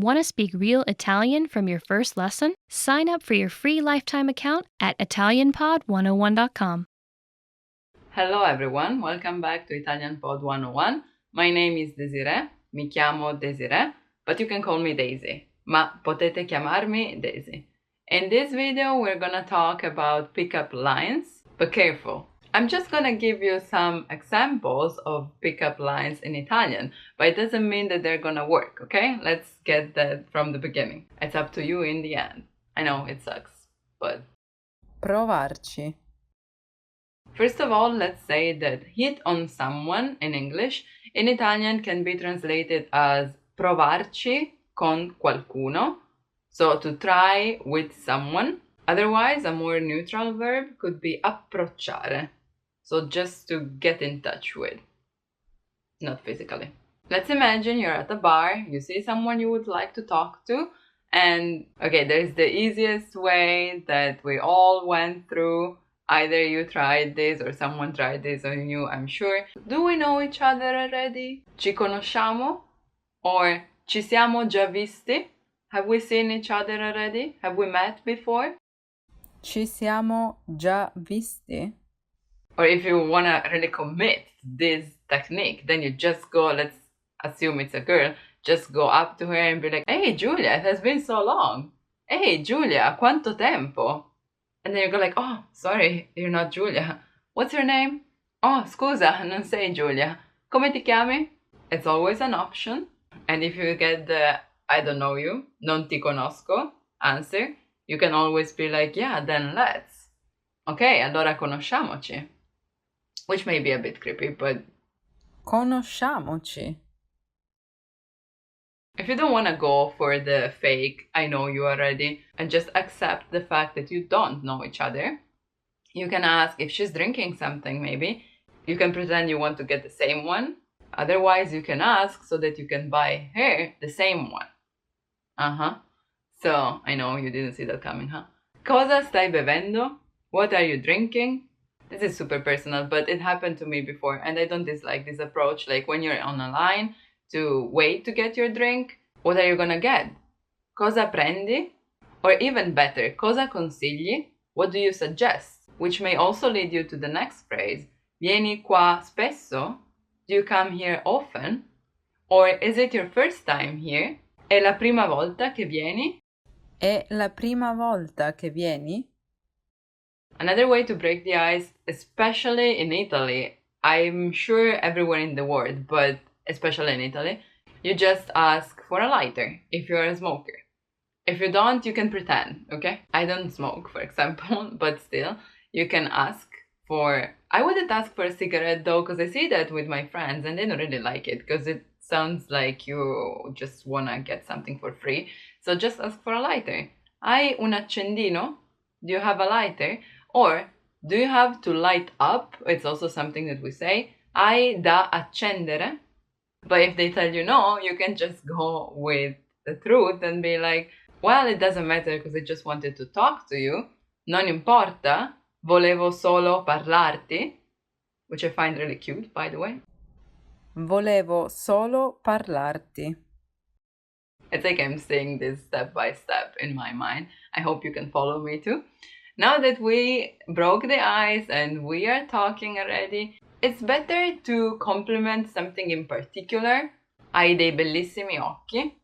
Want to speak real Italian from your first lesson? Sign up for your free lifetime account at ItalianPod101.com. Hello everyone, welcome back to Italian Pod 101. My name is Desiree, mi chiamo Desiree, but you can call me Daisy. Ma potete chiamarmi Daisy. In this video we're gonna talk about pickup lines, but careful. I'm just gonna give you some examples of pickup lines in Italian, but it doesn't mean that they're gonna work, okay? Let's get that from the beginning. It's up to you in the end. I know it sucks, but... Provarci. First of all, let's say that hit on someone in English in Italian can be translated as provarci con qualcuno, so to try with someone. Otherwise, a more neutral verb could be approcciare, so just to get in touch with, not physically. Let's imagine you're at a bar, you see someone you would like to talk to, and okay, there's the easiest way that we all went through. Either you tried this or someone tried this on you, I'm sure. Do we know each other already? Ci conosciamo? Or ci siamo già visti? Have we seen each other already? Have we met before? Ci siamo già visti? Or if you want to really commit this technique, then you just go, let's assume it's a girl, just go up to her and be like, "Hey Giulia, it has been so long. Hey Giulia, quanto tempo?" And then you go like, "Oh, sorry, you're not Giulia. What's your name? Oh, scusa, non sei Giulia. Come ti chiami?" It's always an option. And if you get the "I don't know you, non ti conosco" answer, you can always be like, "Yeah, then let's. Ok, allora conosciamoci." Which may be a bit creepy, but... Conosciamoci. If you don't want to go for the fake "I know you already" and just accept the fact that you don't know each other, you can ask if she's drinking something maybe. You can pretend you want to get the same one. Otherwise, you can ask so that you can buy her the same one. So, I know you didn't see that coming, huh? Cosa stai bevendo? What are you drinking? This is super personal, but it happened to me before, and I don't dislike this approach. Like when you're on a line to wait to get your drink, what are you gonna get? Cosa prendi? Or even better, cosa consigli? What do you suggest? Which may also lead you to the next phrase. Vieni qua spesso? Do you come here often? Or is it your first time here? È la prima volta che vieni? È la prima volta che vieni? Another way to break the ice, especially in Italy, I'm sure everywhere in the world, but especially in Italy, you just ask for a lighter if you're a smoker. If you don't, you can pretend, okay? I don't smoke, for example, but still, you can ask for... I wouldn't ask for a cigarette though, because I see that with my friends and they don't really like it, because it sounds like you just wanna get something for free. So just ask for a lighter. Hai un accendino? Do you have a lighter? Or, do you have to light up? It's also something that we say. Hai da accendere? But if they tell you no, you can just go with the truth and be like, "Well, it doesn't matter because I just wanted to talk to you. Non importa. Volevo solo parlarti." Which I find really cute, by the way. Volevo solo parlarti. It's like I'm saying this step by step in my mind. I hope you can follow me too. Now that we broke the ice and we are talking already, it's better to compliment something in particular. Hai dei bellissimi occhi.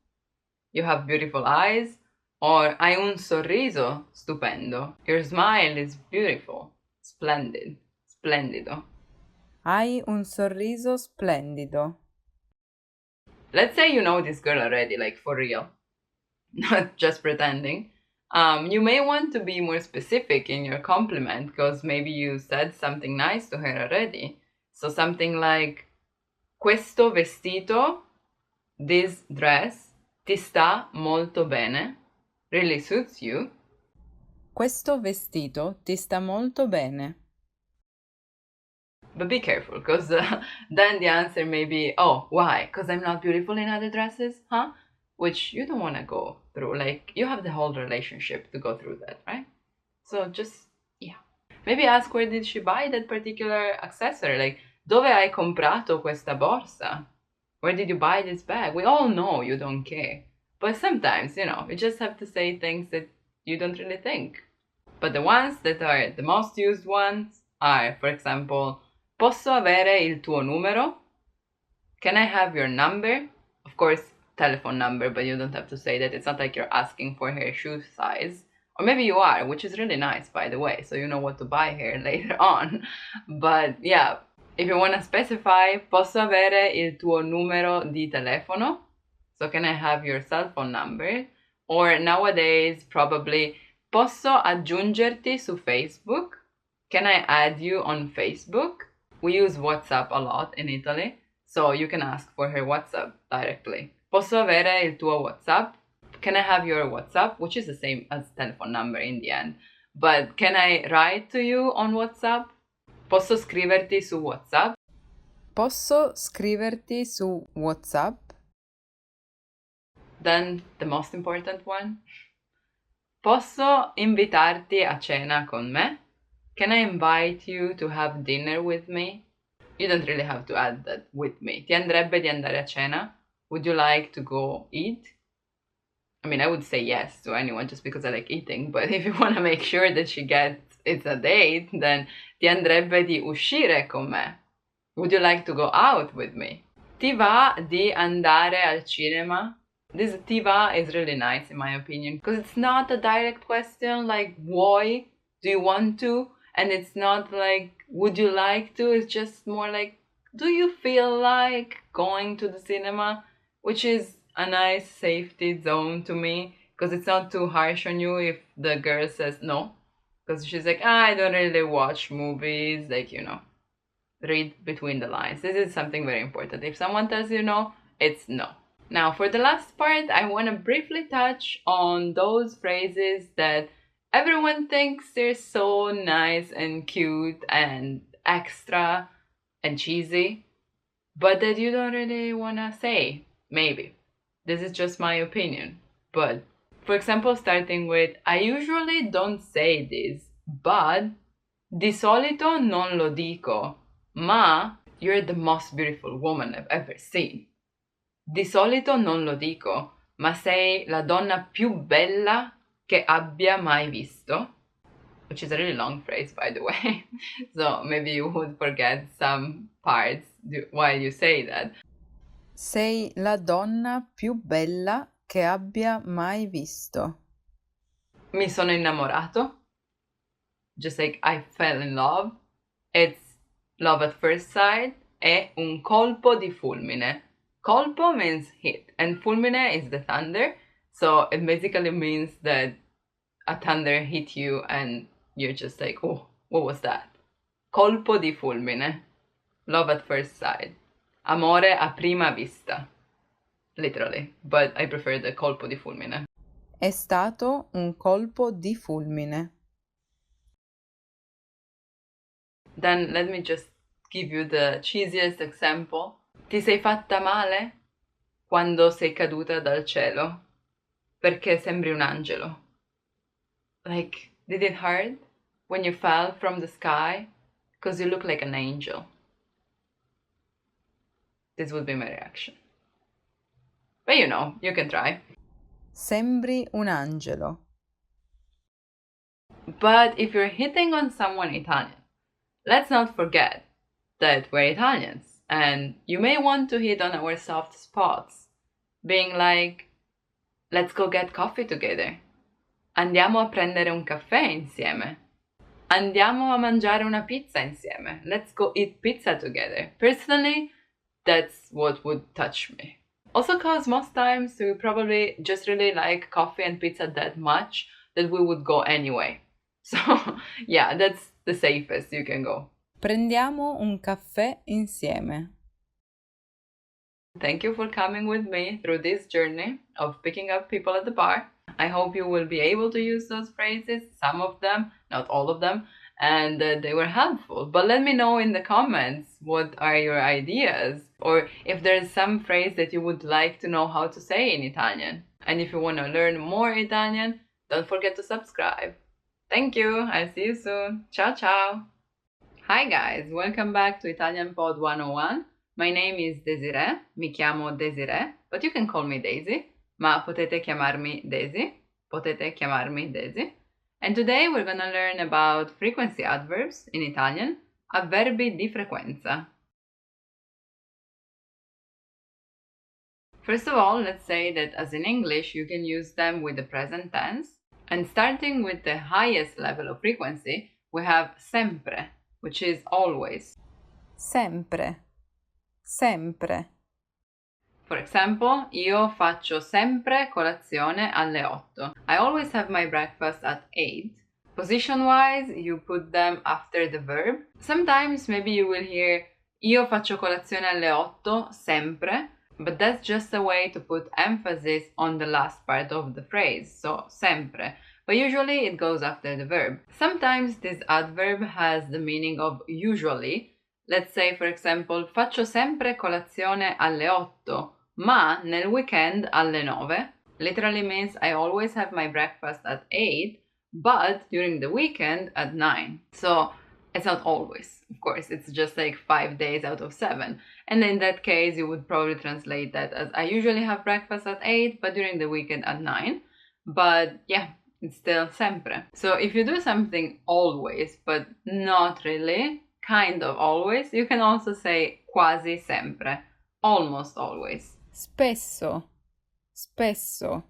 You have beautiful eyes. Or hai un sorriso stupendo. Your smile is beautiful. Splendid. Splendido. Hai un sorriso splendido. Let's say you know this girl already, like for real. Not just pretending. You may want to be more specific in your compliment because maybe you said something nice to her already. So something like, questo vestito, this dress, ti sta molto bene, really suits you. Questo vestito ti sta molto bene. But be careful, because then the answer may be, "Oh, why? Because I'm not beautiful in other dresses, huh?" Which you don't want to go through. Like, you have the whole relationship to go through that, right? So just, yeah. Maybe ask where did she buy that particular accessory? Like, dove hai comprato questa borsa? Where did you buy this bag? We all know you don't care. But sometimes, you just have to say things that you don't really think. But the ones that are the most used ones are, for example, posso avere il tuo numero? Can I have your number? Of course, telephone number, but you don't have to say that. It's not like you're asking for her shoe size. Or maybe you are, which is really nice, by the way, so you know what to buy here later on. But yeah, if you want to specify, posso avere il tuo numero di telefono? So can I have your cell phone number? Or nowadays, probably, posso aggiungerti su Facebook? Can I add you on Facebook? We use WhatsApp a lot in Italy, so you can ask for her WhatsApp directly. Posso avere il tuo WhatsApp? Can I have your WhatsApp? Which is the same as telephone number in the end. But can I write to you on WhatsApp? Posso scriverti su WhatsApp? Posso scriverti su WhatsApp? Then the most important one. Posso invitarti a cena con me? Can I invite you to have dinner with me? You don't really have to add that with me. Ti andrebbe di andare a cena? Would you like to go eat? I mean, I would say yes to anyone just because I like eating, but if you want to make sure that she gets it's a date, then ti andrebbe di uscire con me? Would you like to go out with me? Ti va di andare al cinema? This ti va is really nice in my opinion because it's not a direct question like why do you want to, and it's not like would you like to, it's just more like do you feel like going to the cinema, which is a nice safety zone to me because it's not too harsh on you if the girl says no, because she's like I don't really watch movies, like read between the lines. This is something very important. If someone tells you no, it's no. Now for the last part, I want to briefly touch on those phrases that everyone thinks they're so nice and cute and extra and cheesy, but that you don't really want to say, maybe. This is just my opinion. But, for example, starting with, I usually don't say this, but di solito non lo dico, ma you're the most beautiful woman I've ever seen. Di solito non lo dico, ma sei la donna più bella che abbia mai visto. Which is a really long phrase, by the way. So maybe you would forget some parts while you say that. Sei la donna più bella che abbia mai visto. Mi sono innamorato. Just like I fell in love. It's love at first sight. È un colpo di fulmine. Colpo means hit, and fulmine is the thunder. So it basically means that a thunder hit you and you're just like, oh, what was that? Colpo di fulmine. Love at first sight. Amore a prima vista. Literally, but I prefer the colpo di fulmine. È stato un colpo di fulmine. Then let me just give you the cheesiest example. Ti sei fatta male quando sei caduta dal cielo? Perché sembri un angelo. Like, did it hurt when you fell from the sky? Because you look like an angel. This would be my reaction. But you can try. Sembri un angelo. But if you're hitting on someone Italian, let's not forget that we're Italians and you may want to hit on our soft spots, being like, let's go get coffee together. Andiamo a prendere un caffè insieme. Andiamo a mangiare una pizza insieme. Let's go eat pizza together. Personally, that's what would touch me. Also because most times we probably just really like coffee and pizza that much that we would go anyway. So yeah, that's the safest you can go. Prendiamo un caffè insieme. Thank you for coming with me through this journey of picking up people at the bar. I hope you will be able to use those phrases, some of them, not all of them, and they were helpful. But let me know in the comments what are your ideas, or if there's some phrase that you would like to know how to say in Italian. And if you want to learn more Italian, don't forget to subscribe. Thank you, I'll see you soon. Ciao ciao! Hi guys, welcome back to Italian Pod 101. My name is Desiree, mi chiamo Desiree, but you can call me Daisy. ma potete chiamarmi Daisy. Potete chiamarmi Daisy. And today we're gonna learn about frequency adverbs in Italian, avverbi di frequenza. First of all, let's say that as in English, you can use them with the present tense. And starting with the highest level of frequency, we have sempre, which is always. Sempre. Sempre. For example, io faccio sempre colazione alle 8. I always have my breakfast at 8. Position-wise, you put them after the verb. Sometimes maybe you will hear io faccio colazione alle 8 sempre, but that's just a way to put emphasis on the last part of the phrase, so sempre. But usually it goes after the verb. Sometimes this adverb has the meaning of usually. Let's say, for example, faccio sempre colazione alle 8, ma nel weekend alle 9. Literally means I always have my breakfast at 8, but during the weekend at 9. So it's not always, of course, it's just like 5 days out of 7. And in that case, you would probably translate that as I usually have breakfast at 8, but during the weekend at 9. But yeah, it's still sempre. So if you do something always, but not really, kind of always, you can also say quasi sempre, almost always. Spesso. Spesso.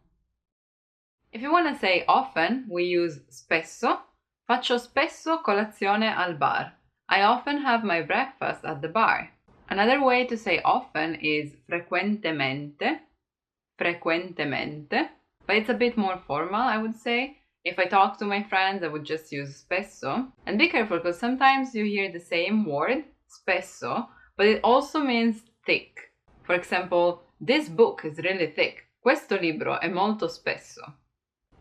If you want to say often, we use spesso. Faccio spesso colazione al bar. I often have my breakfast at the bar. Another way to say often is frequentemente. Frequentemente. But it's a bit more formal, I would say. If I talk to my friends, I would just use spesso. And be careful, because sometimes you hear the same word, spesso, but it also means thick. For example, this book is really thick. Questo libro è molto spesso.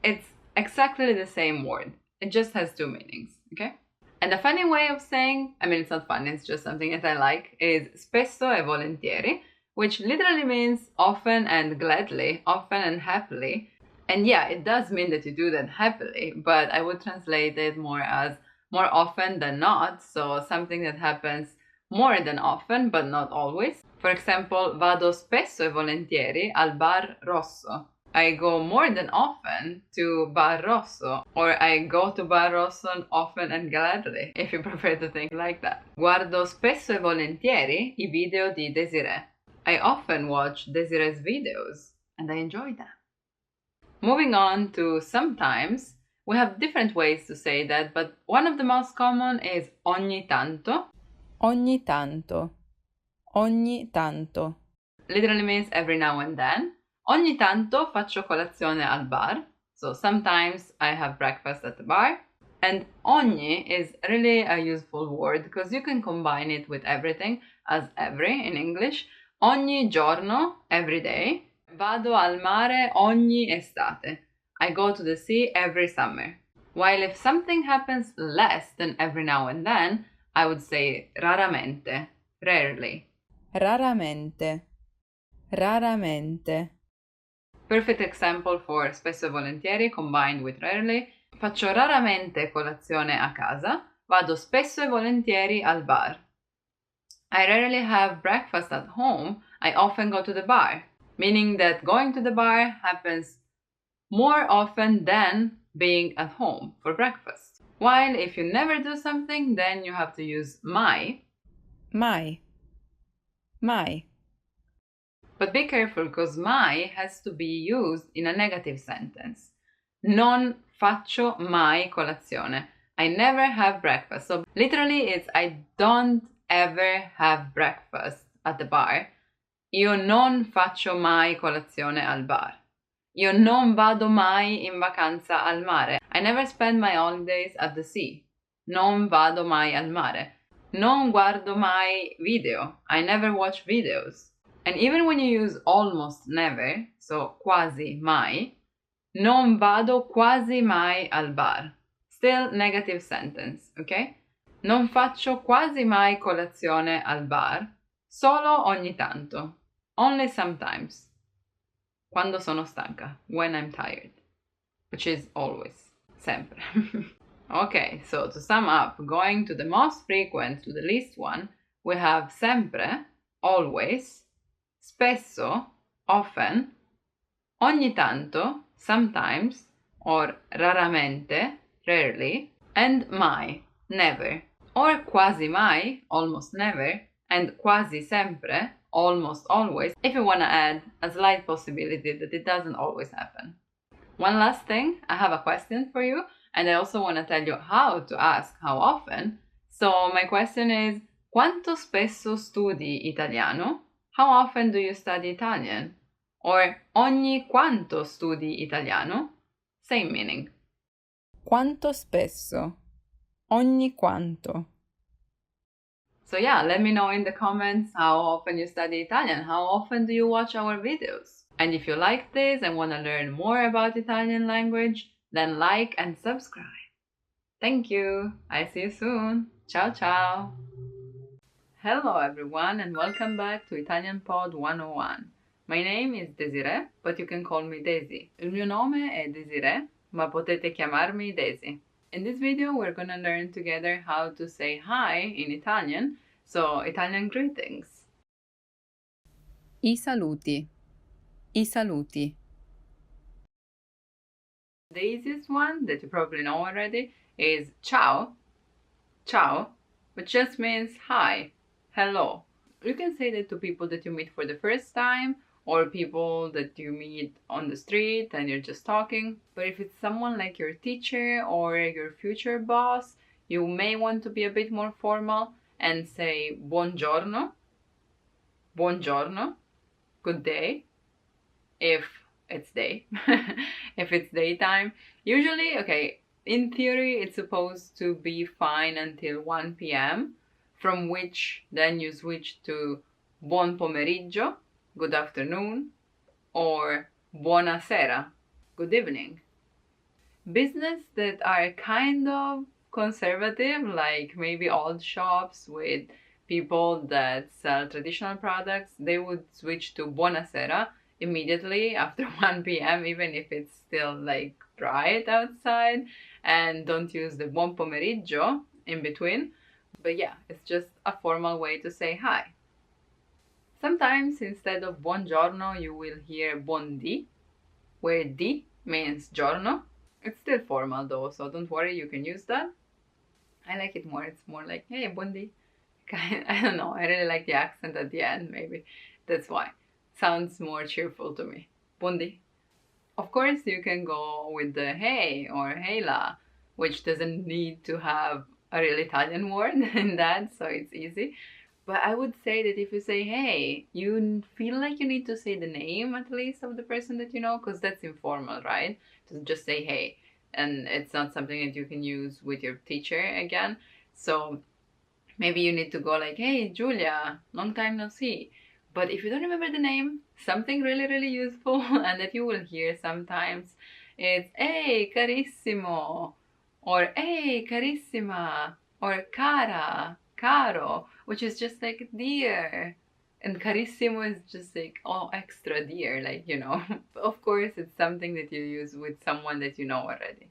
It's exactly the same word. It just has two meanings, okay? And a funny way of saying, I mean, it's not funny, it's just something that I like, is spesso e volentieri, which literally means often and gladly, often and happily. And yeah, it does mean that you do that happily, but I would translate it more as more often than not, so something that happens more than often, but not always. For example, vado spesso e volentieri al bar rosso. I go more than often to Bar Rosso, or I go to Bar Rosso often and gladly, if you prefer to think like that. Guardo spesso e volentieri I video di Desiree. I often watch Desiree's videos, and I enjoy them. Moving on to sometimes, we have different ways to say that, but one of the most common is ogni tanto. Ogni tanto. Ogni tanto. Literally means every now and then. Ogni tanto faccio colazione al bar. So sometimes I have breakfast at the bar. And ogni is really a useful word because you can combine it with everything as every in English. Ogni giorno, every day. Vado al mare ogni estate. I go to the sea every summer. While if something happens less than every now and then, I would say raramente, rarely. Raramente. Raramente. Perfect example for spesso e volentieri combined with rarely. Faccio raramente colazione a casa. Vado spesso e volentieri al bar. I rarely have breakfast at home. I often go to the bar. Meaning that going to the bar happens more often than being at home for breakfast. While if you never do something, then you have to use mai. Mai. Mai. But be careful because mai has to be used in a negative sentence. Non faccio mai colazione. I never have breakfast. So literally it's I don't ever have breakfast at the bar. Io non faccio mai colazione al bar. Io non vado mai in vacanza al mare. I never spend my holidays at the sea. Non vado mai al mare. Non guardo mai video. I never watch videos. And even when you use almost never, so quasi mai, non vado quasi mai al bar. Still negative sentence, okay? Non faccio quasi mai colazione al bar, solo ogni tanto. Only sometimes. Quando sono stanca, when I'm tired. Which is always, sempre. Okay, so to sum up, going to the most frequent to the least one, we have sempre, always, spesso, often, ogni tanto, sometimes, or raramente, rarely, and mai, never, or quasi mai, almost never, and quasi sempre, almost always, if you want to add a slight possibility that it doesn't always happen. One last thing, I have a question for you, and I also want to tell you how to ask how often. So my question is, quanto spesso studi italiano? How often do you study Italian? Or ogni quanto studi italiano? Same meaning. Quanto spesso? Ogni quanto? So yeah, let me know in the comments how often you study Italian, how often do you watch our videos? And if you like this and want to learn more about Italian language, then like and subscribe. Thank you. I see you soon. Ciao ciao. Hello everyone and welcome back to Italian Pod 101. My name is Desiree, but you can call me Daisy. Il mio nome è Desiree, ma potete chiamarmi Daisy. In this video we're gonna learn together how to say hi in Italian, so Italian greetings. I saluti. I saluti. The easiest one that you probably know already is ciao, ciao, which just means hi, hello. You can say that to people that you meet for the first time or people that you meet on the street and you're just talking. But if it's someone like your teacher or your future boss, you may want to be a bit more formal and say buongiorno, buongiorno, good day, if it's day, if it's daytime. Usually, okay, in theory, it's supposed to be fine until 1 p.m., from which then you switch to buon pomeriggio, good afternoon, or buonasera, good evening. Business that are kind of conservative, like maybe old shops with people that sell traditional products, they would switch to buonasera immediately after 1 p.m., even if it's still like bright outside, and don't use the buon pomeriggio in between. But yeah, it's just a formal way to say hi. Sometimes instead of buongiorno, you will hear buondì, where di means giorno. It's still formal though, so don't worry, you can use that. I like it more, it's more like, hey, buondì. I don't know, I really like the accent at the end, maybe that's why. Sounds more cheerful to me. Buondì. Of course, you can go with the hey or hela, which doesn't need to have a real Italian word in that, so it's easy. But I would say that if you say hey, you feel like you need to say the name at least of the person that you know, because that's informal, right? To just say hey, and it's not something that you can use with your teacher again. So maybe you need to go like, hey, Julia, long time no see. But if you don't remember the name, something really, really useful and that you will hear sometimes, it's hey, carissimo, or hey, carissima, or cara, caro, which is just like dear. And carissimo is just like, oh, extra dear, like, you know. Of course, it's something that you use with someone that you know already.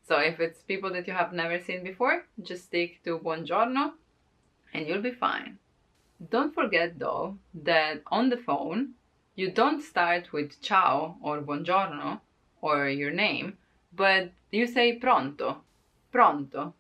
So if it's people that you have never seen before, just stick to buongiorno and you'll be fine. Don't forget though that on the phone you don't start with ciao or buongiorno or your name, but you say pronto, pronto,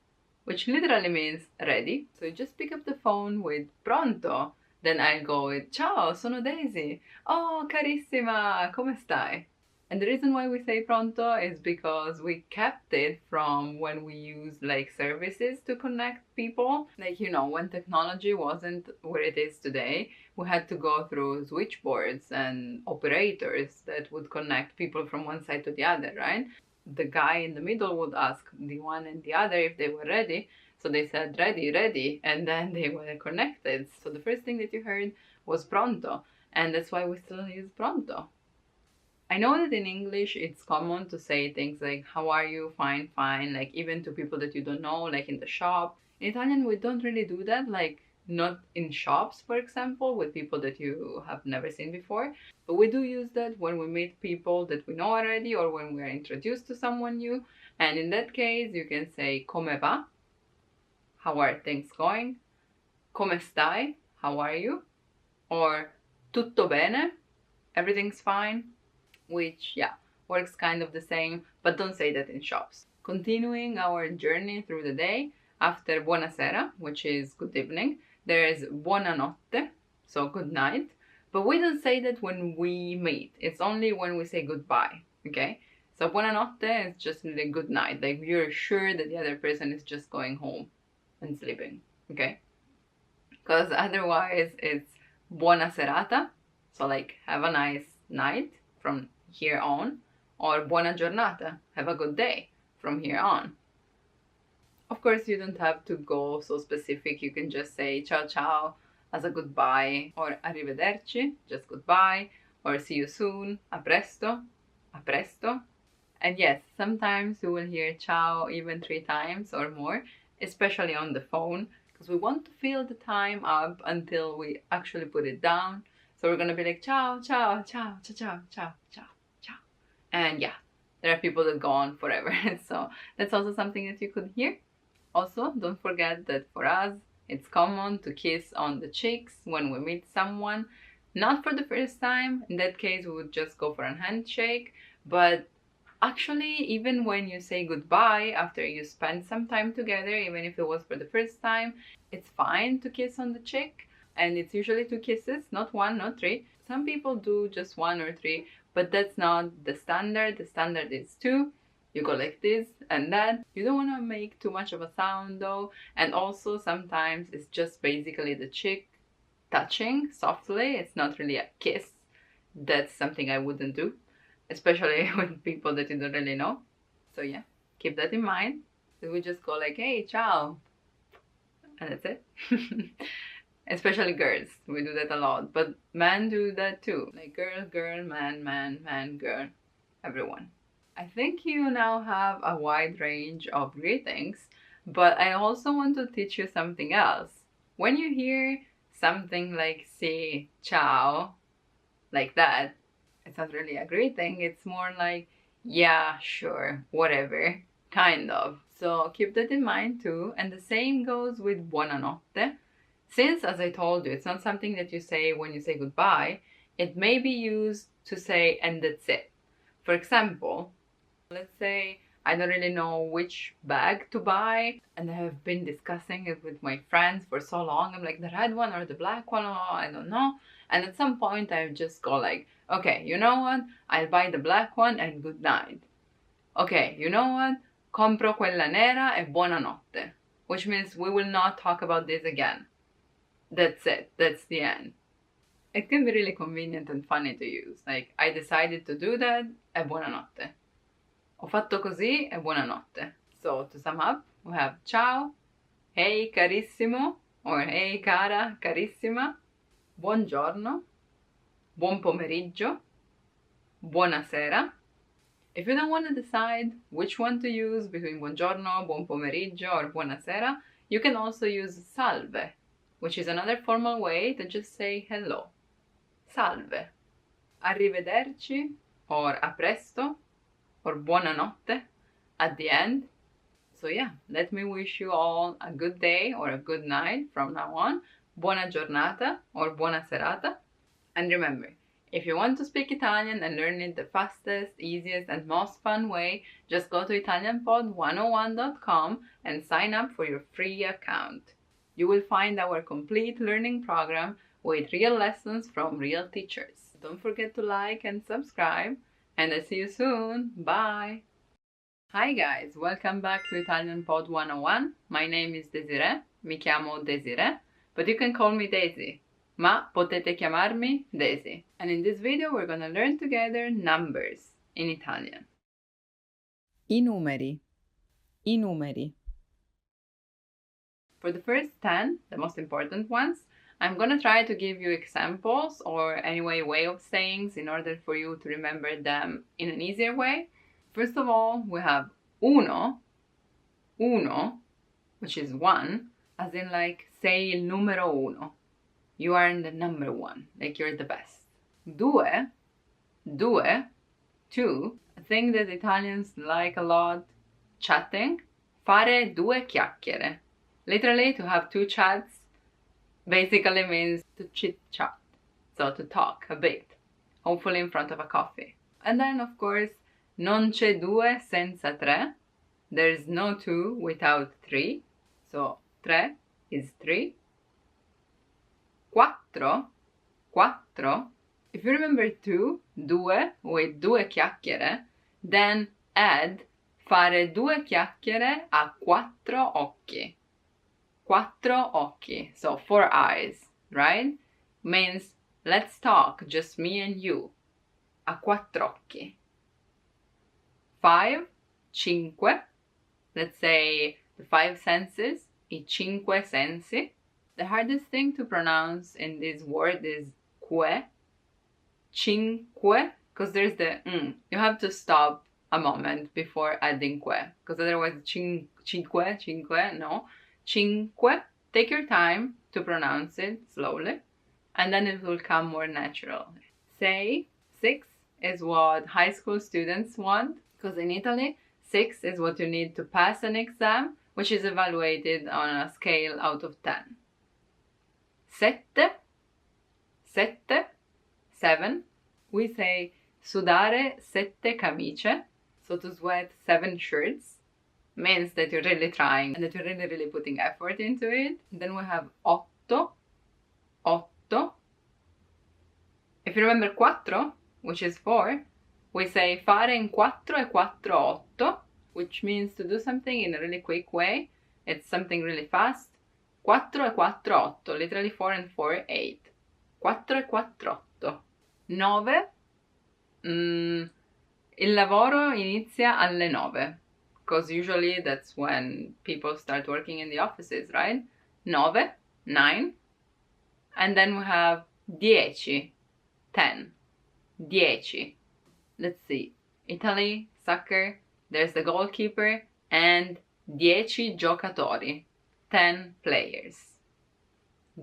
which literally means ready. So you just pick up the phone with pronto, then I'll go with ciao, sono Daisy. Oh, carissima, come stai? And the reason why we say pronto is because we kept it from when we used like services to connect people. Like, you know, when technology wasn't where it is today, we had to go through switchboards and operators that would connect people from one side to the other, right? The guy in the middle would ask the one and the other if they were ready. So they said ready, ready, and then they were connected. So the first thing that you heard was pronto, and that's why we still use pronto. I know that in English it's common to say things like how are you, fine, fine, like even to people that you don't know, like in the shop. In Italian we don't really do that, like not in shops, for example, with people that you have never seen before. But we do use that when we meet people that we know already or when we are introduced to someone new. And in that case you can say come va, how are things going? Come stai, how are you? Or tutto bene, everything's fine. which, yeah, works kind of the same, but don't say that in shops. Continuing our journey through the day, after buonasera, which is good evening, there is buonanotte, so good night, but we don't say that when we meet. It's only when we say goodbye, okay? So buonanotte is just really good night, like you're sure that the other person is just going home and sleeping, okay? Because otherwise it's buona serata, so like have a nice night from here on, or buona giornata, have a good day from here on. Of course, you don't have to go so specific. You can just say ciao ciao as a goodbye, or arrivederci, just goodbye, or see you soon, a presto, a presto. And yes, sometimes you will hear ciao even 3 times or more, especially on the phone, because we want to fill the time up until we actually put it down. So we're gonna be like ciao, ciao, ciao, ciao, ciao, ciao, ciao, ciao. And yeah, there are people that go on forever. So that's also something that you could hear. Also, don't forget that for us, it's common to kiss on the cheeks when we meet someone. Not for the first time. In that case, we would just go for a handshake. But actually, even when you say goodbye after you spend some time together, even if it was for the first time, it's fine to kiss on the cheek. And it's usually 2 kisses, not 1, not 3. Some people do just 1 or 3, but that's not the standard. The standard is 2. You go like this and that. You don't want to make too much of a sound though. And also sometimes it's just basically the cheek touching softly. It's not really a kiss. That's something I wouldn't do, especially with people that you don't really know. So yeah, keep that in mind. So we just go like, hey, ciao. And that's it. Especially girls, we do that a lot. But men do that too. Like girl, girl, man, man, man, girl. Everyone. I think you now have a wide range of greetings, but I also want to teach you something else. When you hear something like say ciao, like that, it's not really a greeting, it's more like yeah, sure, whatever, kind of. So keep that in mind too. And the same goes with buonanotte. Since, as I told you, it's not something that you say when you say goodbye, it may be used to say and that's it. For example, let's say I don't really know which bag to buy and I have been discussing it with my friends for so long. I'm like, the red one or the black one? Oh, I don't know. And at some point I just go like, okay, you know what? I'll buy the black one and good night. Okay, you know what? Compro quella nera e buonanotte. Which means we will not talk about this again. That's it. That's the end. It can be really convenient and funny to use. Like, I decided to do that e buonanotte. Ho fatto così e buonanotte. So, to sum up, we have ciao, hey carissimo, or hey cara, carissima, buongiorno, buon pomeriggio, buonasera. If you don't want to decide which one to use between buongiorno, buon pomeriggio, or buonasera, you can also use salve, which is another formal way to just say hello. Salve. Arrivederci, or a presto, or buonanotte at the end. So yeah, let me wish you all a good day or a good night from now on. Buona giornata or buona serata. And remember, if you want to speak Italian and learn it the fastest, easiest, and most fun way, just go to ItalianPod101.com and sign up for your free account. You will find our complete learning program with real lessons from real teachers. Don't forget to like and subscribe, and I'll see you soon. Bye! Hi guys, welcome back to Italian Pod 101. My name is Desiree, mi chiamo Desiree, but you can call me Daisy. Ma potete chiamarmi Daisy. And in this video we're gonna learn together numbers in Italian. I numeri. I numeri. For the first 10, the most important ones, I'm gonna try to give you examples or anyway way of sayings in order for you to remember them in an easier way. First of all, we have uno, which is 1, as in like say il numero uno. You are the number 1, like you're the best. Due, 2, a thing that Italians like a lot, chatting. Fare 2 chiacchiere. Literally, to have 2 chats basically means to chit chat, so to talk a bit, hopefully in front of a coffee. And then, of course, non c'è due senza tre. There's no two without three. So, tre is three. Quattro, quattro. If you remember two, due, with due chiacchiere, then add fare due chiacchiere a quattro occhi. Quattro occhi, so 4 eyes, right? Means let's talk, just me and you. A quattro occhi. 5, cinque. Let's say the 5 senses, I cinque sensi. The hardest thing to pronounce in this word is que, cinque, because there's the You have to stop a moment before adding que, because otherwise cinque, no. Cinque, take your time to pronounce it slowly, and then it will come more natural. Sei, 6 is what high school students want, because in Italy, 6 is what you need to pass an exam, which is evaluated on a scale out of 10. Sette, 7. We say sudare 7 camicie, so to sweat 7 shirts. Means that you're really trying and that you're really putting effort into it. Then we have otto. If you remember quattro, which is 4, we say fare in quattro e quattro otto, which means to do something in a really quick way. It's something really fast. Quattro e quattro otto, literally 4 and 4, 8. Quattro e quattro otto. 9. Il lavoro inizia alle 9. Because usually that's when people start working in the offices, right? 9. And then we have 10. 10. Let's see. Italy, soccer, there's the goalkeeper, and 10 giocatori. 10 players.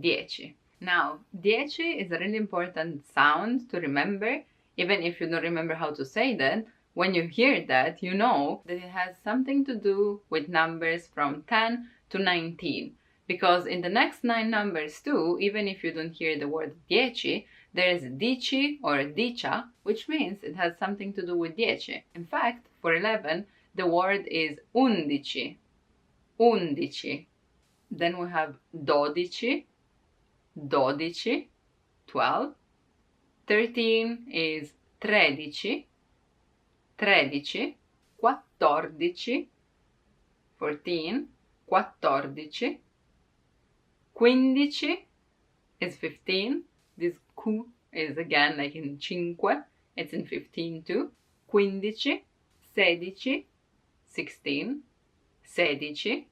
10. Now, 10 is a really important sound to remember, even if you don't remember how to say that. When you hear that, you know that it has something to do with numbers from 10 to 19. Because in the next 9 numbers too, even if you don't hear the word 10, there is dici or dicia, which means it has something to do with 10. In fact, for 11, the word is undici. Undici. Then we have dodici. 12. 13 is tredici. 14. 14. 15 is 15. This Q is again like in cinque. It's in 15 too. 15. 16. 16.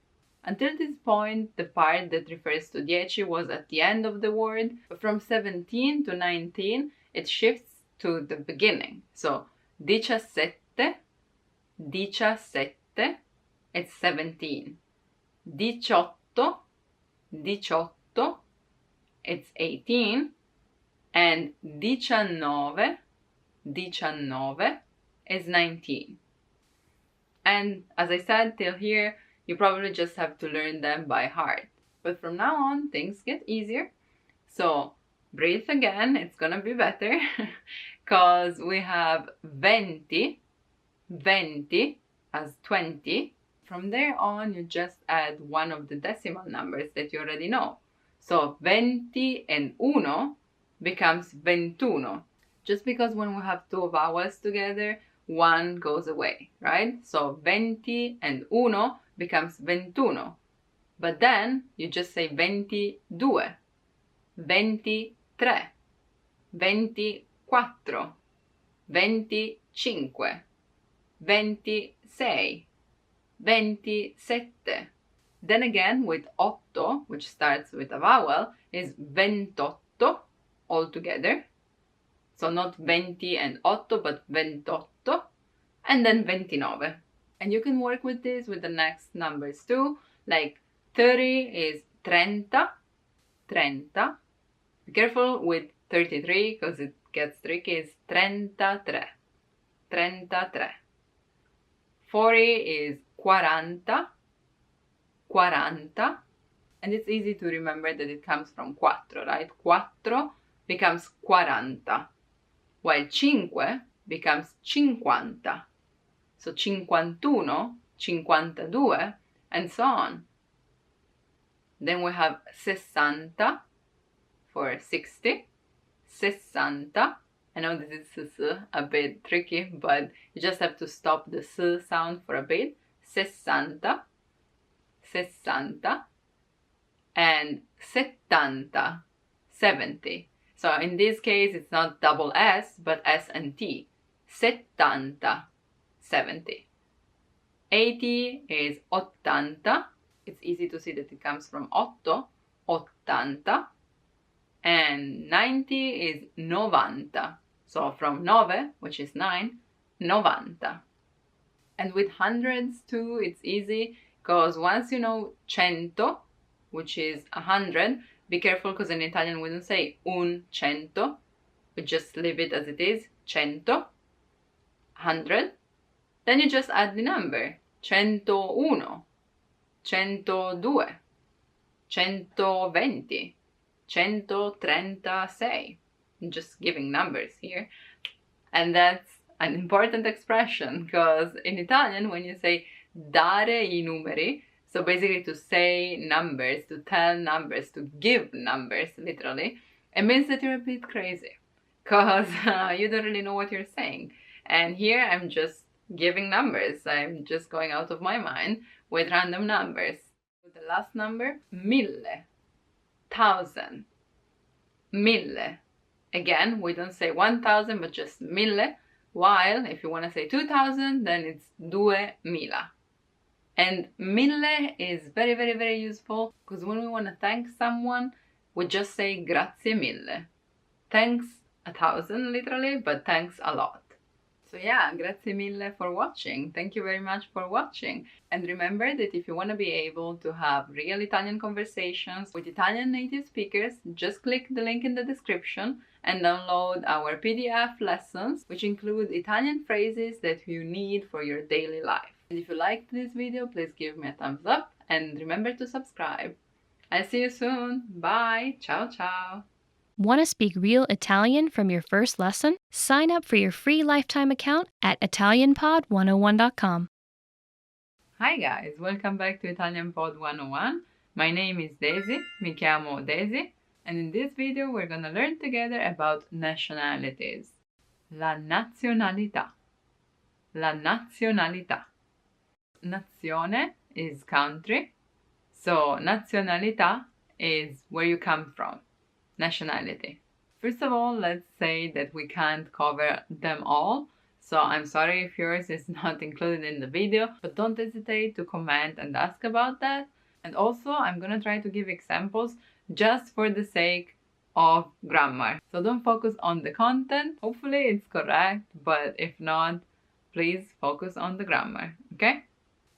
Until this point, the part that refers to 10 was at the end of the word. But from 17 to 19, it shifts to the beginning. So 17, it's 17. 18, it's 18. And 19 is 19. And as I said, till here, you probably just have to learn them by heart. But from now on, things get easier. So breathe again, it's gonna be better. Because we have 20 as 20. From there on, you just add one of the decimal numbers that you already know. So 20 and uno becomes 21. Just because when we have two vowels together, one goes away, right? So 20 and uno becomes 21. But then you just say 22, 23, 24, 25, 26, 27. Then again with otto, which starts with a vowel, is 28 all together. So not 20 and 8, but 28. And then 29. And you can work with this with the next numbers too. Like 30 is 30. Be careful with 33 because it gets tricky. It's 33. 40 is 40. And it's easy to remember that it comes from quattro, right? Quattro becomes 40. While cinque becomes 50. So 51, 52, and so on. Then we have 60 for 60, 60. I know this is a bit tricky, but you just have to stop the s sound for a bit. 60, 60, and 70, 70. So in this case, it's not double S, but S and T. 70, 70. 80 is 80. It's easy to see that it comes from 8, 80. And 90 is 90. So from 9, which is 9, 90. And with hundreds too, it's easy, because once you know 100, which is 100, be careful because in Italian we don't say un cento, we just leave it as it is, 100, 100. Then you just add the number, 101, 102, 120, 136. I'm just giving numbers here. And that's an important expression, because in Italian when you say dare I numeri, so basically to say numbers, to tell numbers, to give numbers, literally, it means that you're a bit crazy, because you don't really know what you're saying. And here I'm just giving numbers. I'm just going out of my mind with random numbers. With the last number, 1000, 1000, 1000. Again, we don't say 1000, but just 1000. While if you want to say 2000, then it's 2000. And 1000 is very, very, very useful, because when we want to thank someone, we just say grazie mille. Thanks 1000 literally, but thanks a lot. So yeah, grazie mille for watching. Thank you very much for watching. And remember that if you want to be able to have real Italian conversations with Italian native speakers, just click the link in the description and download our PDF lessons, which include Italian phrases that you need for your daily life. And if you liked this video, please give me a thumbs up and remember to subscribe. I'll see you soon. Bye. Ciao, ciao. Want to speak real Italian from your first lesson? Sign up for your free lifetime account at ItalianPod101.com. Hi guys, welcome back to Italian Pod 101. My name is Daisy, mi chiamo Daisy, and in this video we're gonna learn together about nationalities. La nazionalità. La nazionalità. Nazione is country, so nazionalità is where you come from. Nationality. First of all, let's say that we can't cover them all, so I'm sorry if yours is not included in the video, but don't hesitate to comment and ask about that. And also, I'm gonna try to give examples just for the sake of grammar. So don't focus on the content. Hopefully it's correct, but if not, please focus on the grammar, okay?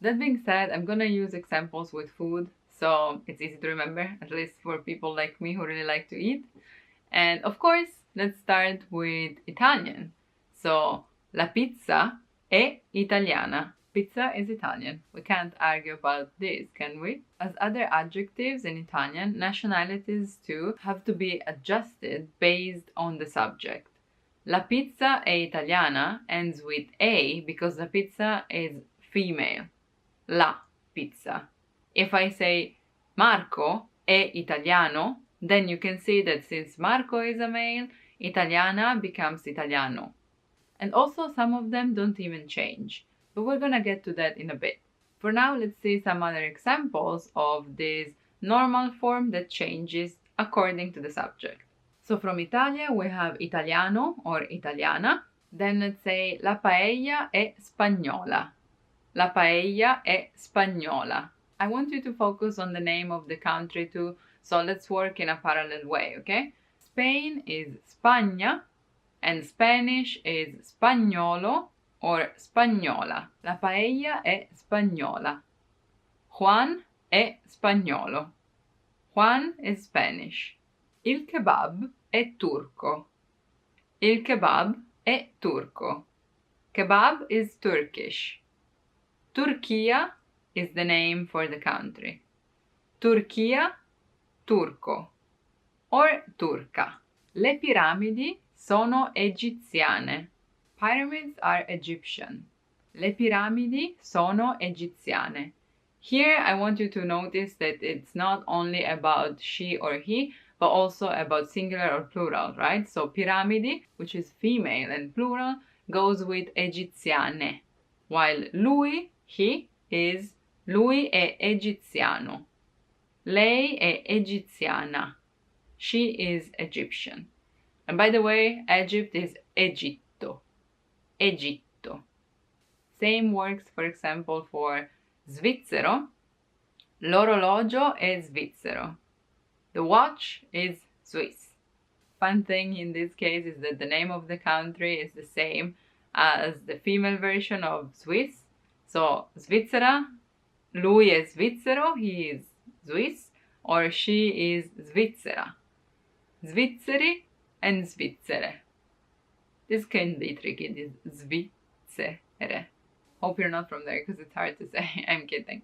That being said, I'm gonna use examples with food, so it's easy to remember, at least for people like me who really like to eat. And of course, let's start with Italian. So, la pizza è italiana. Pizza is Italian. We can't argue about this, can we? As other adjectives in Italian, nationalities too have to be adjusted based on the subject. La pizza è italiana ends with a because la pizza is female. La pizza. If I say Marco è italiano, then you can see that since Marco is a male, italiana becomes italiano. And also some of them don't even change, but we're gonna get to that in a bit. For now, let's see some other examples of this normal form that changes according to the subject. So from Italia we have italiano or italiana. Then let's say la paella è spagnola. La paella è spagnola. I want you to focus on the name of the country too, so let's work in a parallel way, okay? Spain is Spagna, and Spanish is spagnolo or spagnola. La paella è spagnola. Juan è spagnolo. Juan is Spanish. Il kebab è turco. Il kebab è turco. Kebab is Turkish. Turchia is the name for the country. Turchia, turco, or turca. Le piramidi sono egiziane. Pyramids are Egyptian. Le piramidi sono egiziane. Here I want you to notice that it's not only about she or he, but also about singular or plural, right? So piramidi, which is female and plural, goes with egiziane, while lui, he, is lui è egiziano. Lei è egiziana. She is Egyptian. And by the way, Egypt is Egitto. Egitto. Same works, for example, for Svizzero. L'orologio è svizzero. The watch is Swiss. Fun thing in this case is that the name of the country is the same as the female version of Swiss. So Svizzera, lui è svizzero, he is Swiss, or she is Svizzera. Svizzeri and Svizzere. This can be tricky, this Svizzere. Hope you're not from there because it's hard to say. I'm kidding.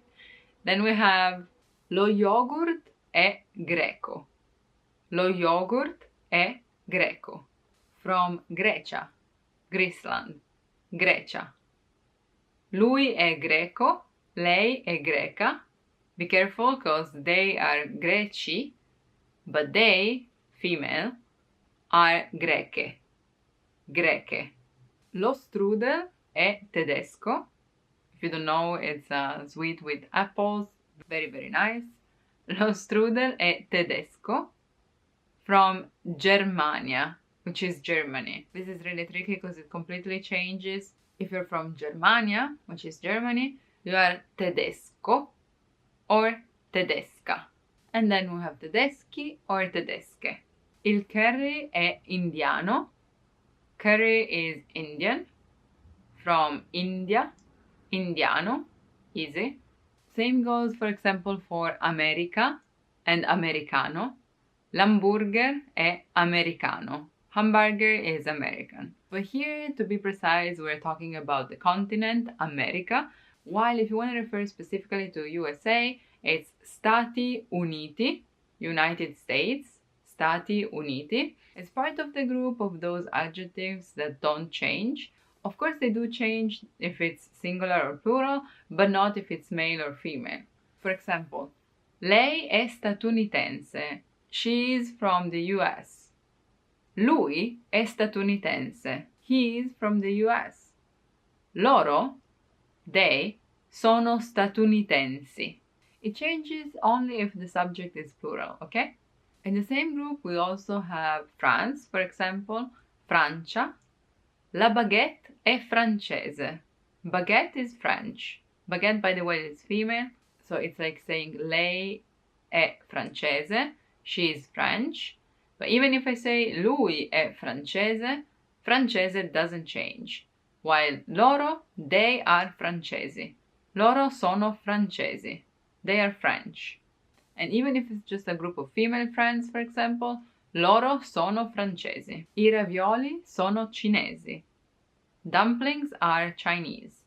Then we have lo yogurt è greco. Lo yogurt è greco. From Grecia, Greeceland, Grecia. Lui è greco, lei è greca. Be careful because they are greci, but they, female, are greche. Greche. Lo strudel è tedesco. If you don't know, it's a sweet with apples. Very, very nice. Lo strudel è tedesco. From Germania, which is Germany. This is really tricky because it completely changes. If you're from Germania, which is Germany, you are tedesco or tedesca. And then we have tedeschi or tedesche. Il curry è indiano. Curry is Indian. From India, indiano, easy. Same goes, for example, for America and americano. L'hamburger è americano. Hamburger is American. But here, to be precise, we're talking about the continent, America, while if you want to refer specifically to USA, it's Stati Uniti, United States, Stati Uniti. It's part of the group of those adjectives that don't change. Of course, they do change if it's singular or plural, but not if it's male or female. For example, lei è statunitense. She is from the US. Lui è statunitense. He is from the US. Loro, they, sono statunitensi. It changes only if the subject is plural, okay? In the same group, we also have France, for example, Francia. La baguette è francese. Baguette is French. Baguette, by the way, is female, so it's like saying lei è francese, she is French. But even if I say lui è francese, francese doesn't change. While loro, they are francesi. Loro sono francesi. They are French. And even if it's just a group of female friends, for example, loro sono francesi. I ravioli sono cinesi. Dumplings are Chinese.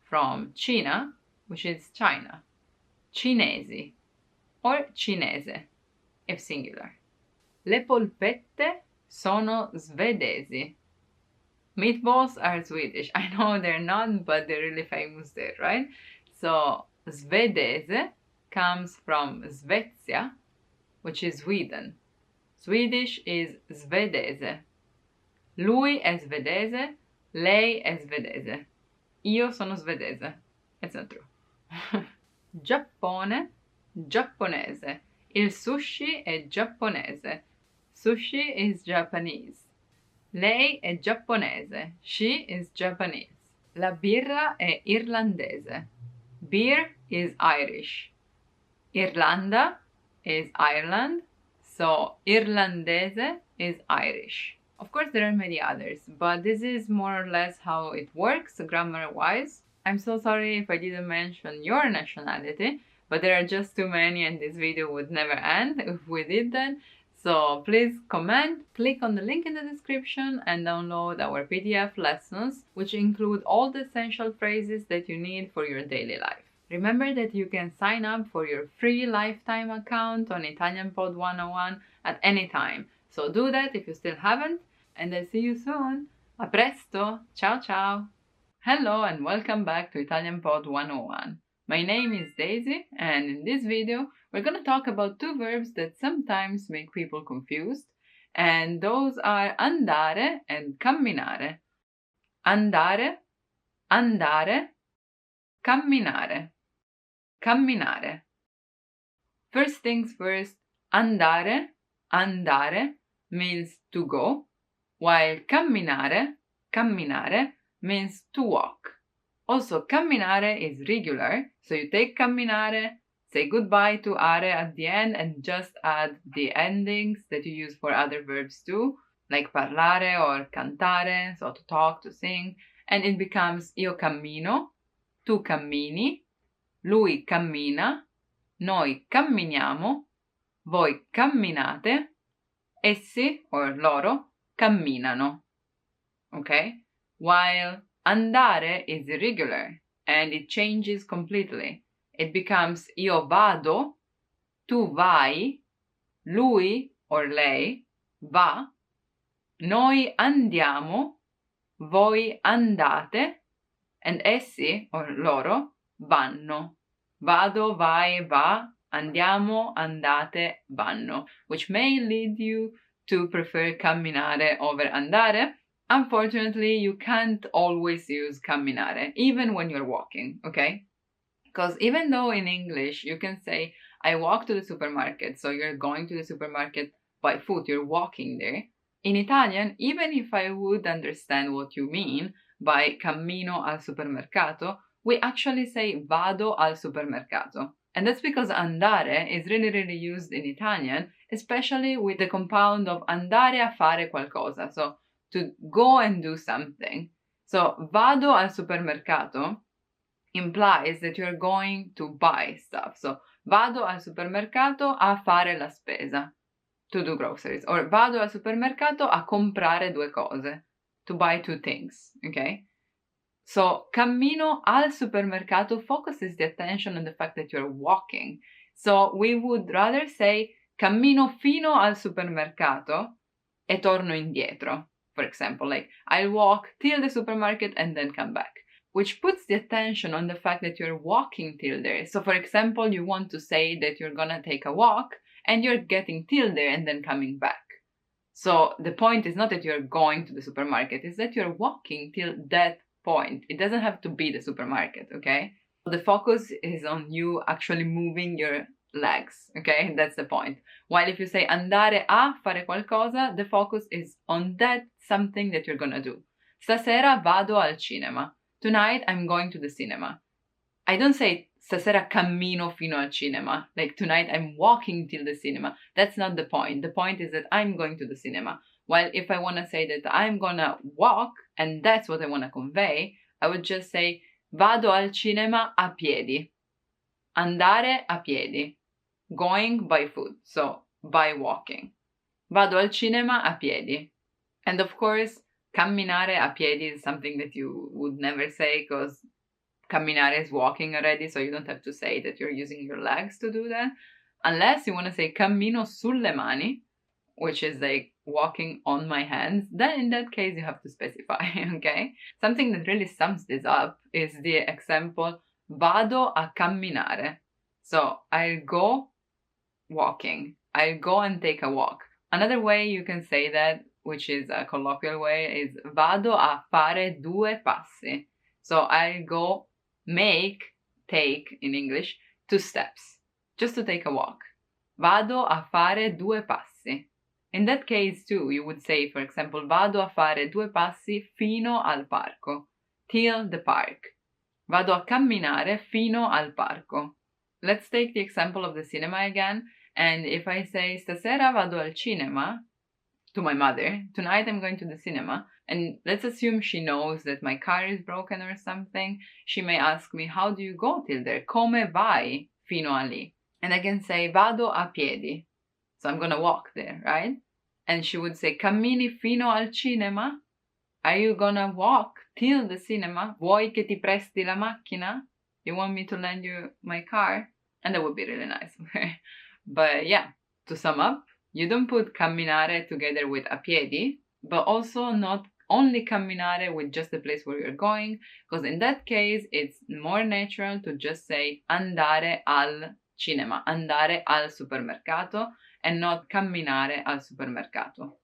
From Cina, which is China. Cinesi or cinese, if singular. Le polpette sono svedesi. Meatballs are Swedish. I know they're not, but they're really famous there, right? So svedese comes from Svezia, which is Sweden. Swedish is svedese. Lui è svedese, lei è svedese. Io sono svedese. It's not true. Giappone, giapponese. Il sushi è giapponese. Sushi is Japanese. Lei è giapponese. She is Japanese. La birra è irlandese. Beer is Irish. Irlanda is Ireland. So irlandese is Irish. Of course, there are many others, but this is more or less how it works grammar-wise. I'm so sorry if I didn't mention your nationality, but there are just too many and this video would never end if we did that. So please comment, click on the link in the description and download our PDF lessons, which include all the essential phrases that you need for your daily life. Remember that you can sign up for your free lifetime account on Italian Pod 101 at any time. So do that if you still haven't, and I'll see you soon. A presto! Ciao ciao! Hello and welcome back to Italian Pod 101. My name is Daisy, and in this video we're going to talk about two verbs that sometimes make people confused, and those are andare and camminare. Andare, andare, camminare, camminare. First things first, andare, andare means to go, while camminare, camminare means to walk. Also, camminare is regular, so you take camminare, say goodbye to are at the end, and just add the endings that you use for other verbs too, like parlare or cantare, so to talk, to sing, and it becomes io cammino, tu cammini, lui cammina, noi camminiamo, voi camminate, essi or loro camminano. Okay? While andare is irregular and it changes completely. It becomes io vado, tu vai, lui or lei va, noi andiamo, voi andate, and essi or loro vanno. Vado, vai, va, andiamo, andate, vanno, which may lead you to prefer camminare over andare. Unfortunately, you can't always use camminare, even when you're walking, okay? Because even though in English you can say, I walk to the supermarket, so you're going to the supermarket by foot, you're walking there. In Italian, even if I would understand what you mean by cammino al supermercato, we actually say vado al supermercato. And that's because andare is really used in Italian, especially with the compound of andare a fare qualcosa, so to go and do something. So vado al supermercato implies that you're going to buy stuff. So vado al supermercato a fare la spesa, to do groceries. Or vado al supermercato a comprare due cose, to buy two things, okay? So cammino al supermercato focuses the attention on the fact that you're walking. So we would rather say cammino fino al supermercato e torno indietro. For example, like I'll walk till the supermarket and then come back, which puts the attention on the fact that you're walking till there. So for example, you want to say that you're gonna take a walk and you're getting till there and then coming back. So the point is not that you're going to the supermarket, it's that you're walking till that point. It doesn't have to be the supermarket, okay? The focus is on you actually moving your legs, okay? That's the point. While if you say andare a fare qualcosa, the focus is on that something that you're gonna do. Stasera vado al cinema. Tonight I'm going to the cinema. I don't say stasera cammino fino al cinema. Like tonight I'm walking till the cinema. That's not the point. The point is that I'm going to the cinema. While if I want to say that I'm gonna walk, and that's what I want to convey, I would just say vado al cinema a piedi. Andare a piedi. Going by foot, so by walking. Vado al cinema a piedi. And of course, camminare a piedi is something that you would never say because camminare is walking already, so you don't have to say that you're using your legs to do that. Unless you want to say cammino sulle mani, which is like walking on my hands, then in that case you have to specify, okay? Something that really sums this up is the example vado a camminare. So I'll go walking. I'll go and take a walk. Another way you can say that, which is a colloquial way, is vado a fare due passi. So I'll go take in English 2 steps, just to take a walk. Vado a fare due passi. In that case too, you would say, for example, vado a fare 2 passi fino al parco, till the park. Vado a camminare fino al parco. Let's take the example of the cinema again, and if I say stasera vado al cinema, to my mother, tonight I'm going to the cinema, and let's assume she knows that my car is broken or something, she may ask me, how do you go till there? Come vai fino a lì? And I can say vado a piedi, so I'm gonna walk there, right? And she would say cammini fino al cinema? Are you gonna walk till the cinema? Vuoi che ti presti la macchina? You want me to lend you my car? And that would be really nice, okay? But yeah, to sum up, you don't put camminare together with a piedi, but also not only camminare with just the place where you're going, because in that case it's more natural to just say andare al cinema, andare al supermercato, and not camminare al supermercato.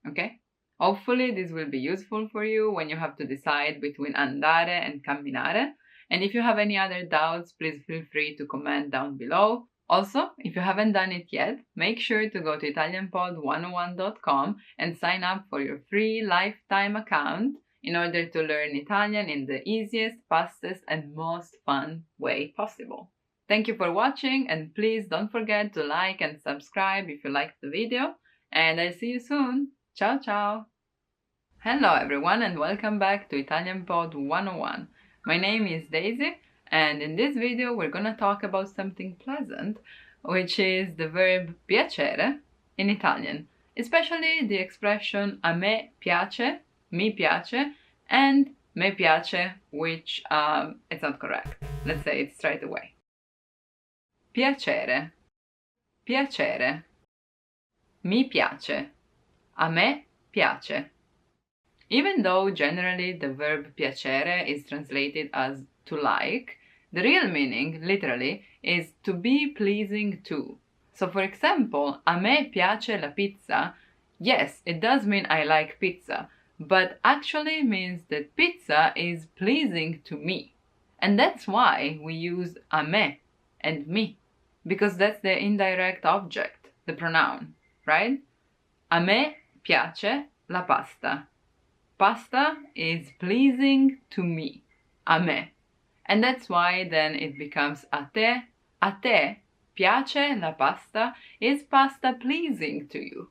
Okay? Hopefully this will be useful for you when you have to decide between andare and camminare. And if you have any other doubts, please feel free to comment down below. Also, if you haven't done it yet, make sure to go to ItalianPod101.com and sign up for your free lifetime account in order to learn Italian in the easiest, fastest, and most fun way possible. Thank you for watching, and please don't forget to like and subscribe if you liked the video, and I'll see you soon. Ciao ciao! Hello everyone and welcome back to Italian Pod 101. My name is Daisy, and in this video we're gonna talk about something pleasant, which is the verb piacere in Italian, especially the expression a me piace, mi piace, and me piace, which it's not correct. Let's say it straight away. Piacere, piacere, mi piace, a me piace. Even though generally the verb piacere is translated as to like, the real meaning, literally, is to be pleasing to. So for example, a me piace la pizza, yes, it does mean I like pizza, but actually means that pizza is pleasing to me. And that's why we use a me and mi, because that's the indirect object, the pronoun, right? A me piace la pasta. Pasta is pleasing to me, a me. And that's why then it becomes a te piace la pasta, is pasta pleasing to you?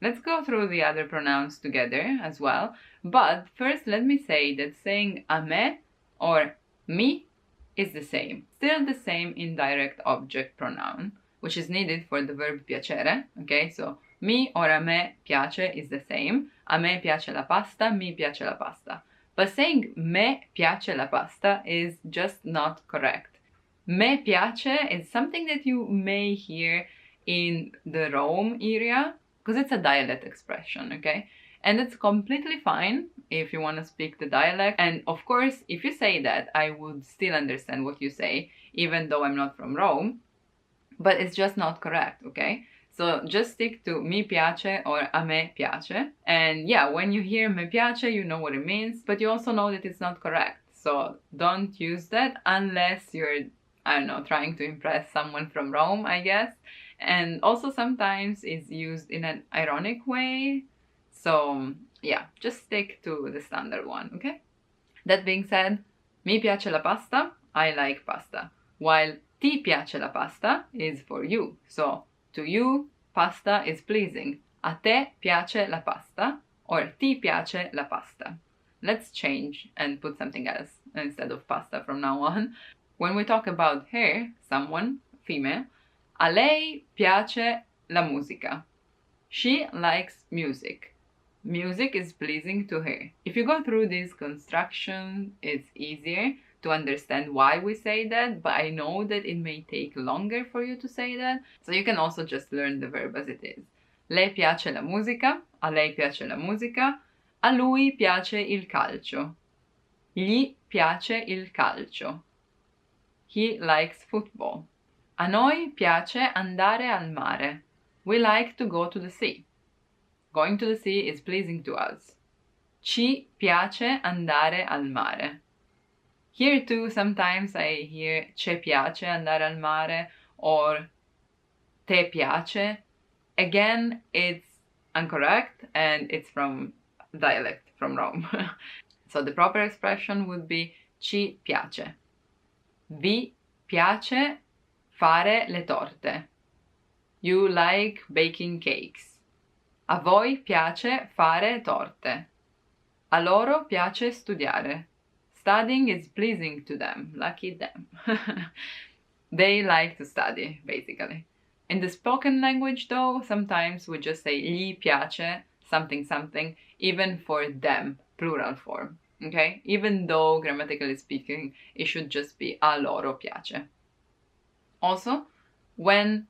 Let's go through the other pronouns together as well, but first let me say that saying a me or mi is the same, still the same indirect object pronoun, which is needed for the verb piacere, okay? So mi or a me piace is the same. A me piace la pasta, mi piace la pasta. But saying me piace la pasta is just not correct. Me piace is something that you may hear in the Rome area, because it's a dialect expression, okay? And it's completely fine if you want to speak the dialect. And of course, if you say that, I would still understand what you say, even though I'm not from Rome. But it's just not correct, okay? So just stick to mi piace or a me piace. And yeah, when you hear me piace, you know what it means, but you also know that it's not correct. So don't use that unless you're, I don't know, trying to impress someone from Rome, I guess. And also sometimes it's used in an ironic way. So yeah, just stick to the standard one, okay? That being said, mi piace la pasta, I like pasta. While ti piace la pasta is for you. So to you, pasta is pleasing. A te piace la pasta or ti piace la pasta. Let's change and put something else instead of pasta from now on. When we talk about her, someone, female, a lei piace la musica. She likes music. Music is pleasing to her. If you go through this construction, it's easier to understand why we say that, but I know that it may take longer for you to say that, so you can also just learn the verb as it is. Le piace la musica, a lei piace la musica, a lui piace il calcio. Gli piace il calcio. He likes football. A noi piace andare al mare. We like to go to the sea. Going to the sea is pleasing to us. Ci piace andare al mare. Here too, sometimes I hear ce piace andare al mare or te piace. Again, it's incorrect and it's from dialect from Rome. So the proper expression would be ci piace. Vi piace fare le torte. You like baking cakes. A voi piace fare torte. A loro piace studiare. Studying is pleasing to them. Lucky them. They like to study, basically. In the spoken language, though, sometimes we just say gli piace something something, even for them, plural form. Okay? Even though, grammatically speaking, it should just be a loro piace. Also, when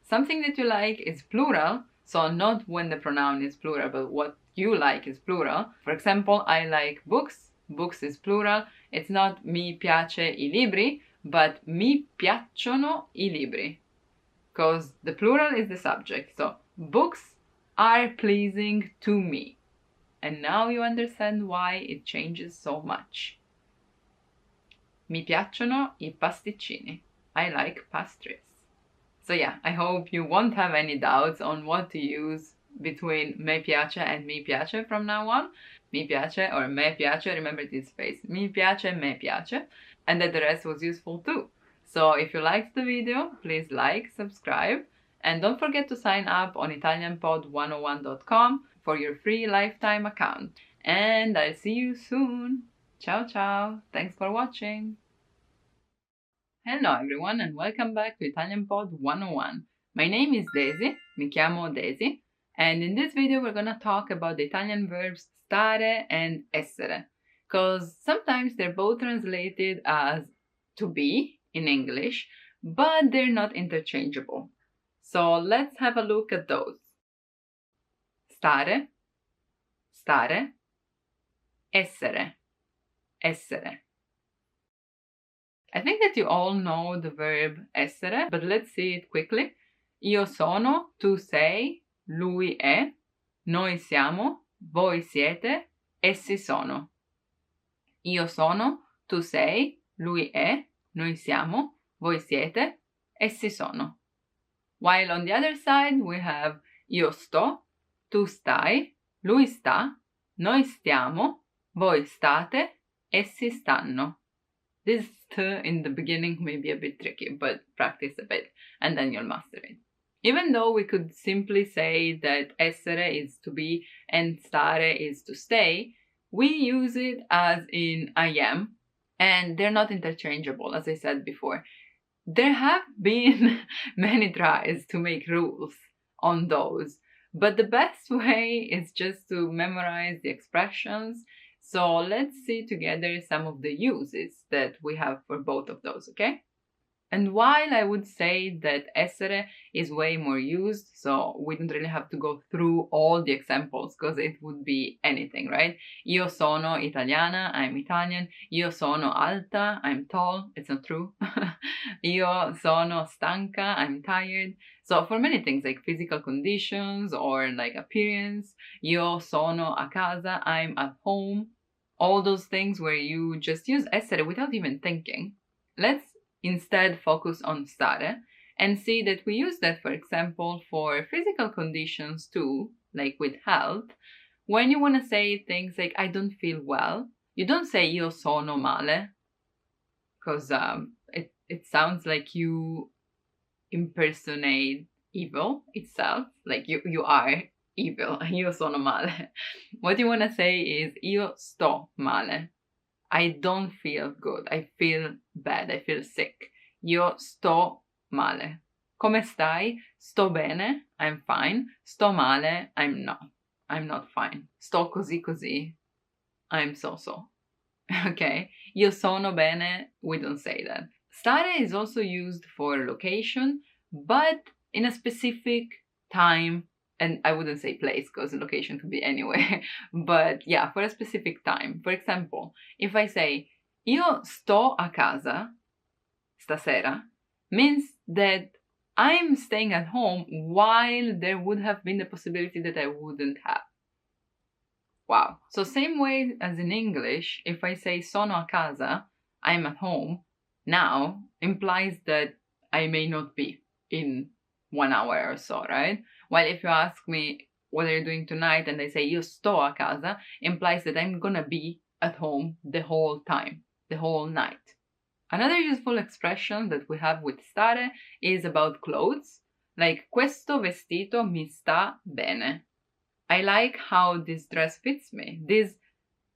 something that you like is plural, so not when the pronoun is plural, but what you like is plural. For example, I like books. Books is plural. It's not mi piace I libri, but mi piacciono I libri. Because the plural is the subject. So, books are pleasing to me. And now you understand why it changes so much. Mi piacciono I pasticcini. I like pastries. So yeah, I hope you won't have any doubts on what to use between me piace and mi piace from now on. Mi piace or me piace, remember this phrase. Mi piace, me piace. And that the rest was useful too. So if you liked the video, please like, subscribe, and don't forget to sign up on ItalianPod101.com for your free lifetime account. And I'll see you soon. Ciao ciao. Thanks for watching. Hello everyone and welcome back to Italian Pod 101. My name is Daisy, mi chiamo Daisy, and in this video we're gonna talk about the Italian verbs stare and essere, because sometimes they're both translated as to be in English, but they're not interchangeable. So let's have a look at those. Stare, stare, essere, essere. I think that you all know the verb essere, but let's see it quickly. Io sono, tu sei, lui è, noi siamo, voi siete, essi sono. Io sono, tu sei, lui è, noi siamo, voi siete, essi sono. While on the other side we have io sto, tu stai, lui sta, noi stiamo, voi state, essi stanno. This st in the beginning may be a bit tricky, but practice a bit and then you'll master it. Even though we could simply say that essere is to be and stare is to stay, we use it as in I am, and they're not interchangeable, as I said before. There have been many tries to make rules on those, but the best way is just to memorize the expressions. So let's see together some of the uses that we have for both of those, okay? And while I would say that essere is way more used, so we don't really have to go through all the examples because it would be anything, right? Io sono italiana, I'm Italian. Io sono alta, I'm tall. It's not true. Io sono stanca, I'm tired. So for many things like physical conditions or like appearance, io sono a casa, I'm at home. All those things where you just use essere without even thinking. Let's instead focus on stare and see that we use that, for example, for physical conditions too, like with health. When you want to say things like I don't feel well, you don't say io sono male, because it sounds like you impersonate evil itself, like you are evil. Io sono male. What you want to say is io sto male. I don't feel good. I feel bad. I feel sick. Io sto male. Come stai? Sto bene. I'm fine. Sto male. I'm not. I'm not fine. Sto così così. I'm so. Okay? Io sono bene. We don't say that. Stare is also used for location, but in a specific time. And I wouldn't say place because location could be anywhere, but yeah, for a specific time. For example, if I say io sto a casa stasera, means that I'm staying at home while there would have been the possibility that I wouldn't have. Wow. So same way as in English, if I say sono a casa, I'm at home, now implies that I may not be in 1 hour or so, right? While if you ask me what are you doing tonight and I say io sto a casa, implies that I'm gonna be at home the whole time, the whole night. Another useful expression that we have with stare is about clothes, like questo vestito mi sta bene. I like how this dress fits me. This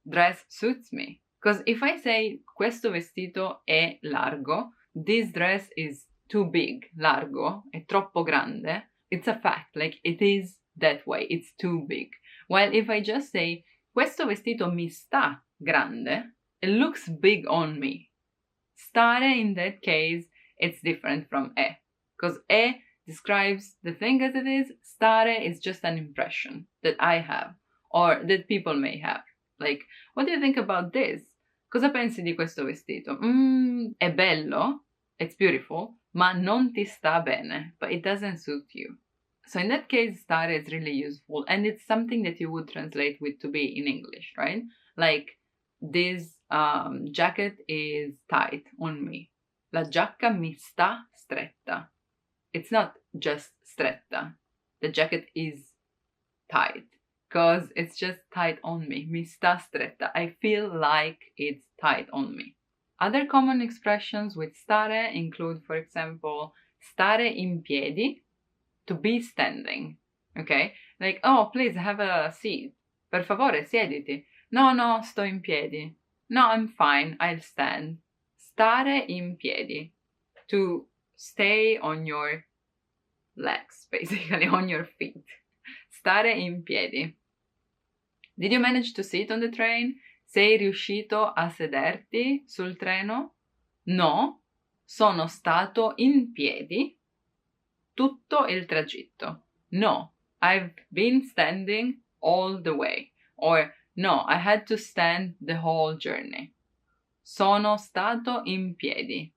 dress suits me. Because if I say questo vestito è largo, this dress is too big, largo, è troppo grande, it's a fact, like it is that way, it's too big. While if I just say questo vestito mi sta grande, it looks big on me. Stare in that case, it's different from è, because è describes the thing as it is, stare is just an impression that I have. or that people may have. Like, what do you think about this? Cosa pensi di questo vestito? È bello, it's beautiful, ma non ti sta bene, but it doesn't suit you. So in that case, stare is really useful, and it's something that you would translate with to be in English, right? Like, this jacket is tight on me. La giacca mi sta stretta. It's not just stretta. The jacket is tight, because it's just tight on me. Mi sta stretta. I feel like it's tight on me. Other common expressions with stare include, for example, stare in piedi, to be standing. Okay? Like, oh, please have a seat. Per favore, siediti. No, sto in piedi. No, I'm fine, I'll stand. Stare in piedi. To stay on your legs, basically, on your feet. Stare in piedi. Did you manage to sit on the train? Sei riuscito a sederti sul treno? No, sono stato in piedi tutto il tragitto. No, I've been standing all the way. Or, no, I had to stand the whole journey. Sono stato in piedi.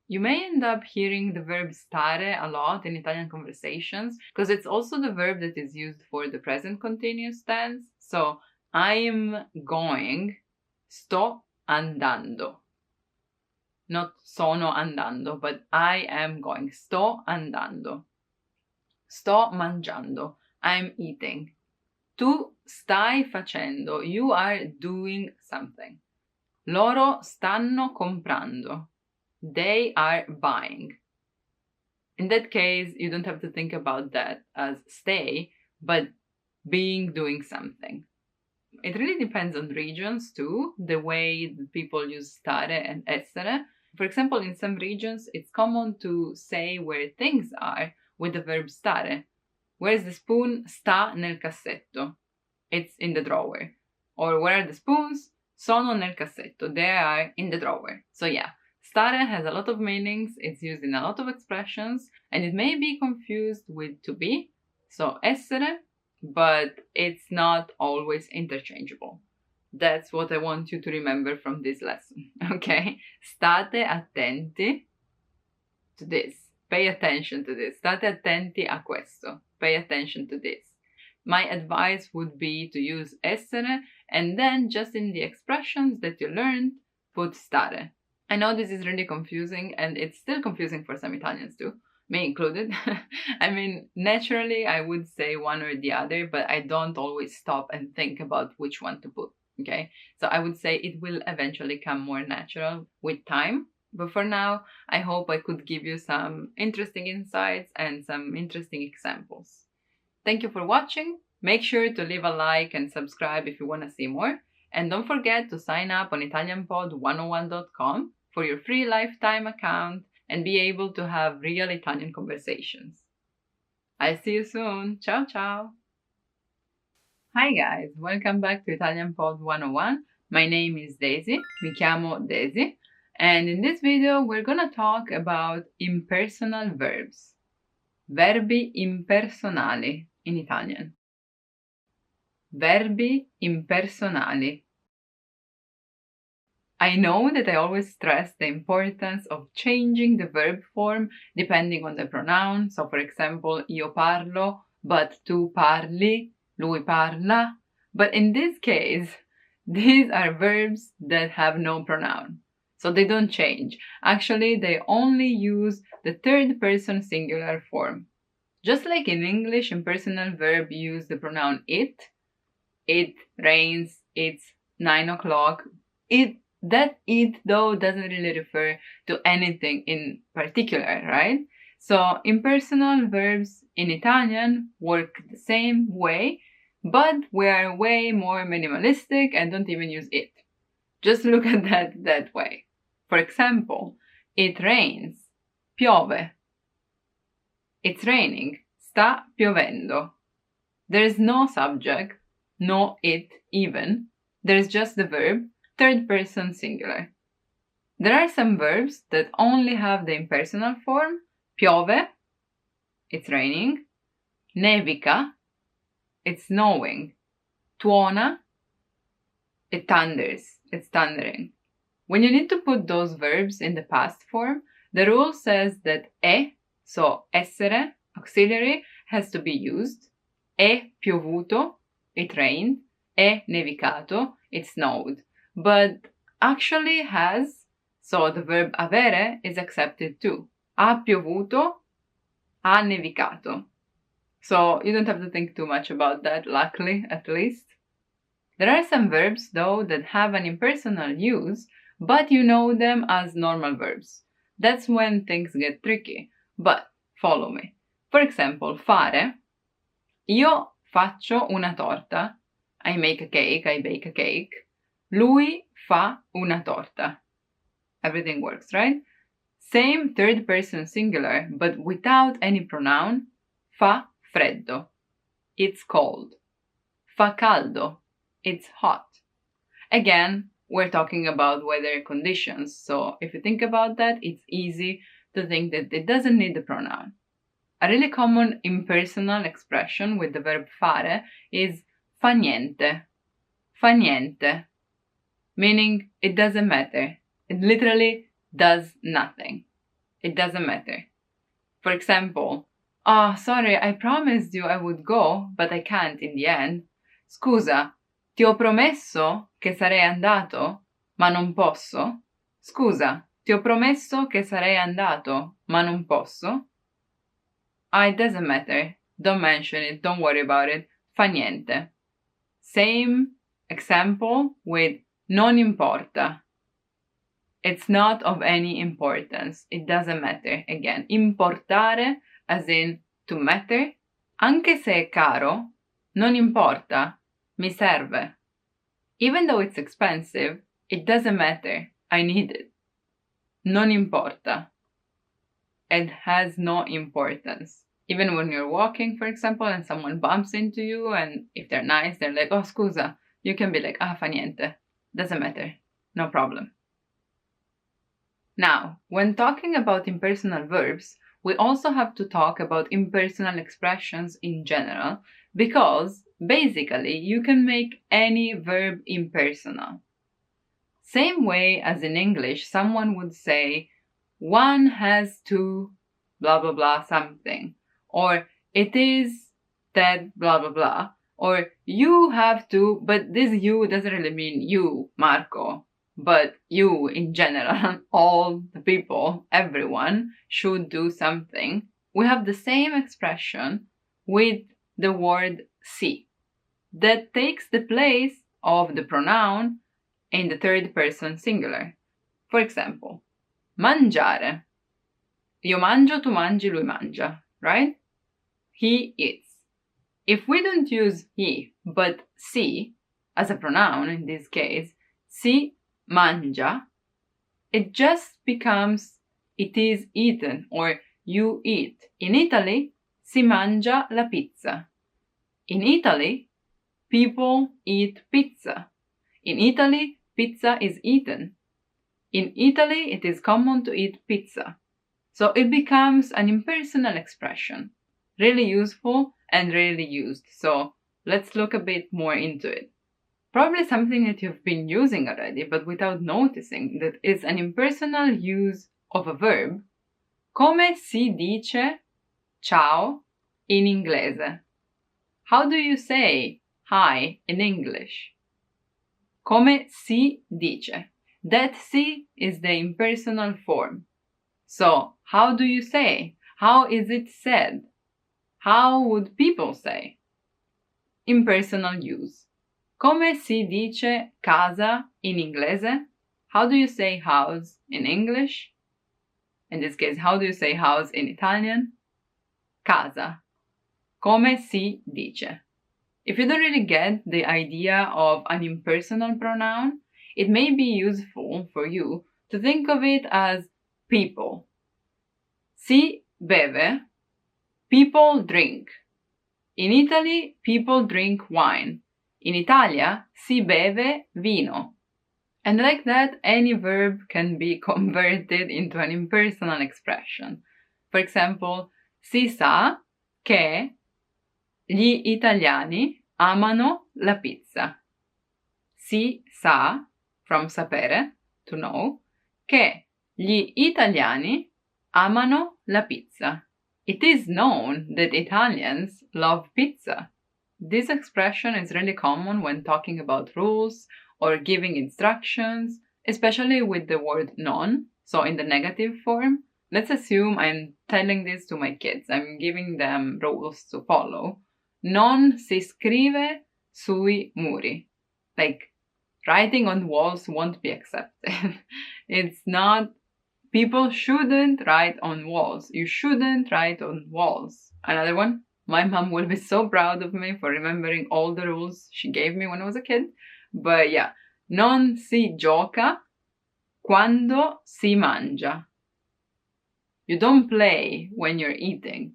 You may end up hearing the verb stare a lot in Italian conversations because it's also the verb that is used for the present continuous tense. So, I'm going, sto andando. Not sono andando, but I am going. Sto andando. Sto mangiando. I'm eating. Tu stai facendo. You are doing something. Loro stanno comprando. They are buying. In that case, you don't have to think about that as stay, but doing something. It really depends on regions too, the way that people use stare and essere. For example, in some regions, it's common to say where things are with the verb stare. Where's the spoon? Sta nel cassetto. It's in the drawer. Or where are the spoons? Sono nel cassetto. They are in the drawer. So yeah, stare has a lot of meanings, it's used in a lot of expressions, and it may be confused with to be, so essere, but it's not always interchangeable. That's what I want you to remember from this lesson, okay? State attenti to this. Pay attention to this. State attenti a questo. Pay attention to this. My advice would be to use essere and then just in the expressions that you learned, put stare. I know this is really confusing and it's still confusing for some Italians too, me included. I mean, naturally I would say one or the other, but I don't always stop and think about which one to put, okay? So I would say it will eventually come more natural with time. But for now, I hope I could give you some interesting insights and some interesting examples. Thank you for watching. Make sure to leave a like and subscribe if you want to see more. And don't forget to sign up on ItalianPod101.com for your free lifetime account and be able to have real Italian conversations. I'll see you soon. Ciao ciao! Hi guys, welcome back to Italian Pod 101. My name is Daisy, mi chiamo Daisy, and in this video we're gonna talk about impersonal verbs. Verbi impersonali in Italian. Verbi impersonali. I know that I always stress the importance of changing the verb form depending on the pronoun. So for example, io parlo, but tu parli, lui parla. But in this case, these are verbs that have no pronoun. So they don't change. Actually, they only use the third person singular form. Just like in English, impersonal verb use the pronoun it. It rains, it's 9 o'clock. That it though doesn't really refer to anything in particular, right? So impersonal verbs in Italian work the same way, but we are way more minimalistic and don't even use it. Just look at that way. For example, it rains, piove. It's raining, sta piovendo. There's no subject, no it even. There's just the verb, third person singular. There are some verbs that only have the impersonal form, piove, it's raining, nevica, it's snowing, tuona, it thunders, it's thundering. When you need to put those verbs in the past form, the rule says that è, so essere, auxiliary, has to be used. È piovuto, it rained. È nevicato, it snowed. But actually has, so the verb avere is accepted too. Ha piovuto, ha nevicato. So you don't have to think too much about that, luckily, at least. There are some verbs, though, that have an impersonal use, but you know them as normal verbs. That's when things get tricky. But follow me. For example, fare. Io faccio una torta. I make a cake, I bake a cake. Lui fa una torta. Everything works, right? Same third person singular, but without any pronoun. Fa freddo. It's cold. Fa caldo. It's hot. Again, we're talking about weather conditions, so if you think about that, it's easy to think that it doesn't need the pronoun. A really common impersonal expression with the verb fare is fa niente. Fa niente. Meaning it doesn't matter. It literally does nothing. It doesn't matter. For example, oh, sorry, I promised you I would go, but I can't in the end. Scusa, ti ho promesso che sarei andato, ma non posso. Scusa, ti ho promesso che sarei andato, ma non posso. Ah, it doesn't matter. Don't mention it. Don't worry about it. Fa niente. Same example with non importa. It's not of any importance. It doesn't matter. Again, importare as in to matter. Anche se è caro, non importa. Mi serve. Even though it's expensive, it doesn't matter. I need it. Non importa. It has no importance. Even when you're walking, for example, and someone bumps into you, and if they're nice, they're like, oh, scusa. You can be like, ah, fa niente. Doesn't matter. No problem. Now, when talking about impersonal verbs, we also have to talk about impersonal expressions in general, because basically you can make any verb impersonal. Same way as in English, someone would say, one has to blah blah blah something, or it is that blah blah blah, or you have to, but this you doesn't really mean you, Marco, but you in general, all the people, everyone should do something. We have the same expression with the word si, that takes the place of the pronoun in the third person singular. For example, mangiare. Io mangio, tu mangi, lui mangia, right? He eats. If we don't use he, but si, as a pronoun in this case, si mangia, it just becomes it is eaten or you eat. In Italy, si mangia la pizza. In Italy, people eat pizza. In Italy, pizza is eaten. In Italy, it is common to eat pizza. So it becomes an impersonal expression, really useful and rarely used. So let's look a bit more into it. Probably something that you've been using already, but without noticing, that is an impersonal use of a verb. Come si dice ciao in inglese? How do you say hi in English? Come si dice. That si is the impersonal form. So, how do you say? How is it said? How would people say? Impersonal use. Come si dice casa in inglese? How do you say house in English? In this case, how do you say house in Italian? Casa. Come si dice. If you don't really get the idea of an impersonal pronoun, it may be useful for you to think of it as people. Si beve, people drink. In Italy, people drink wine. In Italia, si beve vino. And like that, any verb can be converted into an impersonal expression. For example, si sa che gli italiani amano la pizza. Si sa, from sapere, to know, che gli italiani amano la pizza. It is known that Italians love pizza. This expression is really common when talking about rules or giving instructions, especially with the word non, so in the negative form. Let's assume I'm telling this to my kids. I'm giving them rules to follow. Non si scrive sui muri. Like, writing on walls won't be accepted. It's not. People shouldn't write on walls. You shouldn't write on walls. Another one. My mom will be so proud of me for remembering all the rules she gave me when I was a kid. But yeah, non si gioca quando si mangia. You don't play when you're eating.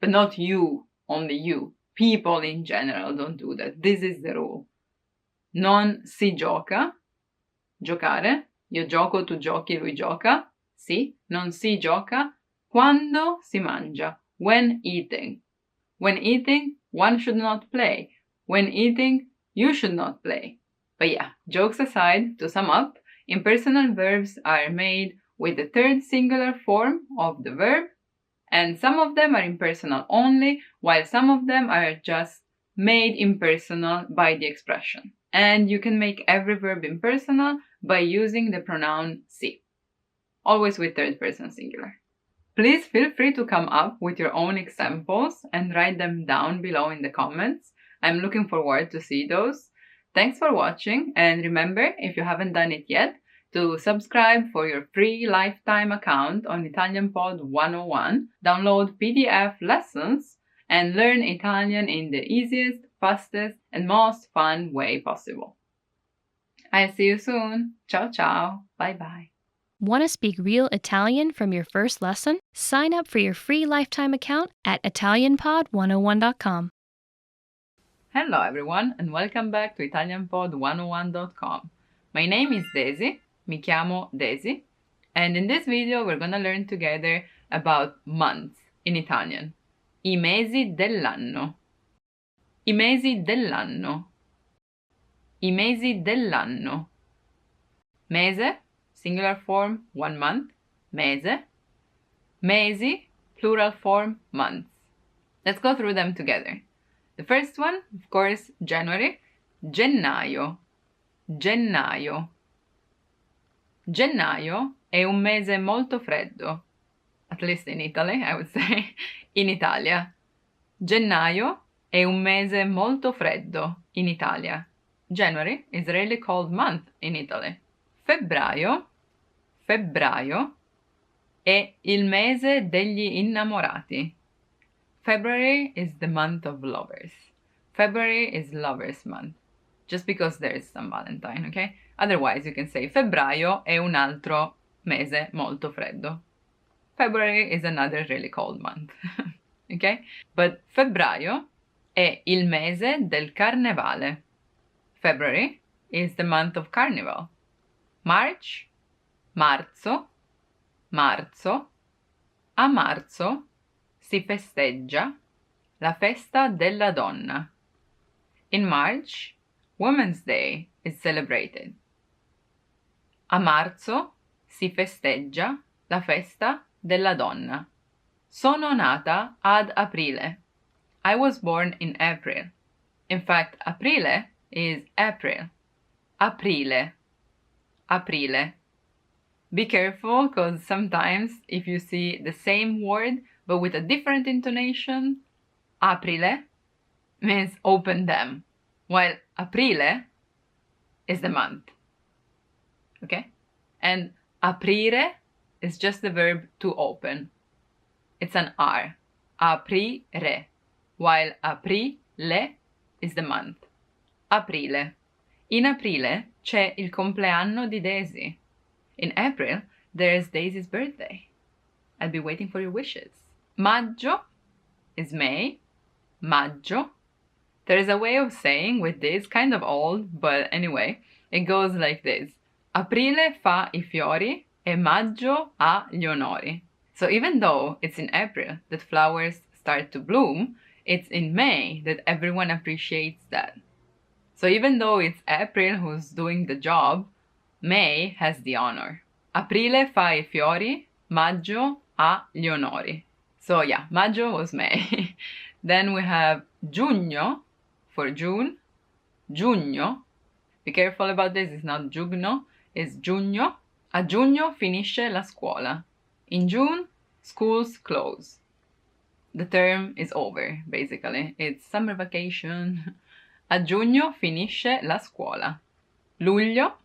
But not you, only you. People in general don't do that. This is the rule. Non si gioca, giocare. Io gioco, tu giochi, lui gioca. Si, non si gioca quando si mangia, when eating. When eating, one should not play. When eating, you should not play. But yeah, jokes aside, to sum up, impersonal verbs are made with the third singular form of the verb, and some of them are impersonal only, while some of them are just made impersonal by the expression. And you can make every verb impersonal by using the pronoun si, always with third person singular. Please feel free to come up with your own examples and write them down below in the comments. I'm looking forward to see those. Thanks for watching, and remember, if you haven't done it yet, to subscribe for your free lifetime account on Italian Pod 101, download PDF lessons, and learn Italian in the easiest, fastest, and most fun way possible. I'll see you soon. Ciao ciao. Bye bye. Want to speak real Italian from your first lesson? Sign up for your free lifetime account at ItalianPod101.com. Hello everyone, and welcome back to ItalianPod101.com. My name is Daisy, mi chiamo Daisy, and in this video we're gonna learn together about months in Italian. I mesi dell'anno. I mesi dell'anno. I mesi dell'anno. Mese, singular form, 1 month, mese. Mesi, plural form, months. Let's go through them together. The first one, of course, January. Gennaio. Gennaio. Gennaio è un mese molto freddo. At least in Italy, I would say. In Italia. Gennaio è un mese molto freddo in Italia. January is a really cold month in Italy. Febbraio. Febbraio è il mese degli innamorati. February is the month of lovers. February is lovers month. Just because there is some Valentine, okay? Otherwise you can say febbraio è un altro mese molto freddo. February is another really cold month. Okay? But febbraio è il mese del carnevale. February is the month of carnival. March, marzo, marzo. A marzo si festeggia la festa della donna. In March, Women's Day is celebrated. A marzo si festeggia la festa della donna. Sono nata ad aprile. I was born in April. In fact, aprile is April. Aprile. Aprile. Be careful, because sometimes if you see the same word but with a different intonation, aprile means open them, while aprile is the month. Okay? And aprire is just the verb to open. It's an R. Aprire. While aprile is the month. Aprile. In aprile c'è il compleanno di Daisy. In April, there's Daisy's birthday. I'll be waiting for your wishes. Maggio is May. Maggio. There is a way of saying with this, kind of old, but anyway, it goes like this. Aprile fa I fiori e maggio ha gli onori. So even though it's in April that flowers start to bloom, it's in May that everyone appreciates that. So even though it's April who's doing the job, May has the honor. Aprile fa I fiori, maggio ha gli onori. So yeah, maggio was May. Then we have giugno for June. Giugno. Be careful about this, it's not giugno, it's giugno. A giugno finisce la scuola. In June, schools close. The term is over, basically. It's summer vacation. A giugno finisce la scuola. Luglio.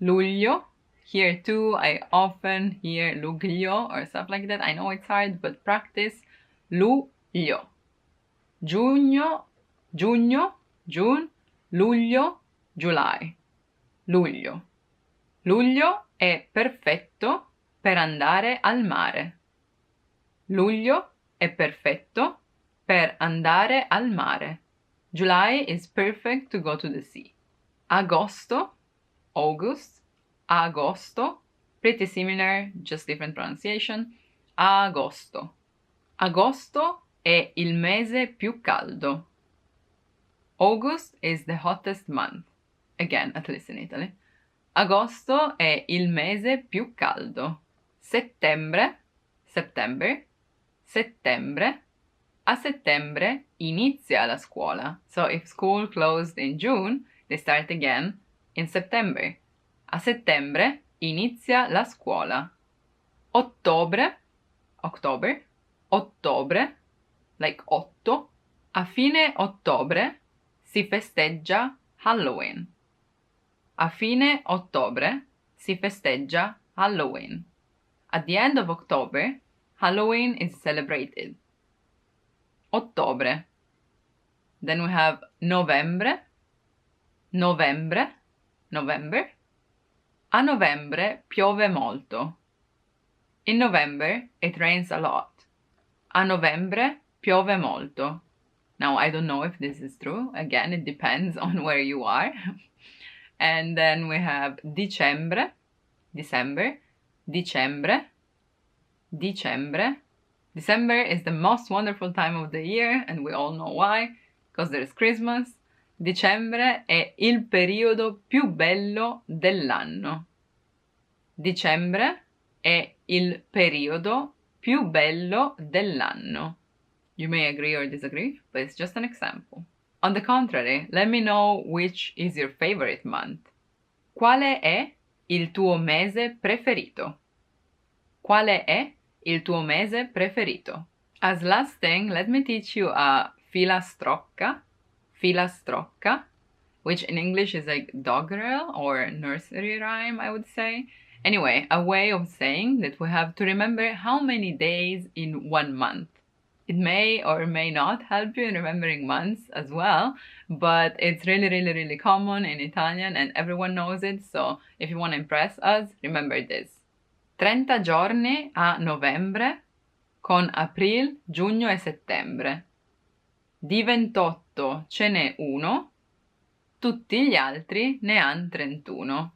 Luglio. Here too, I often hear luglio or stuff like that. I know it's hard, but practice. Luglio. Giugno, giugno, June, luglio, July. Luglio. Luglio è perfetto per andare al mare. Luglio è perfetto per andare al mare. July is perfect to go to the sea. Agosto, August, agosto, pretty similar, just different pronunciation. Agosto. Agosto è il mese più caldo. August is the hottest month. Again, at least in Italy. Agosto è il mese più caldo. Settembre, September, settembre. A settembre inizia la scuola. So if school closed in June, they start again in September. A settembre inizia la scuola. Ottobre, October, ottobre, like otto. A fine ottobre si festeggia Halloween. A fine ottobre si festeggia Halloween. At the end of October, Halloween is celebrated. Ottobre. Then we have Novembre, Novembre, November. A novembre piove molto. In November, it rains a lot. A novembre piove molto. Now, I don't know if this is true. Again, it depends on where you are. And then we have dicembre, December, dicembre, dicembre. December is the most wonderful time of the year, and we all know why, because there's Christmas. Dicembre è il periodo più bello dell'anno. Dicembre è il periodo più bello dell'anno. You may agree or disagree, but it's just an example. On the contrary, let me know which is your favorite month. Quale è il tuo mese preferito? Quale è il tuo mese preferito? As last thing, let me teach you a filastrocca, which in English is like doggerel or nursery rhyme, I would say. Anyway, a way of saying that we have to remember how many days in 1 month. It may or may not help you in remembering months as well, but it's really common in Italian and everyone knows it, so if you want to impress us, remember this. 30 giorni a novembre con aprile, giugno e settembre. Di 28 ce n'è uno, tutti gli altri ne han 31.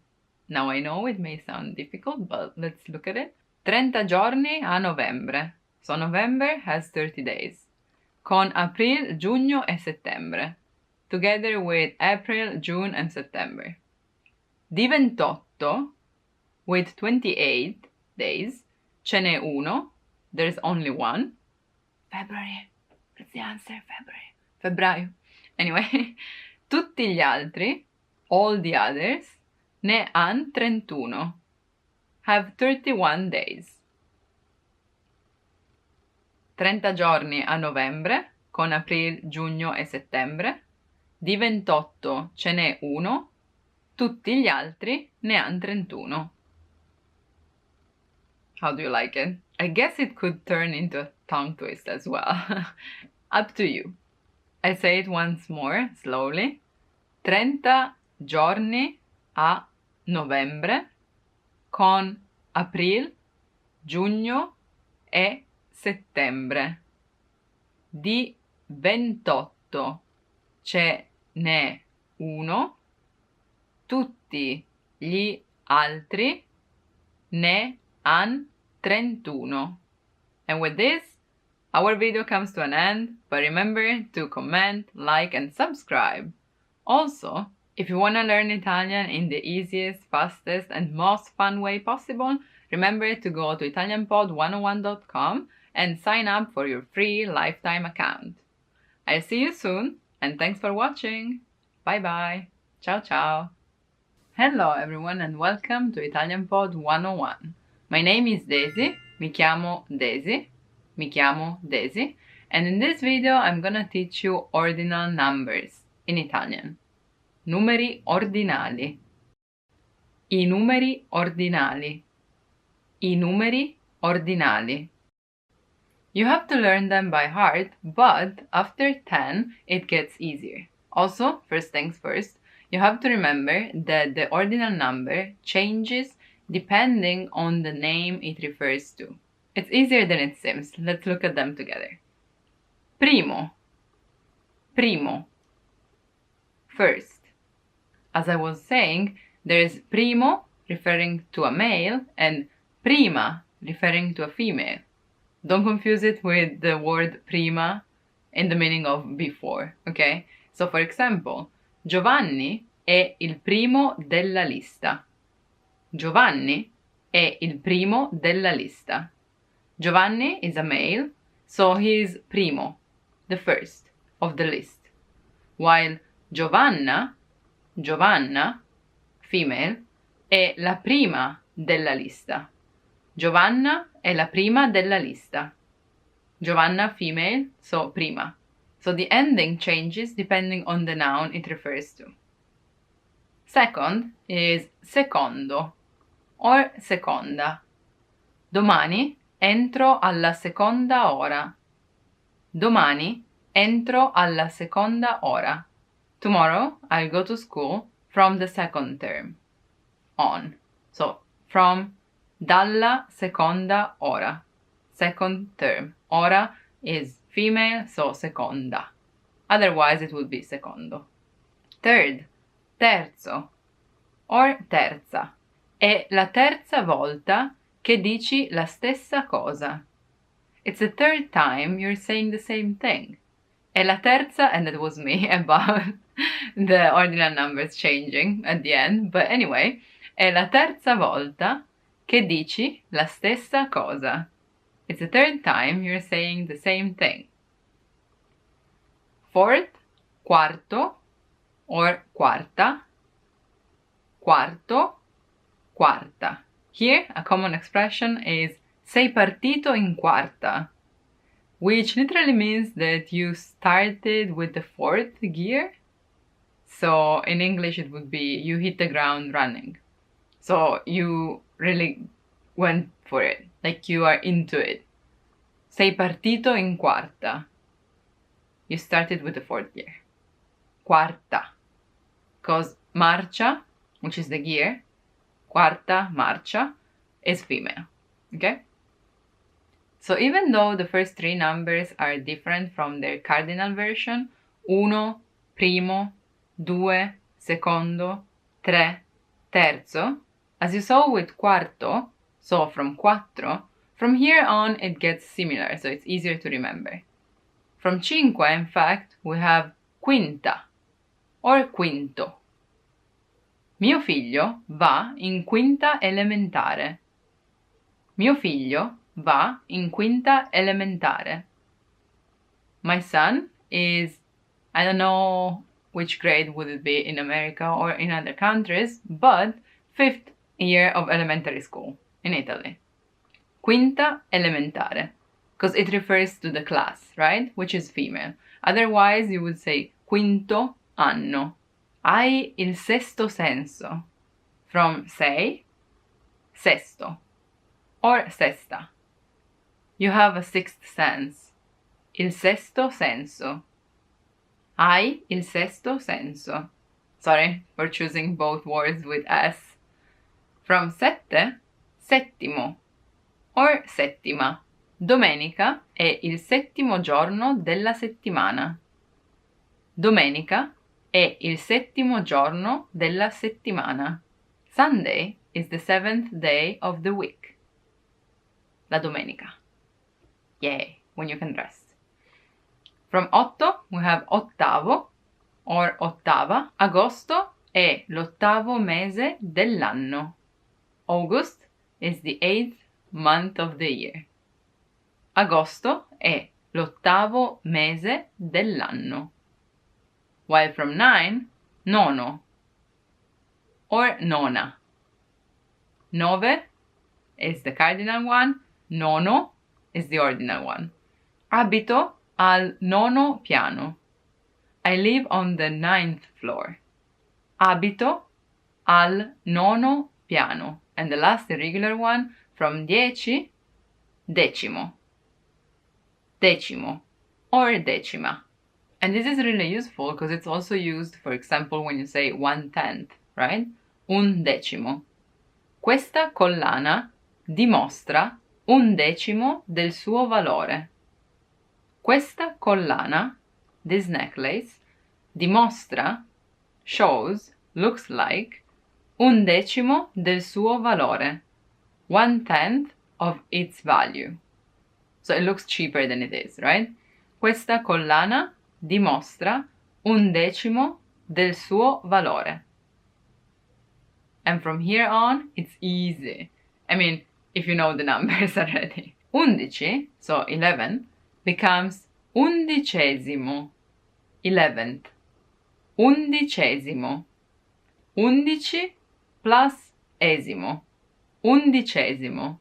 Now I know it may sound difficult, but let's look at it. 30 giorni a novembre. So November has 30 days. Con aprile, giugno e settembre. Together with April, June and September. Di 28 with 28 days. Ce n'è uno. There's only one. February. That's the answer. February. Febbraio. Anyway. Tutti gli altri, all the others, ne han 31. Have 31 days. 30 giorni a novembre, con aprile, giugno e settembre. Di 28 ce n'è uno, tutti gli altri ne han 31. How do you like it? I guess it could turn into a tongue twist as well. Up to you. I say it once more, slowly. 30 giorni a novembre, con aprile, giugno e settembre. Di 28 ce n'è uno, tutti gli altri ne han 31. And with this, Our video comes to an end, but remember to comment, like, and subscribe. Also, if you want to learn Italian in the easiest, fastest, and most fun way possible, remember to go to ItalianPod101.com and sign up for your free lifetime account. I'll see you soon, and thanks for watching. Bye bye. Ciao ciao. Hello everyone and welcome to Italian Pod 101. My name is Daisy, mi chiamo Daisy, and in this video I'm gonna teach you ordinal numbers in Italian. Numeri ordinali. I numeri ordinali. I numeri ordinali. You have to learn them by heart, but after 10 it gets easier. Also, first things first, you have to remember that the ordinal number changes depending on the name it refers to. It's easier than it seems. Let's look at them together. Primo. Primo. First. As I was saying, there is primo referring to a male and prima referring to a female. Don't confuse it with the word prima in the meaning of before, okay? So for example, Giovanni è il primo della lista. Giovanni è il primo della lista. Giovanni is a male, so he is primo, the first of the list. While Giovanna, female, è la prima della lista. Giovanna è la prima della lista. Giovanna, female, so prima. So the ending changes depending on the noun it refers to. Second is secondo or seconda. Domani entro alla seconda ora. Domani entro alla seconda ora. Tomorrow I'll go to school from the second term on. So from dalla seconda ora. Second term. Ora is female, so seconda. Otherwise it would be secondo. Third, terzo or terza. È la terza volta che dici la stessa cosa. It's the third time you're saying the same thing. È la terza, and that was me about the ordinal numbers changing at the end, but anyway, è la terza volta che dici la stessa cosa. It's the third time you're saying the same thing. Fourth, quarto or quarta. Quarto, quarta. Here, a common expression is sei partito in quarta, which literally means that you started with the fourth gear. So in English it would be you hit the ground running. So you really went for it, like you are into it. Sei partito in quarta. You started with the fourth gear. Quarta. Because marcia, which is the gear, quarta, marcia, is female. Okay? So even though the first three numbers are different from their cardinal version, uno, primo, due, secondo, tre, terzo, as you saw with quarto, so from quattro, from here on it gets similar, so it's easier to remember. From cinque, in fact, we have quinta or quinto. Mio figlio va in quinta elementare. Mio figlio va in quinta elementare. My son is, I don't know which grade would it be in America or in other countries, but 5th year of elementary school in Italy. Quinta elementare, because it refers to the class, right? Which is female. Otherwise, you would say quinto anno. Hai il sesto senso. From sei, sesto, or sesta. You have a sixth sense. Il sesto senso. Hai il sesto senso. Sorry for choosing both words with S. From sette, settimo, or settima. Domenica è il settimo giorno della settimana. Domenica è il settimo giorno della settimana. Sunday is the 7th day of the week. La domenica. Yay! when you can rest. From otto, we have ottavo or ottava. Agosto è l'ottavo mese dell'anno. August is the 8th month of the year. Agosto è l'ottavo mese dell'anno. While from 9, nono or nona. Nove is the cardinal one, nono is the ordinal one. Abito al nono piano. I live on the 9th floor. Abito al nono piano. And the last irregular one, from 10, decimo. Decimo or decima. And this is really useful because it's also used, for example, when you say 1/10, right? Un decimo. Questa collana dimostra un decimo del suo valore. Questa collana, this necklace, dimostra, shows, looks like, un decimo del suo valore. 1/10 of its value. So it looks cheaper than it is, right? Questa collana dimostra un decimo del suo valore. And from here on, it's easy. I mean, if you know the numbers already. 11, so 11, becomes undicesimo, 11th. Undicesimo. 11 plus esimo. Undicesimo.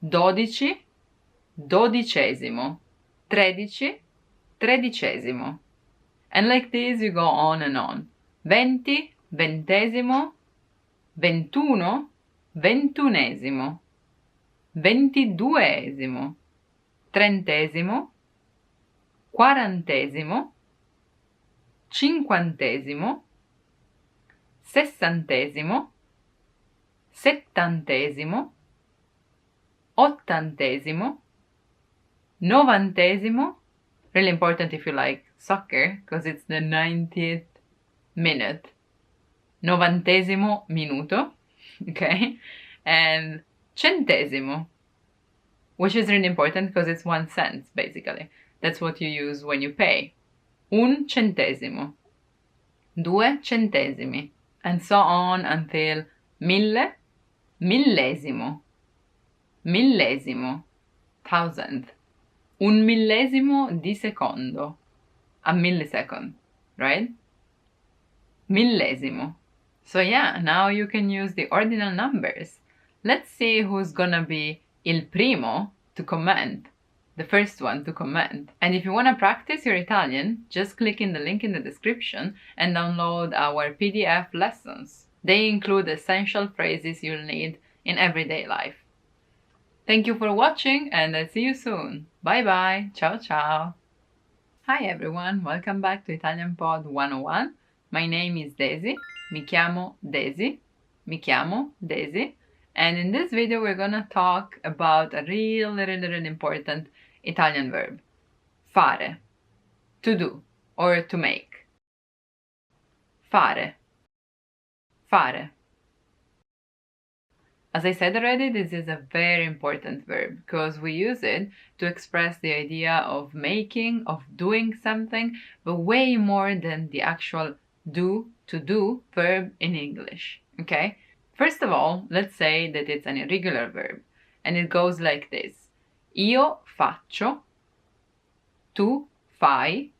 12, dodicesimo. 13, tredicesimo. And like this you go on and on. 20, ventesimo. 21, ventunesimo. 22esimo. Trentesimo. Quarantesimo. Cinquantesimo. Sessantesimo. Settantesimo. Ottantesimo. Novantesimo. Really important if you like soccer, because it's the 90th minute. Novantesimo minuto, okay? And centesimo, which is really important because it's 1 cent, basically. That's what you use when you pay. Un centesimo. Due centesimi. And so on until mille, millesimo. Millesimo. Thousandth. Un millesimo di secondo. A millisecond, right? Millesimo. So yeah, now you can use the ordinal numbers. Let's see who's gonna be il primo to comment. The first one to comment. And if you want to practice your Italian, just click in the link in the description and download our PDF lessons. They include essential phrases you'll need in everyday life. Thank you for watching and I'll see you soon. Bye bye. Ciao ciao. Hi everyone, welcome back to Italian Pod 101. My name is Daisy. Mi chiamo Daisy. Mi chiamo Daisy. And in this video we're gonna talk about a really important Italian verb. Fare. To do or to make. Fare. Fare. As I said already, this is a very important verb because we use it to express the idea of making, of doing something, but way more than the actual do, to do verb in English, okay? First of all, let's say that it's an irregular verb and it goes like this. Io faccio, tu fai,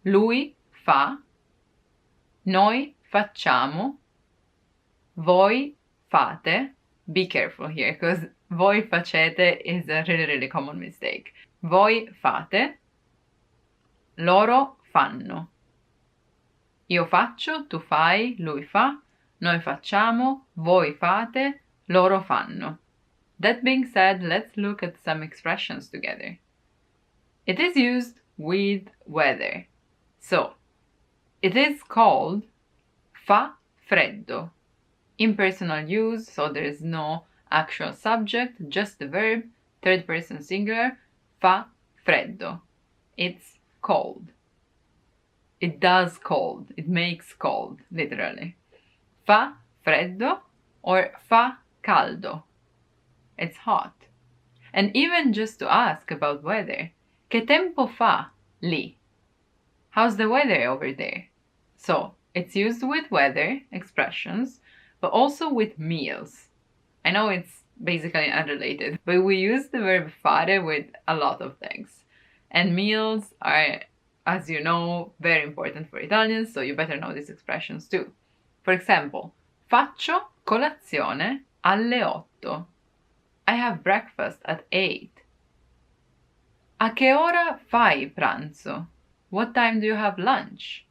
lui fa, noi facciamo, voi fate. Be careful here because voi facete is a really common mistake. Voi fate, loro fanno. Io faccio, tu fai, lui fa, noi facciamo, voi fate, loro fanno. That being said, let's look at some expressions together. It is used with weather. So, it is called fa freddo. Impersonal use, so there is no actual subject, just the verb, third person singular, fa freddo. It's cold. It does cold. It makes cold, literally. Fa freddo or fa caldo. It's hot. And even just to ask about weather. Che tempo fa lì? How's the weather over there? So, it's used with weather expressions, but also with meals. I know it's basically unrelated, but we use the verb fare with a lot of things. And meals are, as you know, very important for Italians, so you better know these expressions too. For example, faccio colazione alle 8. I have breakfast at 8. A che ora fai pranzo? What time do you have lunch?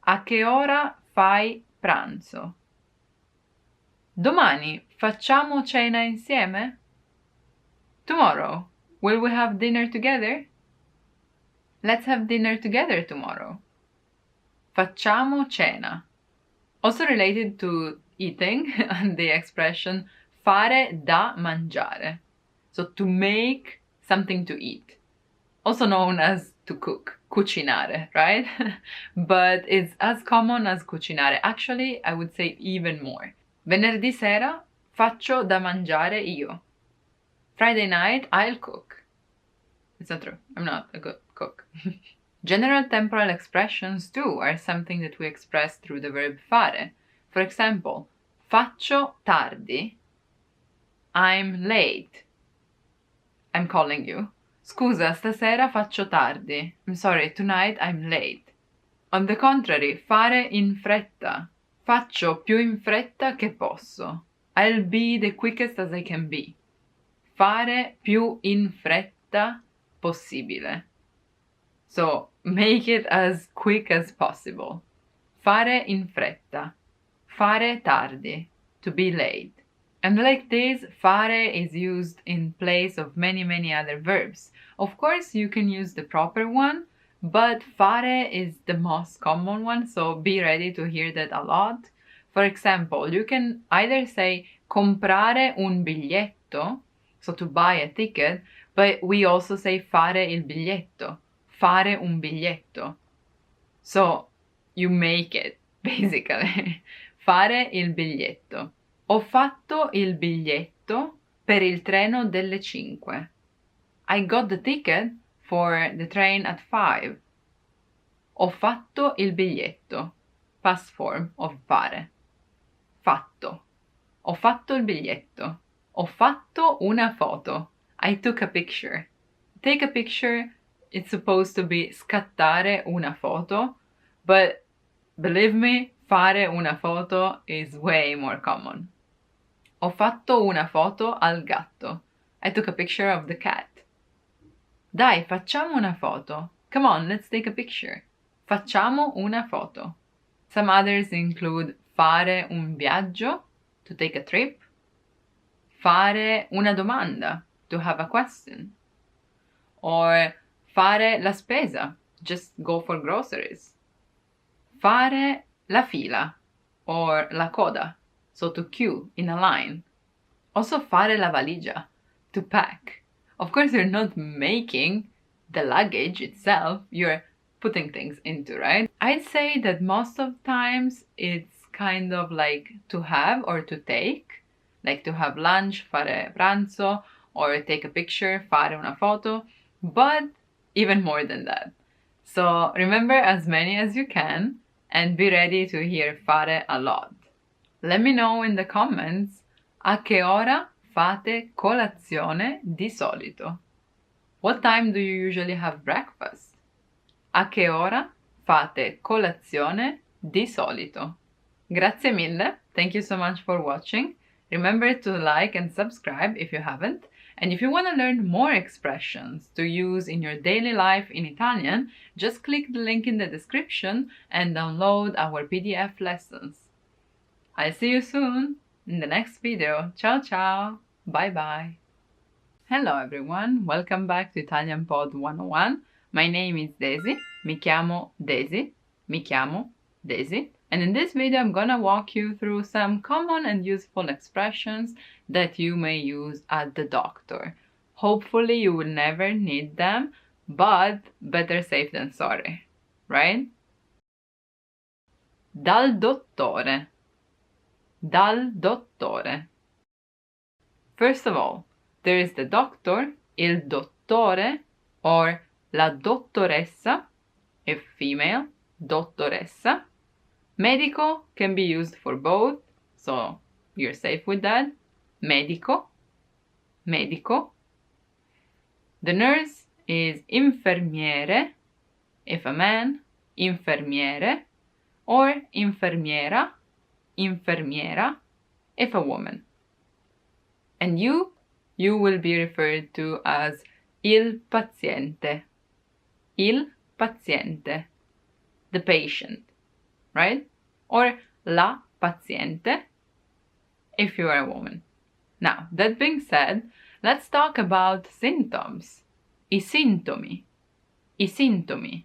A che ora fai pranzo? Domani facciamo cena insieme? Tomorrow, will we have dinner together? Let's have dinner together tomorrow. Facciamo cena. Also related to eating, and the expression fare da mangiare. So to make something to eat. Also known as to cook, cucinare, right? But it's as common as cucinare. Actually, I would say even more. Venerdì sera faccio da mangiare io. Friday night, I'll cook. It's not true. I'm not a good cook. General temporal expressions too are something that we express through the verb fare. For example, faccio tardi. I'm late. I'm calling you. Scusa, stasera faccio tardi. I'm sorry, tonight I'm late. On the contrary, fare in fretta. Faccio più in fretta che posso. I'll be the quickest as I can be. Fare più in fretta possibile. So, make it as quick as possible. Fare in fretta. Fare tardi. To be late. And like this, fare is used in place of many other verbs. Of course, you can use the proper one, but fare is the most common one, so be ready to hear that a lot. For example, you can either say comprare un biglietto, so to buy a ticket, but we also say fare il biglietto, fare un biglietto. So you make it, basically. Fare il biglietto. Ho fatto il biglietto per il treno delle 5. I got the ticket for the train at 5. Ho fatto il biglietto. Past form of fare. Fatto. Ho fatto il biglietto. Ho fatto una foto. I took a picture. Take a picture, it's supposed to be scattare una foto, but believe me, fare una foto is way more common. Ho fatto una foto al gatto. I took a picture of the cat. Dai, facciamo una foto. Come on, let's take a picture. Facciamo una foto. Some others include fare un viaggio, to take a trip. Fare una domanda, to have a question. Or fare la spesa, just go for groceries. Fare la fila, or la coda, so to queue in a line. Also fare la valigia, to pack. Of course, you're not making the luggage itself, you're putting things into, right? I'd say that most of times it's kind of like to have or to take, like to have lunch, fare pranzo, or take a picture, fare una foto, but even more than that. So remember as many as you can and be ready to hear fare a lot. Let me know in the comments a che ora fate colazione di solito. What time do you usually have breakfast? A che ora fate colazione di solito? Grazie mille. Thank you so much for watching. Remember to like and subscribe if you haven't. And if you want to learn more expressions to use in your daily life in Italian, just click the link in the description and download our PDF lessons. I'll see you soon in the next video. Ciao ciao! Bye bye! Hello everyone, welcome back to Italian Pod 101. My name is Daisy, mi chiamo Daisy, and in this video I'm gonna walk you through some common and useful expressions that you may use at the doctor. Hopefully you will never need them, but better safe than sorry, right? Dal dottore. First of all, there is the doctor, il dottore, or la dottoressa, if female, dottoressa. Medico can be used for both, so you're safe with that. Medico, medico. The nurse is infermiere, if a man, infermiere, or infermiera, infermiera, if a woman. And you will be referred to as il paziente, the patient, right? Or la paziente, if you are a woman. Now, that being said, let's talk about symptoms. I sintomi. I sintomi.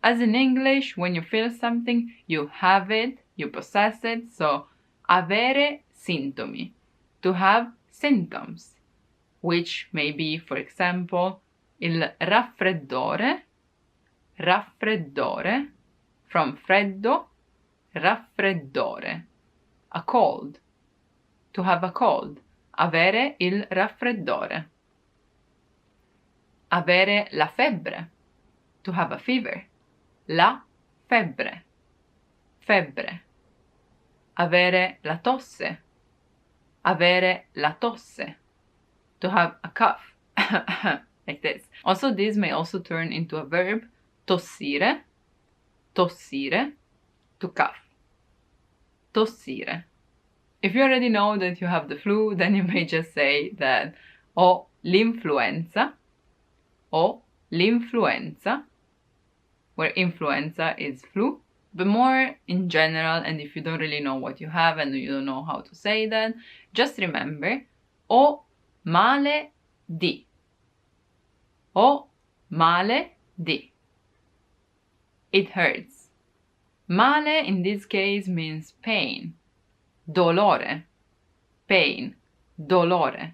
As in English, when you feel something, you have it, you possess it. So, avere sintomi. To have symptoms. Which may be, for example, il raffreddore. Raffreddore. From freddo, raffreddore. A cold. To have a cold. Avere il raffreddore. Avere la febbre. To have a fever. La febbre. Febbre. Avere la tosse. Avere la tosse. To have a cough. Like this. Also, this may also turn into a verb. Tossire. Tossire. To cough. Tossire. If you already know that you have the flu, then you may just say that ho l'influenza, ho l'influenza, where influenza is flu, but more in general, and if you don't really know what you have and you don't know how to say that, just remember, ho male di, ho male di, it hurts. Male in this case means pain. Dolore, pain, dolore.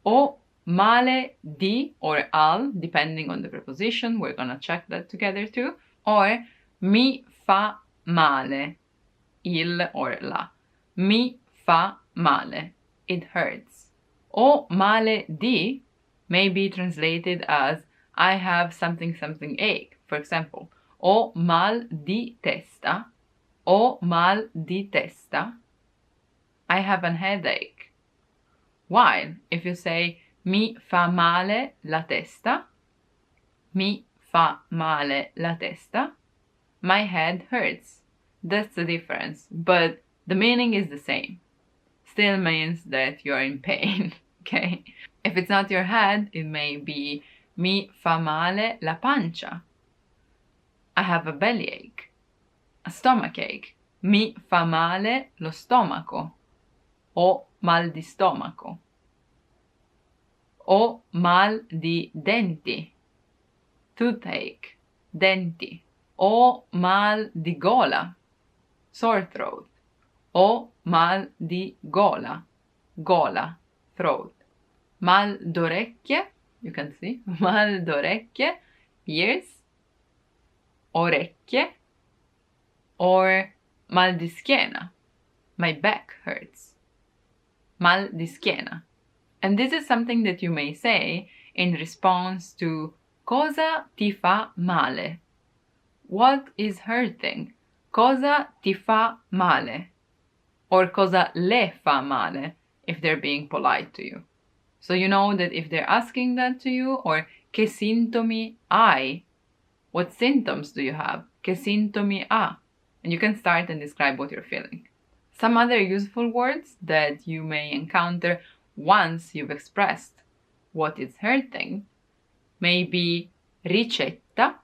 Ho male di or al, depending on the preposition, we're gonna check that together too. Or mi fa male, il or la. Mi fa male, it hurts. Ho male di may be translated as I have something something ache. For example, ho mal di testa. Ho mal di testa. I have an headache. While if you say mi fa male la testa, mi fa male la testa, my head hurts. That's the difference, but the meaning is the same. Still means that you're in pain, okay? If it's not your head, it may be mi fa male la pancia. I have a bellyache. A stomachache. Mi fa male lo stomaco. Ho mal di stomaco. Ho mal di denti. Toothache. Denti. Ho mal di gola. Sore throat. Ho mal di gola. Gola. Throat. Mal d'orecchie. You can see. Mal d'orecchie. Ears. Orecchie. Or mal di schiena. My back hurts. Mal di schiena. And this is something that you may say in response to cosa ti fa male? What is hurting? Cosa ti fa male? Or cosa le fa male if they're being polite to you. So you know that if they're asking that to you, or che sintomi hai? What symptoms do you have? Che sintomi ha? And you can start and describe what you're feeling. Some other useful words that you may encounter once you've expressed what is hurting may be ricetta.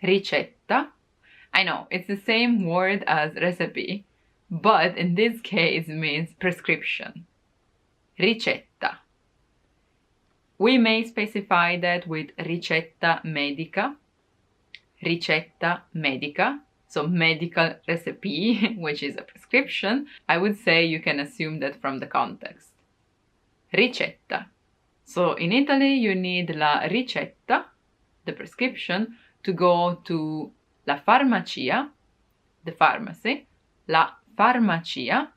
Ricetta. I know, it's the same word as recipe, but in this case it means prescription. Ricetta. We may specify that with ricetta medica. Ricetta medica. So medical recipe, which is a prescription, I would say you can assume that from the context. Ricetta. So in Italy you need la ricetta, the prescription, to go to la farmacia, the pharmacy, la farmacia.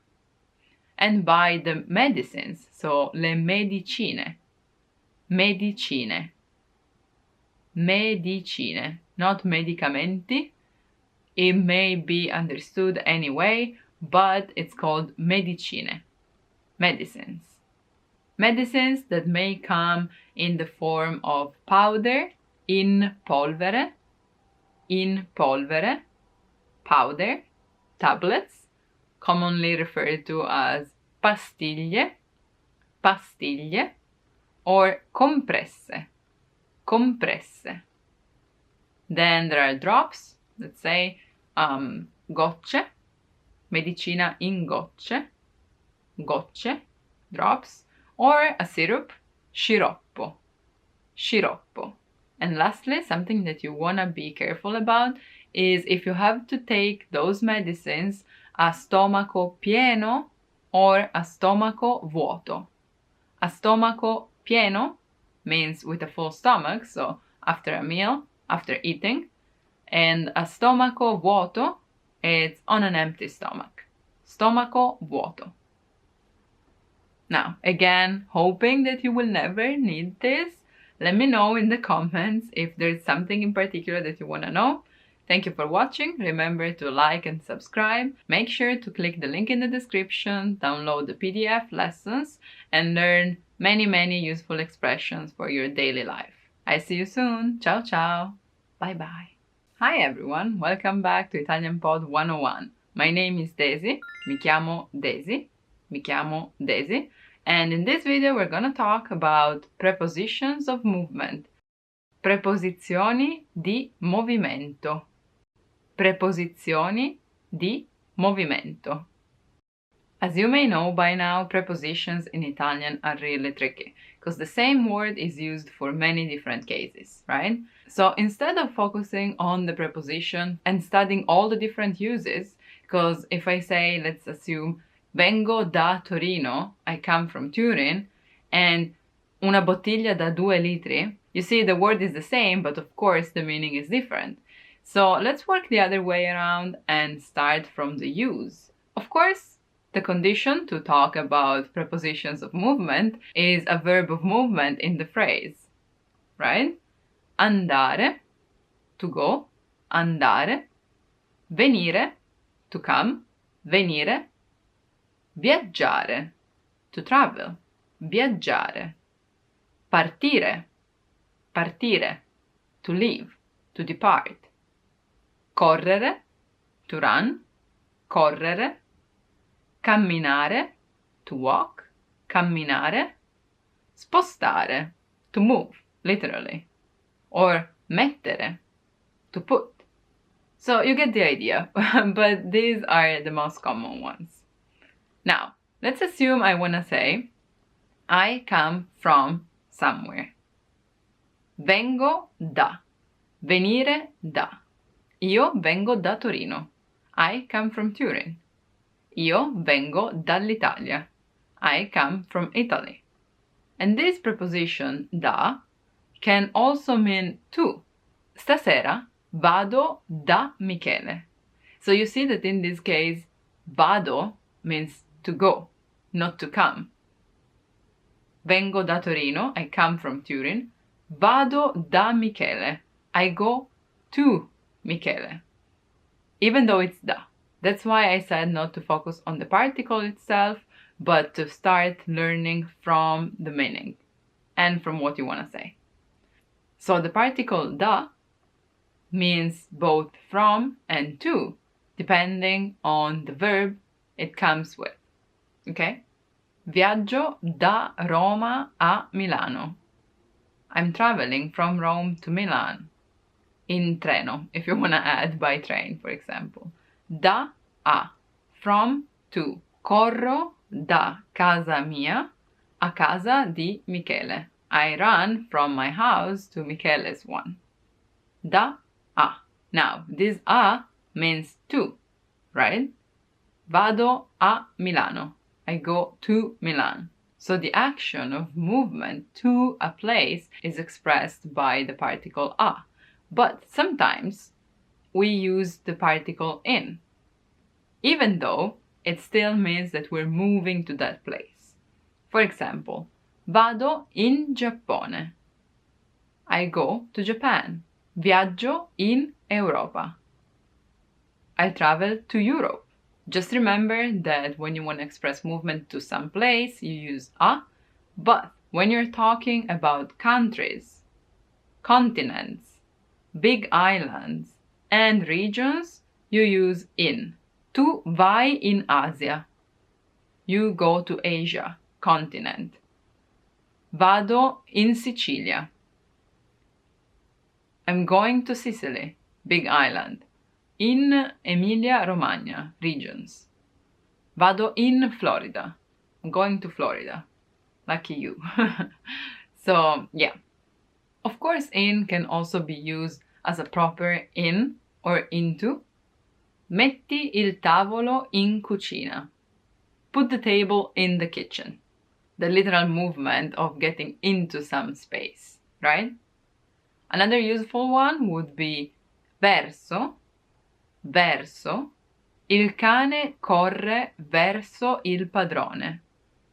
and buy the medicines, so le medicine, medicine, medicine, not medicamenti. It may be understood anyway, but it's called medicine, medicines. Medicines that may come in the form of powder, in polvere, powder, tablets, commonly referred to as pastiglie, pastiglie, or compresse, compresse. Then there are drops, let's say gocce, medicina in gocce, gocce, drops, or a syrup, sciroppo, sciroppo. And lastly, something that you want to be careful about is if you have to take those medicines a stomaco pieno or a stomaco vuoto. A stomaco pieno means with a full stomach, so after a meal, after eating, and a stomaco vuoto, it's on an empty stomach. Stomaco vuoto. Now, again, hoping that you will never need this, let me know in the comments if there's something in particular that you want to know. Thank you for watching. Remember to like and subscribe. Make sure to click the link in the description, download the PDF lessons, and learn many useful expressions for your daily life. I see you soon. Ciao ciao. Bye bye. Hi everyone, welcome back to Italian Pod 101. My name is Daisy. Mi chiamo Daisy. Mi chiamo Daisy. And in this video we're gonna talk about prepositions of movement. Preposizioni di movimento. Preposizioni di movimento. As you may know by now, prepositions in Italian are really tricky because the same word is used for many different cases, right? So instead of focusing on the preposition and studying all the different uses, because if I say, let's assume, vengo da Torino, I come from Turin, and una bottiglia da 2 litri, you see the word is the same, but of course the meaning is different. So let's work the other way around and start from the use. Of course, the condition to talk about prepositions of movement is a verb of movement in the phrase, right? Andare, to go, andare. Venire, to come, venire. Viaggiare, to travel, viaggiare. Partire, partire, to leave, to depart. Correre, to run, correre. Camminare, to walk, camminare. Spostare, to move, literally. Or mettere, to put. So you get the idea, but these are the most common ones. Now, let's assume I want to say, I come from somewhere. Vengo da. Venire da. Io vengo da Torino. I come from Turin. Io vengo dall'Italia. I come from Italy. And this preposition da can also mean to. Stasera vado da Michele. So you see that in this case, vado means to go, not to come. Vengo da Torino, I come from Turin. Vado da Michele, I go to Michele. Even though it's da. That's why I said not to focus on the particle itself, but to start learning from the meaning and from what you want to say. So the particle da means both from and to, depending on the verb it comes with. Okay? Viaggio da Roma a Milano. I'm traveling from Rome to Milan. In treno, if you want to add by train, for example. Da a, from to. Corro da casa mia a casa di Michele. I run from my house to Michele's one. Da a. Now, this a means to, right? Vado a Milano. I go to Milan. So the action of movement to a place is expressed by the particle a. But sometimes we use the particle in, even though it still means that we're moving to that place. For example, vado in Giappone. I go to Japan. Viaggio in Europa. I travel to Europe. Just remember that when you want to express movement to some place, you use a, but when you're talking about countries, continents, big islands, and regions, you use in. Tu vai in Asia. You go to Asia, continent. Vado in Sicilia. I'm going to Sicily, big island. In Emilia-Romagna, regions. Vado in Florida. I'm going to Florida. Lucky you. So, yeah. Of course, in can also be used as a proper in or into. Metti il tavolo in cucina. Put the table in the kitchen. The literal movement of getting into some space, right? Another useful one would be verso. Verso. Il cane corre verso il padrone.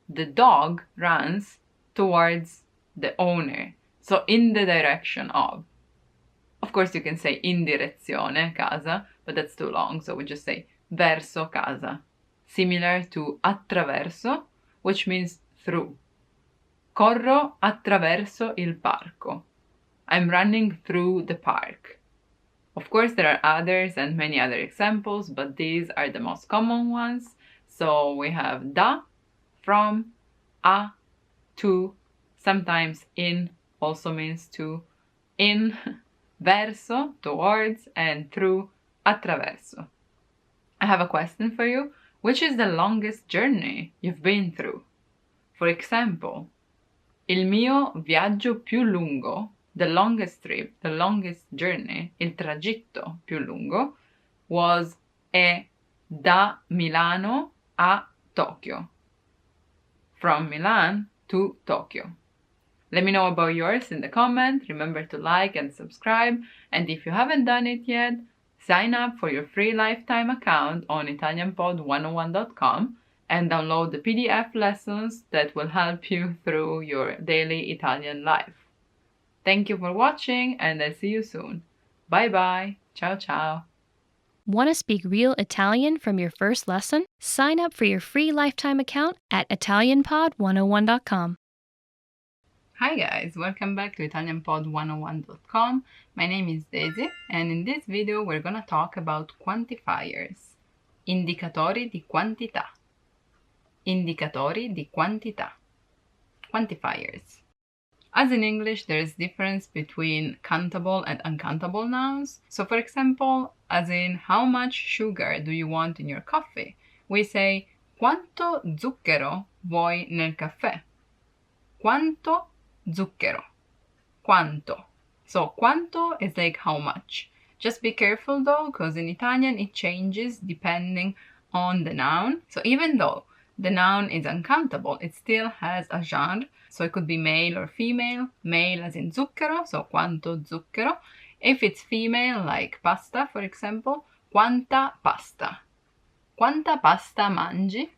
The dog runs towards the owner. So in the direction of. Of course, you can say in direzione, casa, but that's too long, so we just say verso casa. Similar to attraverso, which means through. Corro attraverso il parco. I'm running through the park. Of course, there are others and many other examples, but these are the most common ones. So we have da, from, a, to, sometimes in also means to, in, verso, towards, and through, attraverso. I have a question for you. Which is the longest journey you've been through? For example, il mio viaggio più lungo, the longest trip, the longest journey, il tragitto più lungo, è da Milano a Tokyo. From Milan to Tokyo. Let me know about yours in the comments. Remember to like and subscribe. And if you haven't done it yet, sign up for your free lifetime account on ItalianPod101.com and download the PDF lessons that will help you through your daily Italian life. Thank you for watching, and I'll see you soon. Bye bye. Ciao ciao. Want to speak real Italian from your first lesson? Sign up for your free lifetime account at ItalianPod101.com. Hi guys, welcome back to ItalianPod101.com. My name is Daisy, and in this video we're gonna talk about quantifiers. Indicatori di quantità. Indicatori di quantità. Quantifiers. As in English, there is difference between countable and uncountable nouns. So for example, as in how much sugar do you want in your coffee? We say quanto zucchero vuoi nel caffè? Quanto zucchero. Quanto. So quanto is like how much. Just be careful though, because in Italian it changes depending on the noun. So even though the noun is uncountable, it still has a genre. So it could be male or female. Male as in zucchero, so quanto zucchero. If it's female, like pasta, for example, quanta pasta. Quanta pasta mangi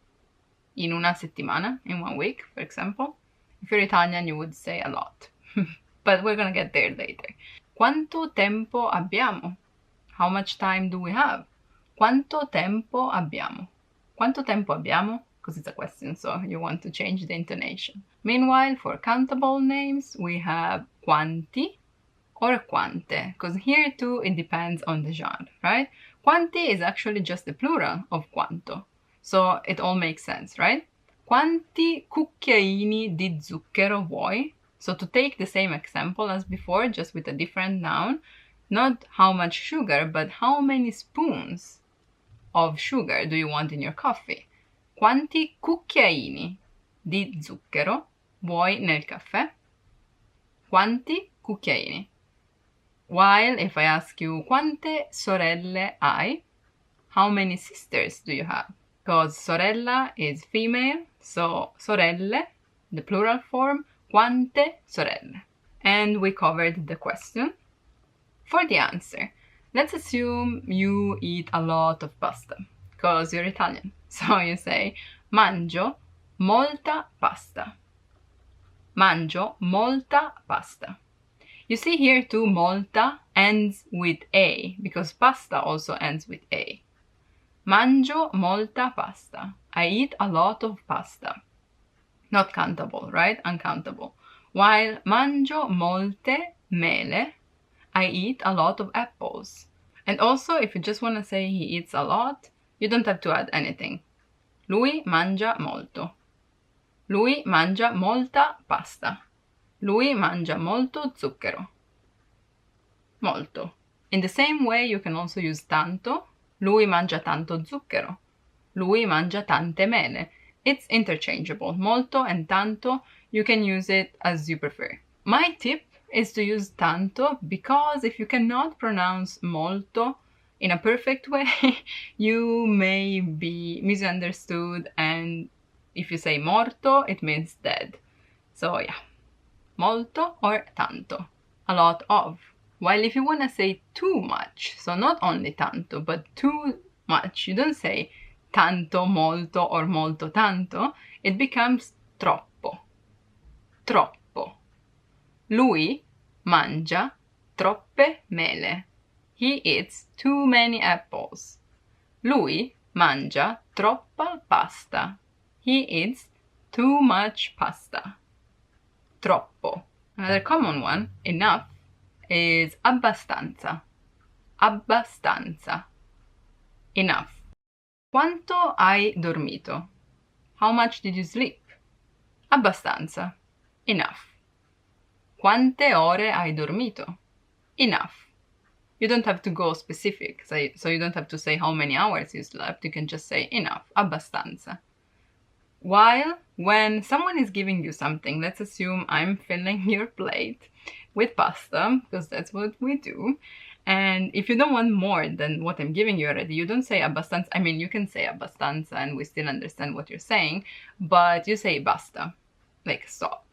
in una settimana, in 1 week, for example. If you're Italian, you would say a lot. But we're gonna get there later. Quanto tempo abbiamo? How much time do we have? Quanto tempo abbiamo? Quanto tempo abbiamo? Because it's a question, so you want to change the intonation. Meanwhile, for countable names, we have quanti or quante, because here too it depends on the genre, right? Quanti is actually just the plural of quanto, so it all makes sense, right? Quanti cucchiaini di zucchero vuoi? So to take the same example as before, just with a different noun, not how much sugar, but how many spoons of sugar do you want in your coffee? Quanti cucchiaini di zucchero vuoi nel caffè? Quanti cucchiaini? While if I ask you quante sorelle hai, how many sisters do you have? Because sorella is female, so sorelle, the plural form, quante sorelle. And we covered the question. For the answer, let's assume you eat a lot of pasta. because you're Italian. So you say mangio molta pasta. Mangio molta pasta. You see here too, molta ends with A because pasta also ends with A. Mangio molta pasta. I eat a lot of pasta. Not countable, right? Uncountable. While mangio molte mele, I eat a lot of apples. And also, if you just want to say he eats a lot, you don't have to add anything. Lui mangia molto. Lui mangia molta pasta. Lui mangia molto zucchero. Molto. In the same way, you can also use tanto. Lui mangia tanto zucchero. Lui mangia tante mele. It's interchangeable. Molto and tanto, you can use it as you prefer. My tip is to use tanto because if you cannot pronounce molto in a perfect way, you may be misunderstood, and if you say morto, it means dead. So yeah, molto or tanto, a lot of. While if you want to say too much, so not only tanto, but too much, you don't say tanto, molto, or molto tanto, it becomes troppo. Troppo. Lui mangia troppe mele. He eats too many apples. Lui mangia troppa pasta. He eats too much pasta. Troppo. Another common one, enough, is abbastanza. Abbastanza. Enough. Quanto hai dormito? How much did you sleep? Abbastanza. Enough. Quante ore hai dormito? Enough. You don't have to go specific, so you don't have to say how many hours you slept. You can just say enough, abbastanza. While when someone is giving you something, let's assume I'm filling your plate with pasta, because that's what we do. And if you don't want more than what I'm giving you already, you don't say abbastanza. I mean, you can say abbastanza and we still understand what you're saying, but you say basta, like stop.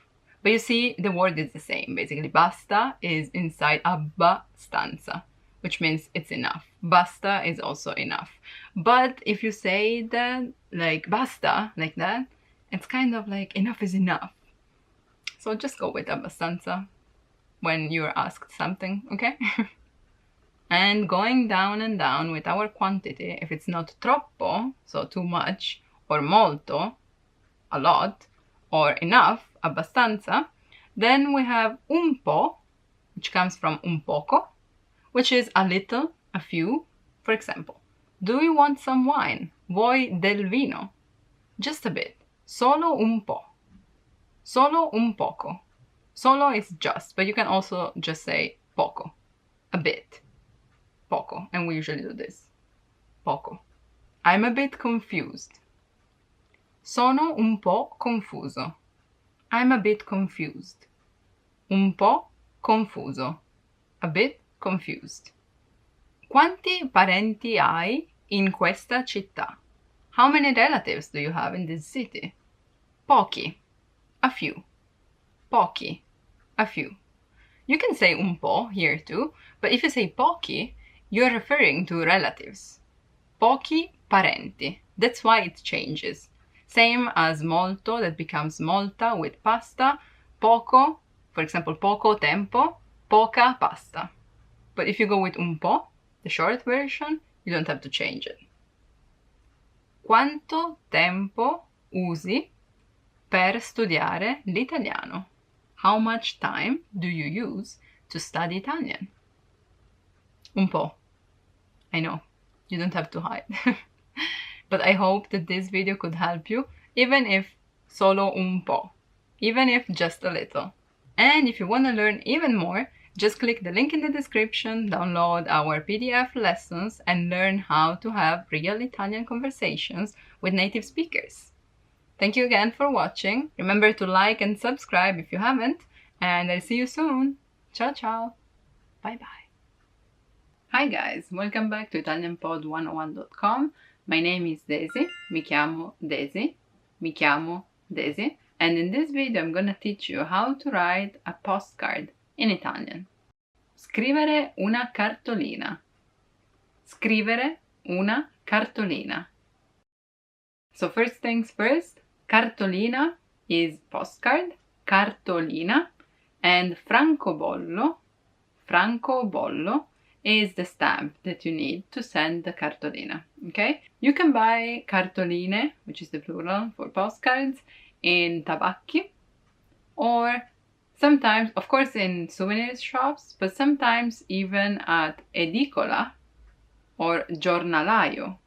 But you see, the word is the same. Basically, basta is inside abbastanza, which means it's enough. Basta is also enough. But if you say that, like basta, like that, it's kind of like enough is enough. So just go with abbastanza when you're asked something, okay? And going down and down with our quantity, if it's not troppo, so too much, or molto, a lot, or enough, abbastanza, then we have un po', which comes from un poco, which is a little, a few. For example, do you want some wine? Vuoi del vino? Just a bit. Solo un po'. Solo un poco. Solo is just, but you can also just say poco. A bit. Poco. And we usually do this. Poco. I'm a bit confused. Sono un po' confuso. I'm a bit confused. Un po' confuso. A bit confused. Quanti parenti hai in questa città? How many relatives do you have in this city? Pochi. A few. Pochi. A few. You can say un po' here too, but if you say pochi, you're referring to relatives. Pochi parenti. That's why it changes. Same as molto, that becomes molta with pasta. Poco, for example, poco tempo, poca pasta. But if you go with un po', the short version, you don't have to change it. Quanto tempo usi per studiare l'italiano? How much time do you use to study Italian? Un po'. I know, you don't have to hide. But I hope that this video could help you, even if solo un po', even if just a little. And if you want to learn even more, just click the link in the description, download our PDF lessons, and learn how to have real Italian conversations with native speakers. Thank you again for watching. Remember to like and subscribe if you haven't, and I'll see you soon. Ciao ciao. Bye bye. Hi guys, welcome back to ItalianPod101.com. My name is Daisy. Mi chiamo Daisy. Mi chiamo Daisy. And in this video I'm gonna teach you how to write a postcard in Italian. Scrivere una cartolina. Scrivere una cartolina. So first things first, cartolina is postcard, cartolina, and francobollo is the stamp that you need to send the cartolina, okay? You can buy cartoline, which is the plural for postcards, in tabacchi, or sometimes, of course, in souvenir shops, but sometimes even at edicola or giornalaio,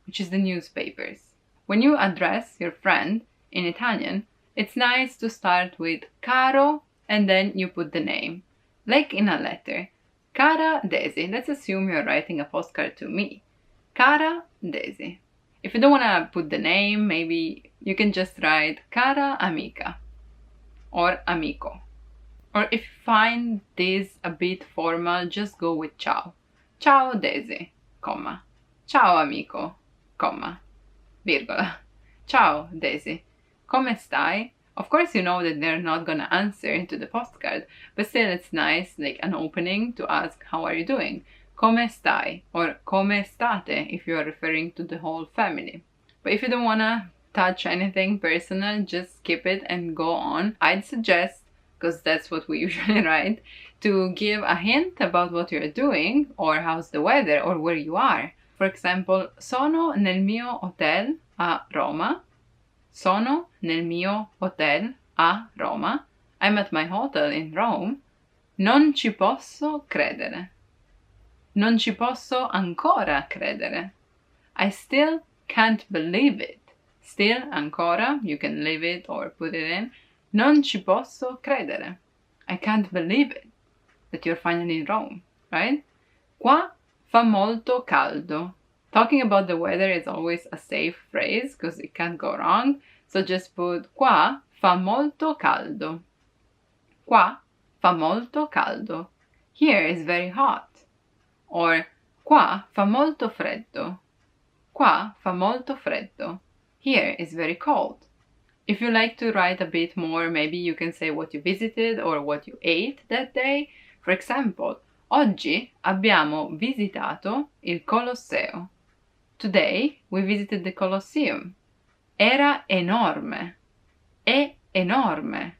which is the newspapers. When you address your friend in Italian, it's nice to start with caro and then you put the name. Like in a letter. Cara Daisy. Let's assume you're writing a postcard to me. Cara Daisy. If you don't want to put the name, maybe you can just write cara amica or amico. Or if you find this a bit formal, just go with ciao. Ciao Daisy, comma. Ciao amico, comma. Virgola. Ciao Daisy. Come stai? Of course you know that they're not gonna answer to the postcard, but still it's nice, like an opening to ask how are you doing? Come stai? Or come state if you are referring to the whole family. But if you don't wanna touch anything personal, just skip it and go on. I'd suggest, because that's what we usually write, to give a hint about what you're doing or how's the weather or where you are. For example, sono nel mio hotel a Roma. Sono nel mio hotel a Roma. I'm at my hotel in Rome. Non ci posso credere. Non ci posso ancora credere. I still can't believe it. Still, ancora, you can leave it or put it in. Non ci posso credere. I can't believe it that you're finally in Rome, right? Qua fa molto caldo. Talking about the weather is always a safe phrase because it can't go wrong. So just put qua fa molto caldo. Qua fa molto caldo. Here is very hot. Or qua fa molto freddo. Qua fa molto freddo. Here is very cold. If you like to write a bit more, maybe you can say what you visited or what you ate that day. For example, oggi abbiamo visitato il Colosseo. Today we visited the Colosseum. Era enorme. È enorme.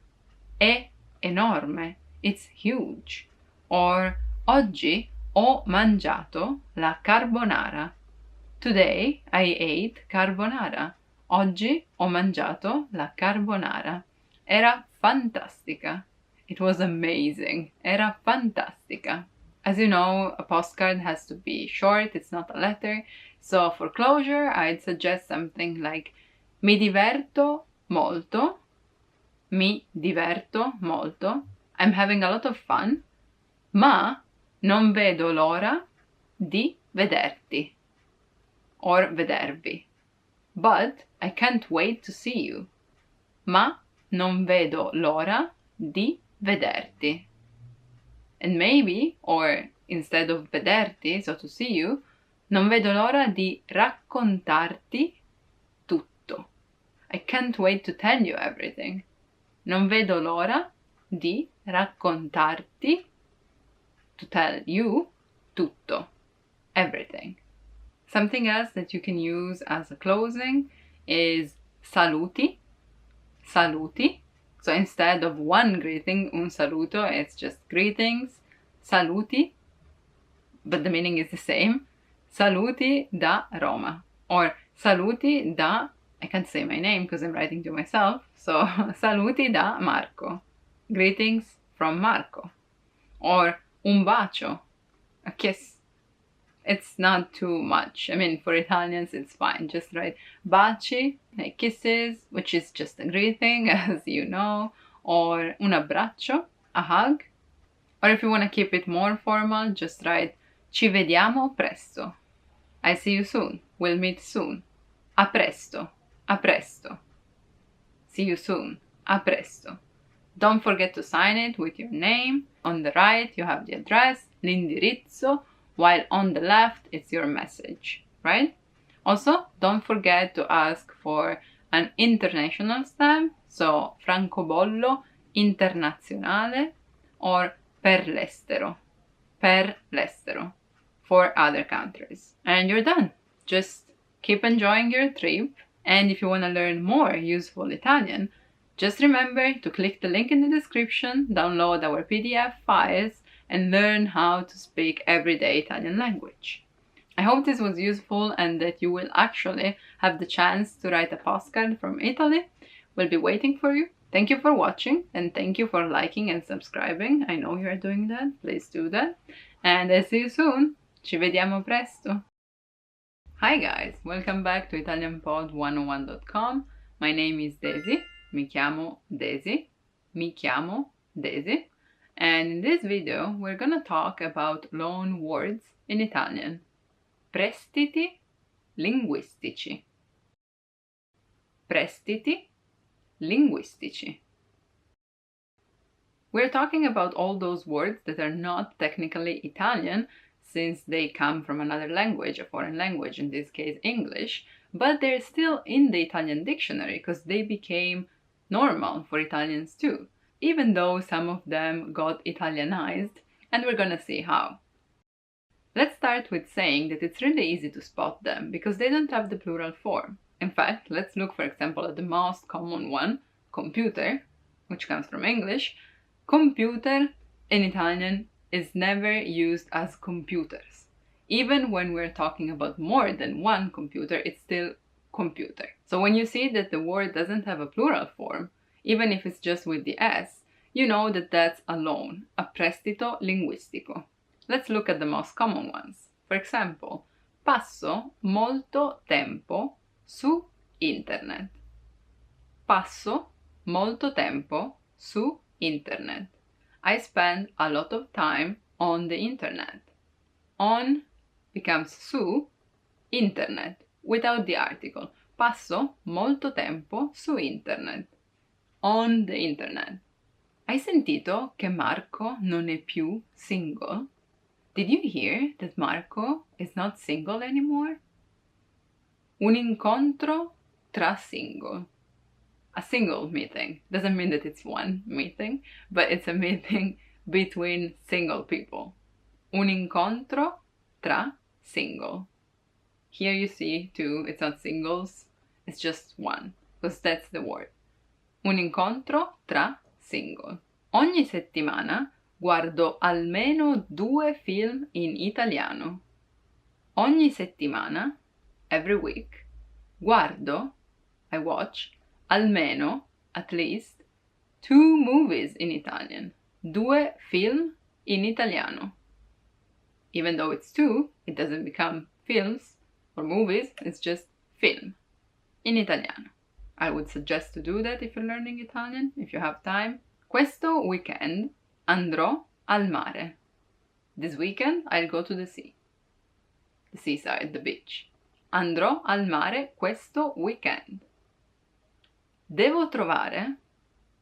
È enorme. It's huge. Or oggi ho mangiato la carbonara. Today I ate carbonara. Oggi ho mangiato la carbonara. Era fantastica. It was amazing. Era fantastica. As you know, a postcard has to be short, it's not a letter. So for closure, I'd suggest something like mi diverto molto. Mi diverto molto. I'm having a lot of fun. Ma non vedo l'ora di vederti. Or vedervi. But I can't wait to see you. Ma non vedo l'ora di vederti. And maybe, or instead of vederti, so to see you, non vedo l'ora di raccontarti tutto. I can't wait to tell you everything. Non vedo l'ora di raccontarti, to tell you, tutto. Everything. Something else that you can use as a closing is saluti. Saluti. So instead of one greeting, un saluto, it's just greetings. Saluti. But the meaning is the same. Saluti da Roma. Or saluti da, I can't say my name because I'm writing to myself. So saluti da Marco. Greetings from Marco. Or un bacio. A kiss. It's not too much. I mean, for Italians, it's fine. Just write baci, like kisses, which is just a greeting, as you know. Or un abbraccio, a hug. Or if you want to keep it more formal, just write ci vediamo presto. I see you soon. We'll meet soon. A presto. A presto. See you soon. A presto. Don't forget to sign it with your name. On the right, you have the address, l'indirizzo, while on the left, it's your message, right? Also, don't forget to ask for an international stamp, so francobollo internazionale or per l'estero, for other countries. And you're done. Just keep enjoying your trip And if you want to learn more useful Italian, just remember to click the link in the description, download our PDF files, and learn how to speak everyday Italian language. I hope this was useful and that you will actually have the chance to write a postcard from Italy. We'll be waiting for you. Thank you for watching and thank you for liking and subscribing. I know you are doing that. Please do that. And I'll see you soon. Ci vediamo presto. Hi guys, welcome back to ItalianPod101.com. My name is Daisy. Mi chiamo Daisy. Mi chiamo Daisy. And in this video, we're gonna talk about loan words in Italian. Prestiti linguistici. Prestiti linguistici. We're talking about all those words that are not technically Italian, since they come from another language, a foreign language, in this case English, but they're still in the Italian dictionary because they became normal for Italians too, even though some of them got Italianized, and we're gonna see how. Let's start with saying that it's really easy to spot them because they don't have the plural form. In fact, let's look for example at the most common one, computer, which comes from English. Computer in Italian is never used as computers. Even when we're talking about more than one computer, it's still computer. So when you see that the word doesn't have a plural form, even if it's just with the S, you know that that's a loan, a prestito linguistico. Let's look at the most common ones. For example, passo molto tempo su internet. Passo molto tempo su internet. I spend a lot of time on the internet. On becomes su, internet, without the article. Passo molto tempo su internet. On the internet. Hai sentito che Marco non è più single? Did you hear that Marco is not single anymore? Un incontro tra single. A single meeting. Doesn't mean that it's one meeting, but it's a meeting between single people. Un incontro tra single. Here you see two, it's not singles, it's just one, because that's the word. Un incontro tra single. Ogni settimana guardo almeno 2 film in italiano. Ogni settimana, every week, guardo, I watch, almeno, at least, 2 movies in Italian. 2 film in italiano. Even though it's 2, it doesn't become films or movies, it's just film in italiano. I would suggest to do that if you're learning Italian, if you have time. Questo weekend andrò al mare. This weekend I'll go to the sea. The seaside, the beach. Andrò al mare questo weekend. Devo trovare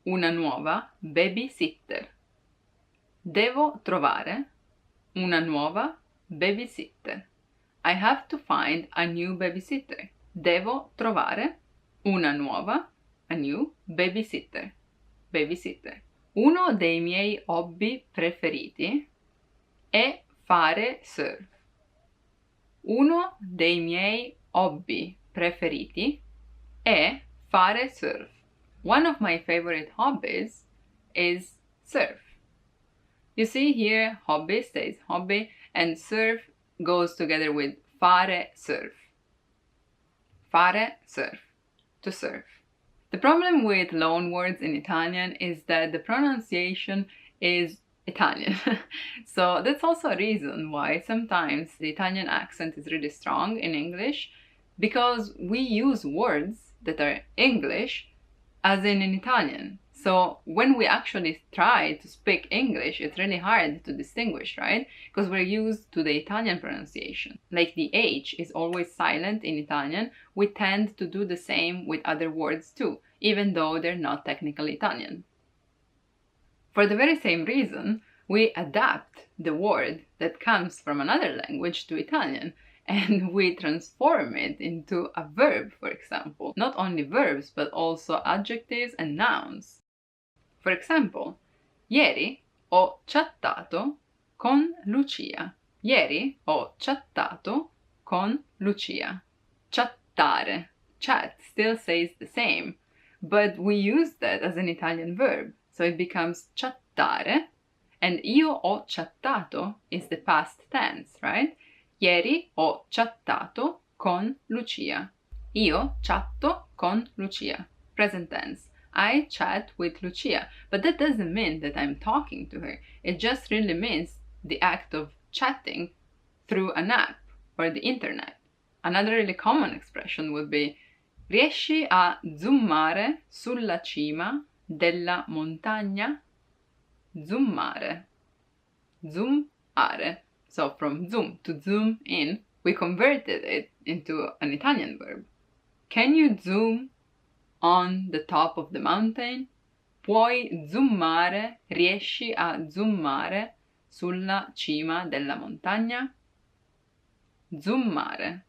una nuova babysitter. Devo trovare una nuova babysitter. I have to find a new babysitter. Devo trovare una nuova, a new babysitter. Babysitter. Uno dei miei hobby preferiti è fare surf. Uno dei miei hobby preferiti è fare surf. One of my favorite hobbies is surf. You see here, hobby stays hobby, and surf goes together with fare surf. Fare surf. To surf. The problem with loan words in Italian is that the pronunciation is Italian. So that's also a reason why sometimes the Italian accent is really strong in English, because we use words that are English as in Italian. So when we actually try to speak English, it's really hard to distinguish, right? Because we're used to the Italian pronunciation. Like the H is always silent in Italian, we tend to do the same with other words too, even though they're not technically Italian. For the very same reason, we adapt the word that comes from another language to Italian, and we transform it into a verb, for example. Not only verbs, but also adjectives and nouns. For example, ieri ho chattato con Lucia. Ieri ho chattato con Lucia. Chattare. chat still says the same, but we use that as an Italian verb, so it becomes chattare, and io ho chattato is the past tense, right? Ieri ho chattato con Lucia. Io chatto con Lucia. Present tense. I chat with Lucia, but that doesn't mean that I'm talking to her. It just really means the act of chatting through an app or the internet. Another really common expression would be riesci a zoomare sulla cima della montagna? Zoomare. Zoomare. So from zoom to zoom in, we converted it into an Italian verb. Can you zoom on the top of the mountain? Puoi zoomare, riesci a zoomare sulla cima della montagna? Zoomare.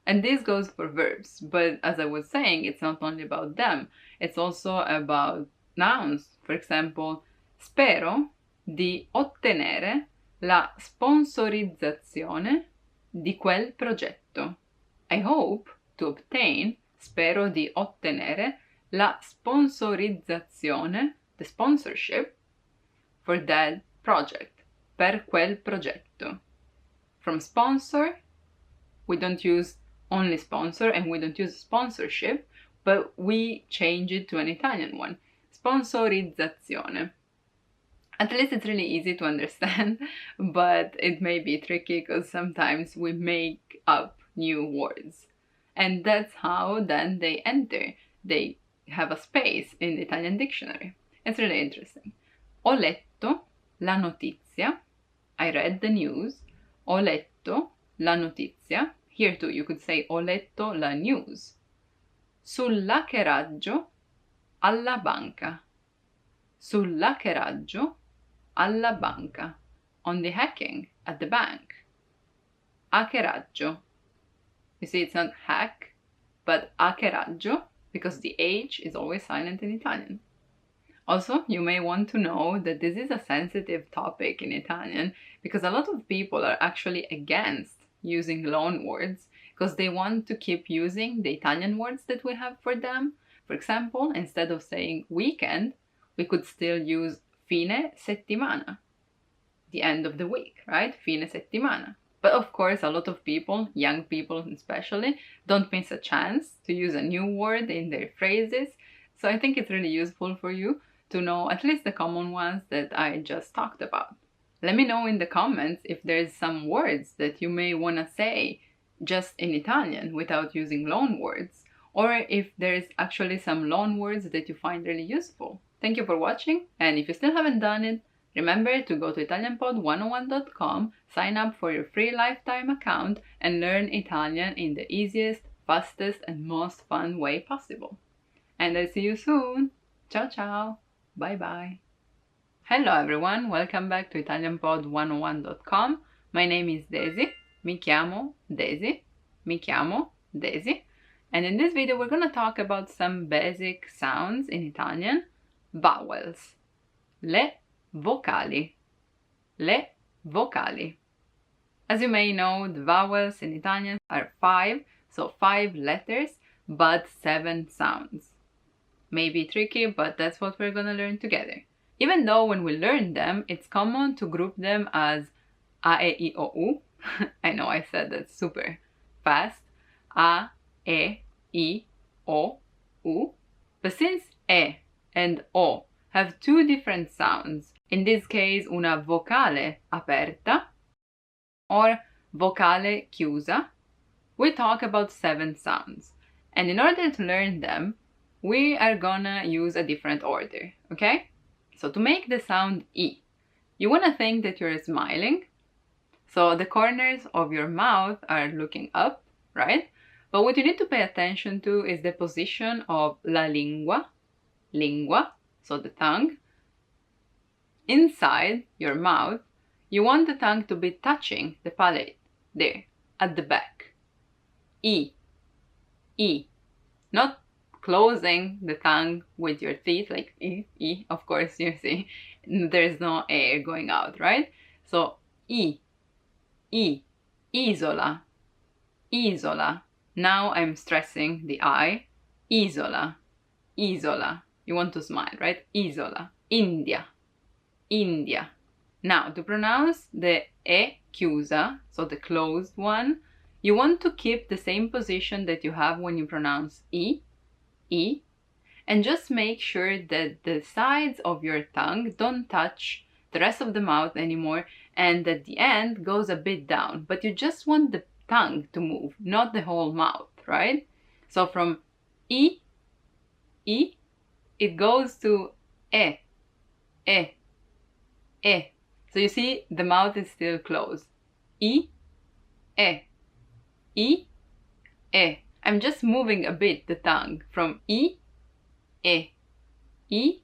And this goes for verbs, but as I was saying, it's not only about them, it's also about nouns. For example, spero di ottenere la sponsorizzazione di quel progetto. I hope to obtain, spero di ottenere, la sponsorizzazione, the sponsorship, for that project, per quel progetto. From sponsor, we don't use only sponsor and we don't use sponsorship, but we change it to an Italian one, sponsorizzazione. At least it's really easy to understand, but it may be tricky because sometimes we make up new words. And that's how then they enter. They have a space in the Italian dictionary. It's really interesting. Ho letto la notizia. I read the news. Ho letto la notizia. Here too you could say ho letto la news. Sull'hackeraggio alla banca. Sull'hackeraggio alla banca. On the hacking at the bank. Hackeraggio. You see, it's not hack, but hackeraggio, because the H is always silent in Italian. Also, you may want to know that this is a sensitive topic in Italian because a lot of people are actually against using loan words because they want to keep using the Italian words that we have for them. For example, instead of saying weekend, we could still use fine settimana, the end of the week, right? Fine settimana. But of course, a lot of people, young people especially, don't miss a chance to use a new word in their phrases. So I think it's really useful for you to know at least the common ones that I just talked about. Let me know in the comments if there's some words that you may want to say just in Italian without using loan words, or if there's actually some loan words that you find really useful. Thank you for watching, and if you still haven't done it, remember to go to ItalianPod101.com, sign up for your free lifetime account, and learn Italian in the easiest, fastest, and most fun way possible. And I'll see you soon! Ciao ciao! Bye bye! Hello everyone, welcome back to ItalianPod101.com. My name is Daisy. Mi chiamo Daisy. Mi chiamo Daisy. And in this video we're gonna talk about some basic sounds in Italian. Vowels. Le vocali. Le vocali. As you may know, the vowels in Italian are 5, so 5 letters, but 7 sounds. Maybe tricky, but that's what we're gonna learn together. Even though when we learn them, it's common to group them as A, E, I, O, U. I know I said that super fast. A, E, I, O, U. But since E and O have 2 different sounds, in this case una vocale aperta or vocale chiusa, we talk about 7 sounds. And in order to learn them, we are gonna use a different order, okay? So to make the sound I, you wanna think that you're smiling. So the corners of your mouth are looking up, right? But what you need to pay attention to is the position of la lingua, so the tongue. Inside your mouth, you want the tongue to be touching the palate, there, at the back. I, not closing the tongue with your teeth, like I, of course, you see, there's no air going out, right? So, I, isola, Now I'm stressing the I. Isola, isola. You want to smile, right? Isola. India, India. Now, to pronounce the E chiusa, so the closed one, you want to keep the same position that you have when you pronounce I, and just make sure that the sides of your tongue don't touch the rest of the mouth anymore, and that the end goes a bit down, but you just want the tongue to move, not the whole mouth, right? So from I, it goes to E. So you see, the mouth is still closed. I, E. I'm just moving a bit the tongue from I, E.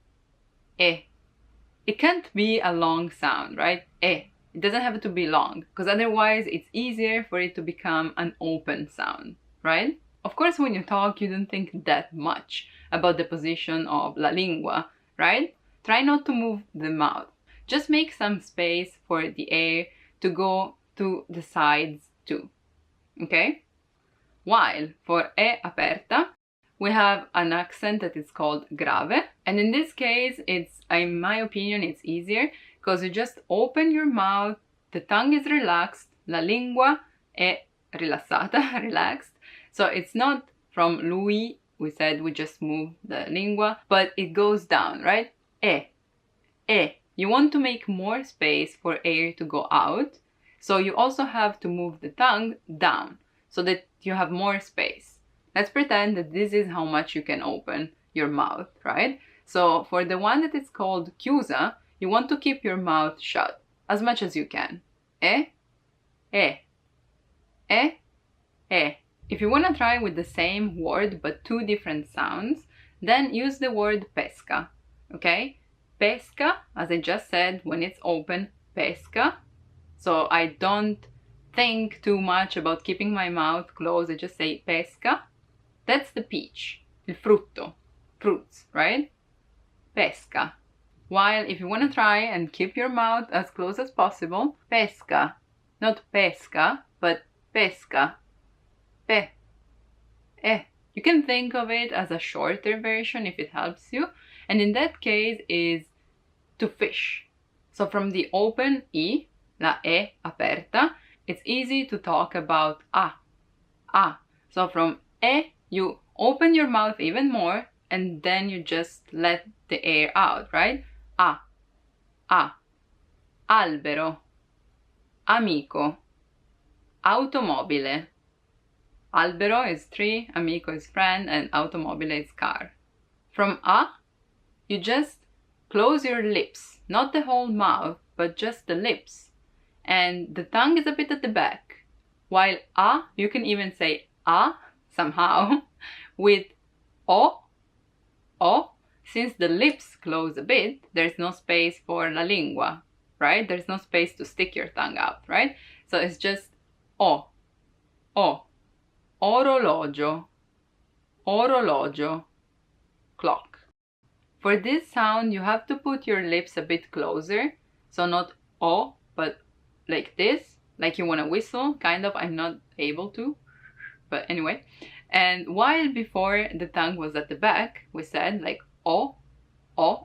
It can't be a long sound, right? It doesn't have to be long, because otherwise it's easier for it to become an open sound, right? Of course, when you talk, you don't think that much about the position of la lingua, right? Try not to move the mouth. Just make some space for the air to go to the sides too, okay? While for E aperta, we have an accent that is called grave, and in this case, in my opinion, it's easier because you just open your mouth, the tongue is relaxed, la lingua è rilassata, relaxed. So it's not from lui, we said we just move the lingua, but it goes down, right? E. You want to make more space for air to go out, so you also have to move the tongue down so that you have more space. Let's pretend that this is how much you can open your mouth, right? So for the one that is called chiusa, you want to keep your mouth shut as much as you can. E. If you want to try with the same word but two different sounds, then use the word pesca, okay? Pesca, as I just said, when it's open, pesca. So I don't think too much about keeping my mouth closed, I just say pesca. That's the peach, il frutto, fruits, right? Pesca. While if you want to try and keep your mouth as close as possible, pesca. Not pesca, but pesca. You can think of it as a shorter version if it helps you, and in that case is to fish. So from the open I, la E aperta, it's easy to talk about a. So from E, you open your mouth even more, and then you just let the air out, right? A. Albero. Amico. Automobile. Albero is tree, amico is friend, and automobile is car. From A, you just close your lips, not the whole mouth, but just the lips. And the tongue is a bit at the back. While A, you can even say A somehow with O. Since the lips close a bit, there's no space for la lingua, right? There's no space to stick your tongue out, right? So it's just O. Orologio. Clock. For this sound, you have to put your lips a bit closer. So not O, but like this, like you want to whistle, kind of. I'm not able to, but anyway. And while before the tongue was at the back, we said like O,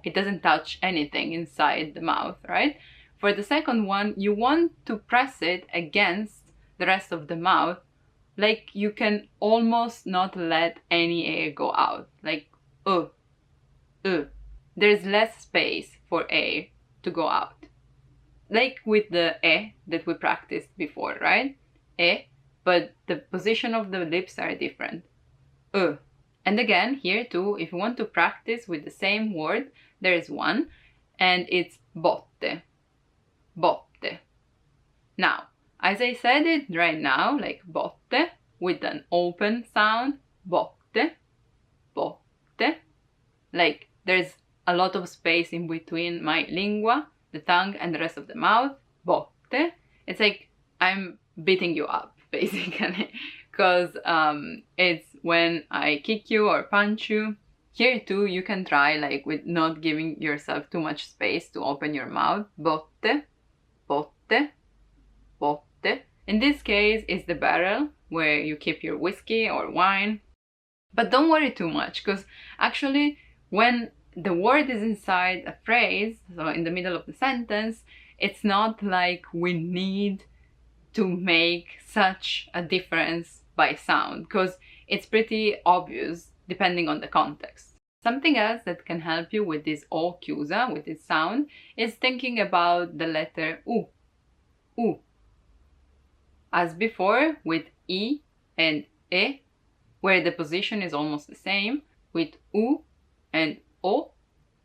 it doesn't touch anything inside the mouth, right? For the second one, you want to press it against the rest of the mouth, like you can almost not let any air go out, like There's less space for air to go out. Like with the E that we practiced before, right? E, but the position of the lips are different. And again, here too, if you want to practice with the same word, there is one, and it's botte. Now, as I said it right now, like botte, with an open sound, botte, like there's a lot of space in between my lingua, the tongue, and the rest of the mouth, botte. It's like I'm beating you up, basically, because it's when I kick you or punch you. Here too, you can try like with not giving yourself too much space to open your mouth, botte. In this case, it's the barrel, where you keep your whiskey or wine. But don't worry too much, because actually when the word is inside a phrase, so in the middle of the sentence, it's not like we need to make such a difference by sound, because it's pretty obvious depending on the context. Something else that can help you with this o chiusa, with this sound, is thinking about the letter U. U. As before with I and E, where the position is almost the same, with U and O,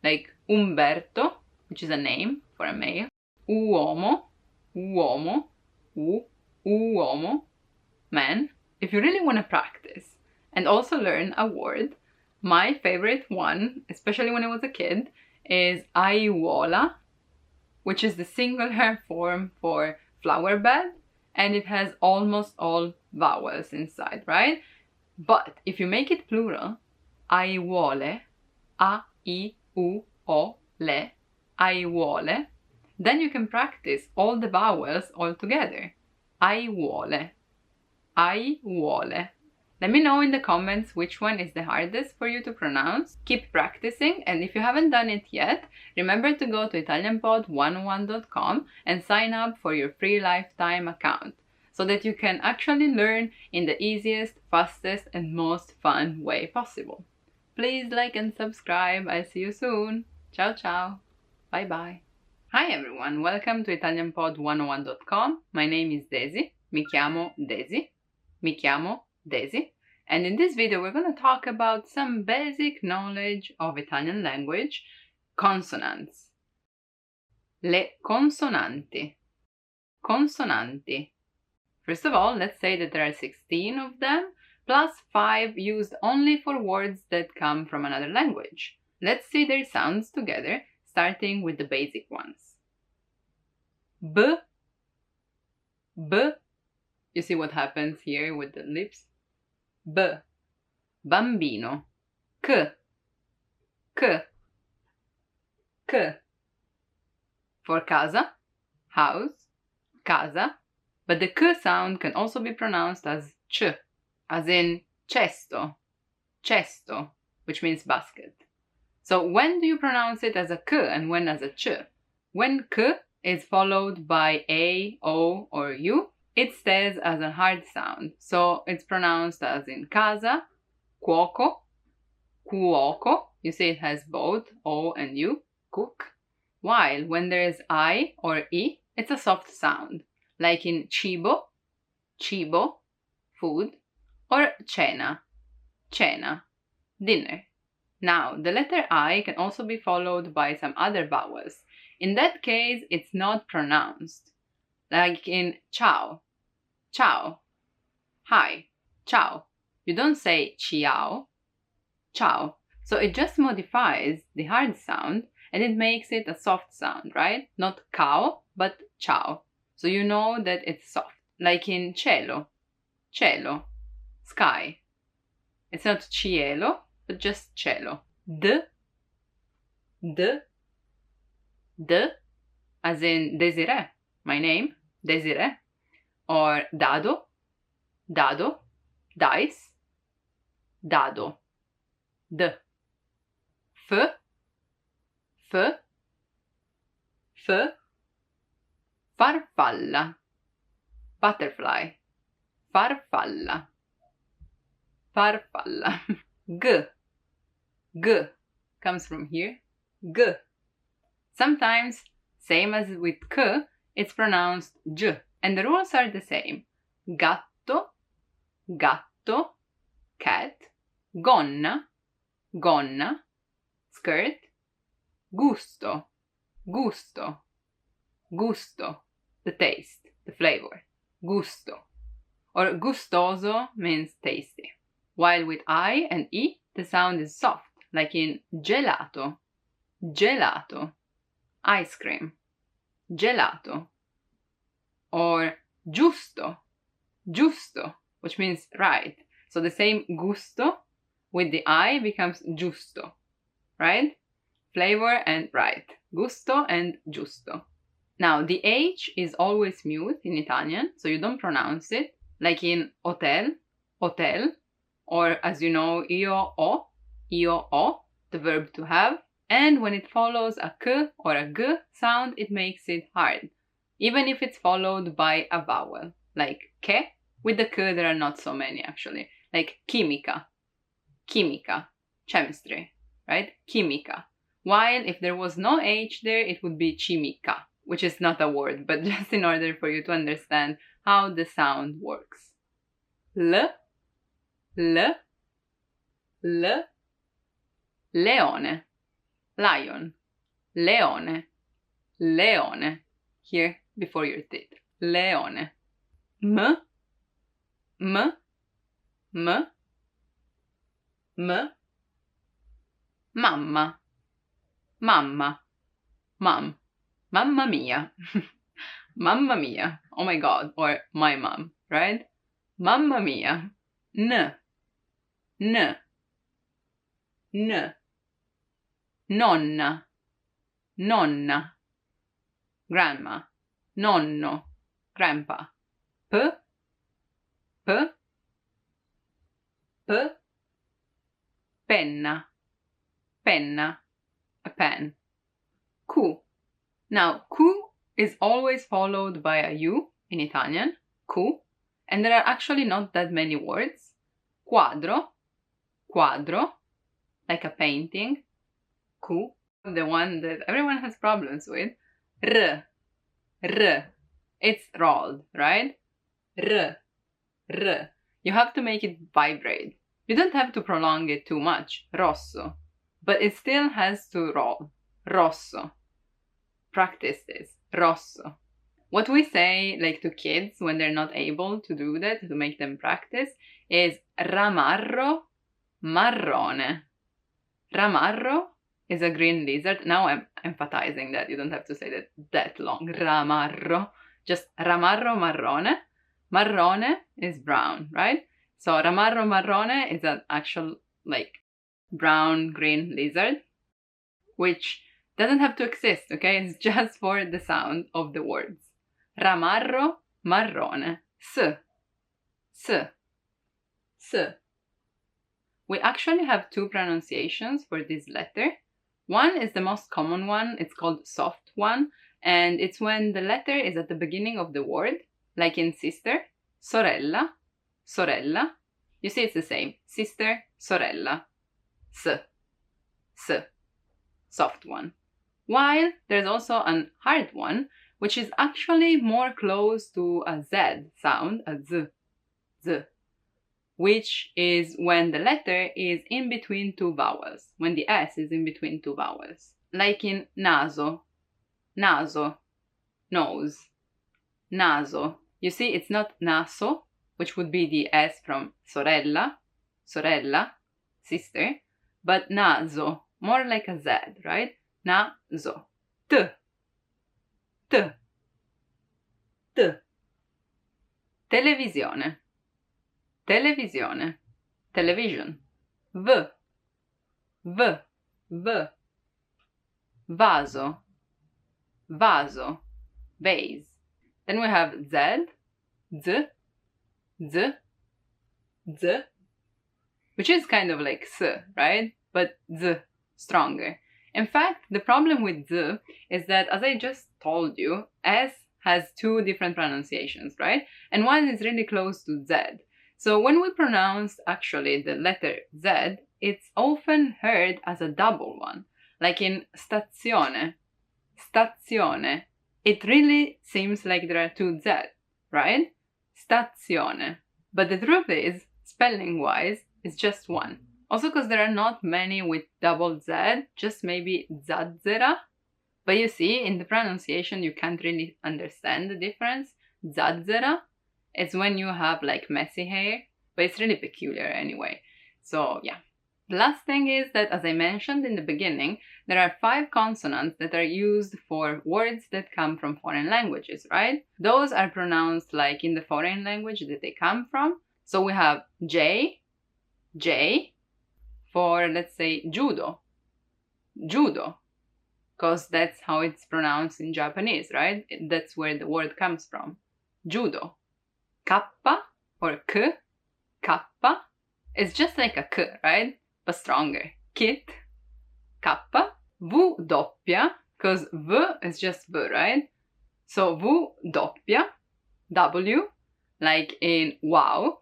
like Umberto, which is a name for a male, uomo, uomo, uomo, man. If you really want to practice and also learn a word, my favorite one, especially when I was a kid, is aiuola, which is the singular form for flower bed, and it has almost all vowels inside, right? But if you make it plural, aiuole, a, I, u, o, le, aiuole, then you can practice all the vowels all together. Aiuole, aiuole. Let me know in the comments which one is the hardest for you to pronounce. Keep practicing, and if you haven't done it yet, remember to go to ItalianPod101.com and sign up for your free lifetime account, so that you can actually learn in the easiest, fastest, and most fun way possible. Please like and subscribe. I'll see you soon. Ciao ciao. Bye bye. Hi everyone, welcome to ItalianPod101.com. My name is Daisy. Mi chiamo Daisy. Mi chiamo Daisy. And in this video we're going to talk about some basic knowledge of Italian language, consonants. Le consonanti. Consonanti. First of all, let's say that there are 16 of them, plus 5 used only for words that come from another language. Let's see their sounds together, starting with the basic ones. B. B. You see what happens here with the lips? B. Bambino. K. K. K. For casa, house, casa, but the K sound can also be pronounced as ch, as in cesto, cesto, which means basket. So when do you pronounce it as a K and when as a ch? When K is followed by A, O, or U, it stays as a hard sound. So it's pronounced as in casa, cuoco, cuoco. You see it has both O and U, cook. While when there is I or I, it's a soft sound, like in cibo, cibo, food, or cena, cena, dinner. Now, the letter I can also be followed by some other vowels. In that case, it's not pronounced, like in ciao, ciao, hi, ciao. You don't say ciao, ciao. So it just modifies the hard sound and it makes it a soft sound, right? Not cow, but ciao. So you know that it's soft, like in cielo, cielo, sky. It's not cielo, but just cielo. D, d, d, as in Desiree, my name, Desiree. Or dado, dado, dice, dado. D. F, f, f, farfalla, butterfly, farfalla, farfalla. G, g comes from here, g. Sometimes, same as with k, it's pronounced j, and the rules are the same. Gatto, gatto, cat, gonna, gonna, skirt, gusto, gusto, gusto, the taste, the flavor, gusto. Or gustoso means tasty. While with I and I, the sound is soft, like in gelato, gelato, ice cream, gelato. Or giusto, giusto, which means right. So the same gusto with the I becomes giusto, right? Flavor and right. Gusto and giusto. Now, the H is always mute in Italian, so you don't pronounce it, like in hotel, hotel, or as you know, io ho, the verb to have, and when it follows a k or a g sound, it makes it hard, even if it's followed by a vowel, like ke. With the k, there are not so many actually, like chimica, chimica, chemistry, right? Chimica. While if there was no h there, it would be chimica, which is not a word, but just in order for you to understand how the sound works. L, l, l, leone, lion, leone, leone, here before your teeth, leone. M, m, m, m, mamma, mamma, mom, mamma mia, mamma mia, oh my god, or my mom, right? Mamma mia, n, n, n, nonna, nonna, grandma, nonno, grandpa, p, p, p, penna, penna, a pen, Q. Now, Q is always followed by a U in Italian, Q, and there are actually not that many words. Quadro, quadro, like a painting, Q, the one that everyone has problems with. R, r, it's rolled, right? R, r. You have to make it vibrate. You don't have to prolong it too much, rosso, but it still has to roll, rosso. Practice this, rosso. What we say, like to kids when they're not able to do that, to make them practice, is ramarro, marrone. Ramarro is a green lizard. Now I'm emphasizing that, you don't have to say that long. Ramarro, just ramarro, marrone. Marrone is brown, right? So ramarro marrone is an actual like brown-green lizard, which doesn't have to exist, okay? It's just for the sound of the words. Ramarro marrone. S. S. S. We actually have two pronunciations for this letter. One is the most common one. It's called soft one. And it's when the letter is at the beginning of the word, like in sister, sorella, sorella. You see it's the same. Sister, sorella. S. S. Soft one. While there's also a hard one, which is actually more close to a Z sound, a Z, Z, which is when the letter is in between two vowels, when the S is in between two vowels. Like in naso, naso, nose, naso. You see, it's not naso, which would be the S from sorella, sorella, sister, but naso, more like a Z, right? Naso. T. T. T. Televisione. Televisione. Television. V. V. V. Vaso. Vaso. Vase. Then we have Z. Z. Z. Z. Which is kind of like S, right? But Z, stronger. In fact, the problem with Z is that, as I just told you, S has two different pronunciations, right? And one is really close to Z. So when we pronounce actually the letter Z, it's often heard as a double one, like in stazione, stazione. It really seems like there are two Z, right? Stazione. But the truth is, spelling-wise, it's just one. Also because there are not many with double Z, just maybe zazzera. But you see, in the pronunciation, you can't really understand the difference. Zazzera is when you have like messy hair, but it's really peculiar anyway. So yeah. The last thing is that, as I mentioned in the beginning, there are 5 consonants that are used for words that come from foreign languages, right? Those are pronounced like in the foreign language that they come from. So we have J, J, for, let's say, judo, judo, because that's how it's pronounced in Japanese, right? That's where the word comes from, judo. Kappa or k, kappa, is just like a k, right? But stronger. Kit, kappa, v doppia, because v is just v, right? So v doppia, w, like in wow.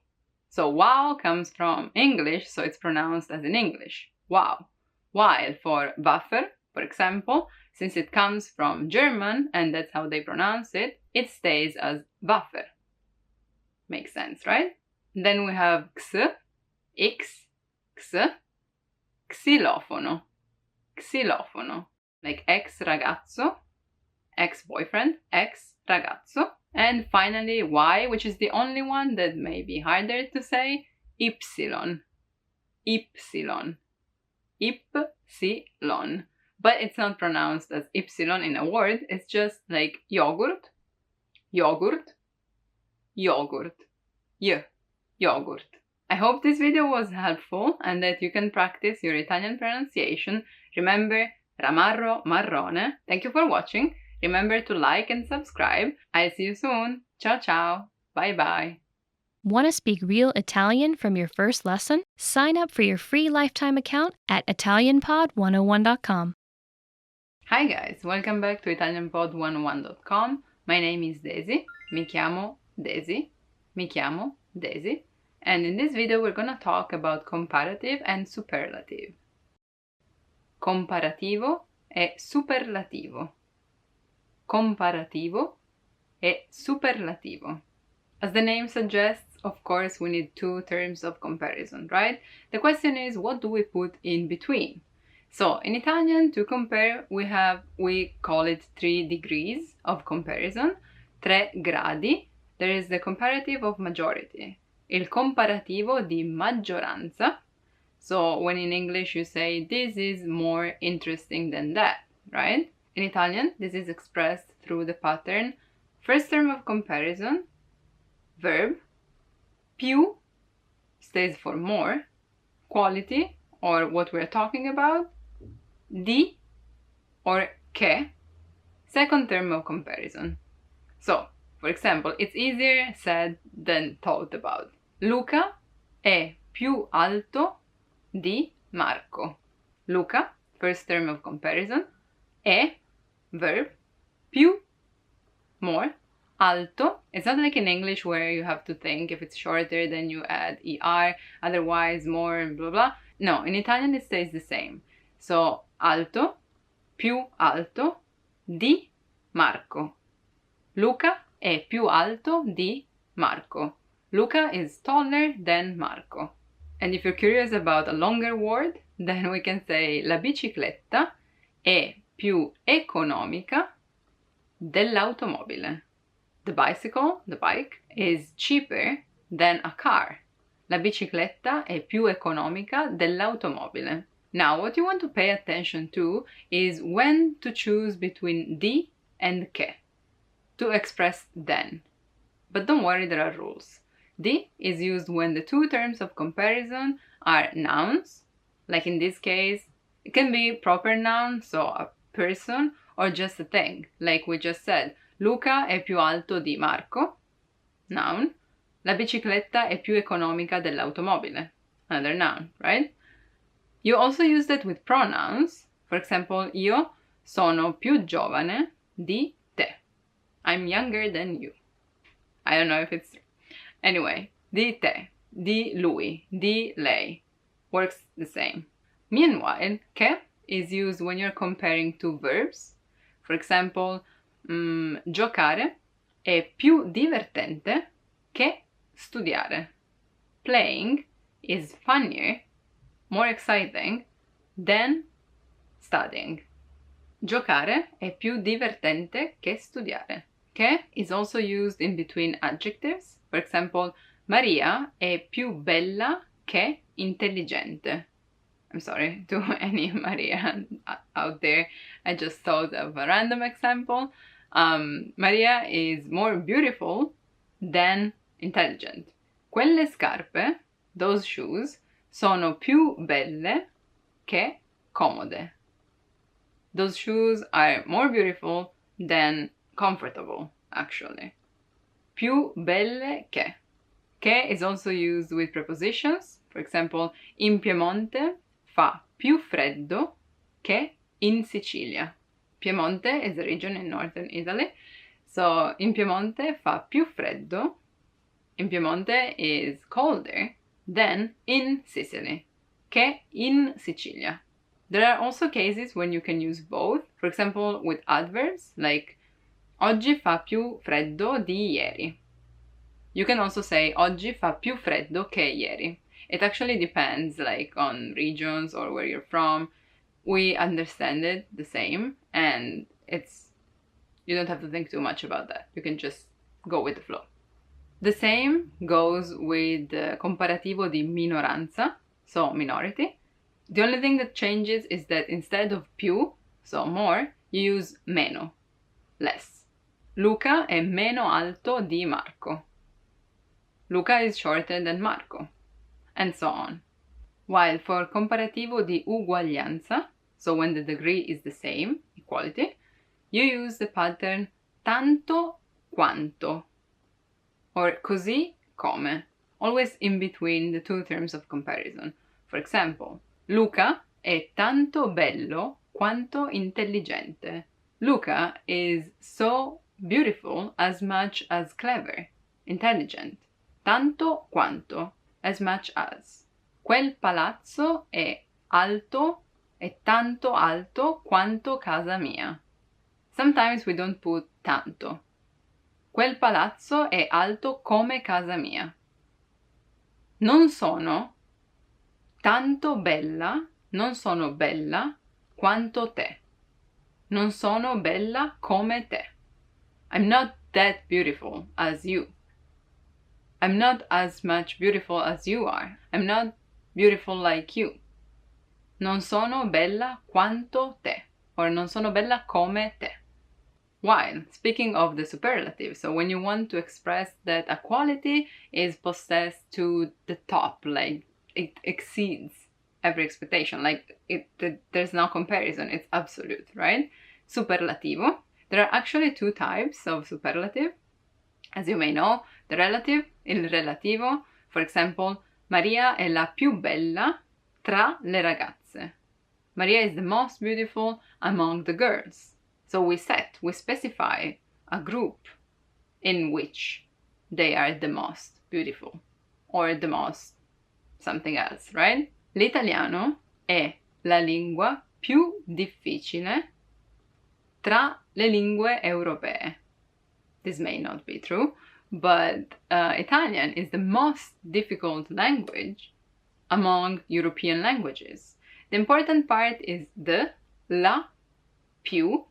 So wow comes from English, so it's pronounced as in English, wow. While for Waffe, for example, since it comes from German and that's how they pronounce it, it stays as Waffe. Makes sense, right? Then we have x, xylofono, xylofono, like ex ragazzo, ex-boyfriend, ex ragazzo. And finally, y, which is the only one that may be harder to say, ypsilon, ypsilon, ypsilon. But it's not pronounced as ypsilon in a word, it's just like yogurt, yogurt, yogurt, yogurt. I hope this video was helpful and that you can practice your Italian pronunciation. Remember, ramarro, marrone. Thank you for watching. Remember to like and subscribe. I'll see you soon. Ciao ciao. Bye bye. Want to speak real Italian from your first lesson? Sign up for your free lifetime account at ItalianPod101.com. Hi guys, welcome back to ItalianPod101.com. My name is Daisy. Mi chiamo Daisy. Mi chiamo Daisy. And in this video we're gonna talk about comparative and superlative. Comparativo e superlativo. Comparativo e superlativo. As the name suggests, of course, we need two terms of comparison, right? The question is, what do we put in between? So, in Italian, to compare, we call it 3 degrees of comparison, 3 gradi. There is the comparative of majority, il comparativo di maggioranza. So, when in English you say, this is more interesting than that, right? In Italian, this is expressed through the pattern, first term of comparison, verb, più stays for more, quality, or what we're talking about, di, or che, second term of comparison. So, for example, it's easier said than thought about. Luca è più alto di Marco. Luca, first term of comparison, è, verb, più, more, alto. It's not like in English where you have to think if it's shorter then you add er, otherwise more, blah blah. No, in Italian it stays the same. So, alto, più alto, di Marco. Luca è più alto di Marco. Luca is taller than Marco. And if you're curious about a longer word, then we can say la bicicletta è più economica dell'automobile. The bicycle, the bike, is cheaper than a car. La bicicletta è più economica dell'automobile. Now, what you want to pay attention to is when to choose between di and che to express then. But don't worry, there are rules. Di is used when the two terms of comparison are nouns, like in this case, it can be proper noun, so a person, or just a thing, like we just said. Luca è più alto di Marco, noun. La bicicletta è più economica dell'automobile, another noun, right? You also use that with pronouns. For example, io sono più giovane di te. I'm younger than you. I don't know if it's true. Anyway, di te, di lui, di lei works the same. Meanwhile, che is used when you're comparing two verbs. For example, giocare è più divertente che studiare. Playing is funnier, more exciting than studying. Giocare è più divertente che studiare. Che is also used in between adjectives. For example, Maria è più bella che intelligente. I'm sorry to any Maria out there. I just thought of a random example. Maria is more beautiful than intelligent. Quelle scarpe, those shoes, sono più belle che comode. Those shoes are more beautiful than comfortable, actually. Più belle che. Che is also used with prepositions. For example, in Piemonte fa più freddo che in Sicilia. Piemonte is a region in northern Italy. So in Piemonte fa più freddo. In Piemonte is colder than in Sicily. Che in Sicilia. There are also cases when you can use both. For example, with adverbs, like oggi fa più freddo di ieri. You can also say oggi fa più freddo che ieri. It actually depends, like, on regions or where you're from. We understand it the same, and you don't have to think too much about that. You can just go with the flow. The same goes with the comparativo di minoranza, so minority. The only thing that changes is that instead of più, so more, you use meno, less. Luca è meno alto di Marco. Luca is shorter than Marco, and so on. While for comparativo di uguaglianza, so when the degree is the same, equality, you use the pattern tanto quanto, or così come, always in between the two terms of comparison. For example, Luca è tanto bello quanto intelligente. Luca is so beautiful as much as clever, intelligent. Tanto quanto, as much as. Quel palazzo è tanto alto quanto casa mia. Sometimes we don't put tanto. Quel palazzo è alto come casa mia. Non sono tanto bella, non sono bella quanto te. Non sono bella come te. I'm not that beautiful as you. I'm not as much beautiful as you are. I'm not beautiful like you. Non sono bella quanto te. Or non sono bella come te. While, speaking of the superlative, so when you want to express that a quality is possessed to the top, like it exceeds every expectation, like there's no comparison, it's absolute, right? Superlativo. There are actually two types of superlative. As you may know, the relative, il relativo. For example, Maria è la più bella tra le ragazze. Maria is the most beautiful among the girls. So we specify a group in which they are the most beautiful or the most something else, right? L'italiano è la lingua più difficile tra le lingue europee. This may not be true, but Italian is the most difficult language among European languages. The important part is the, la, più,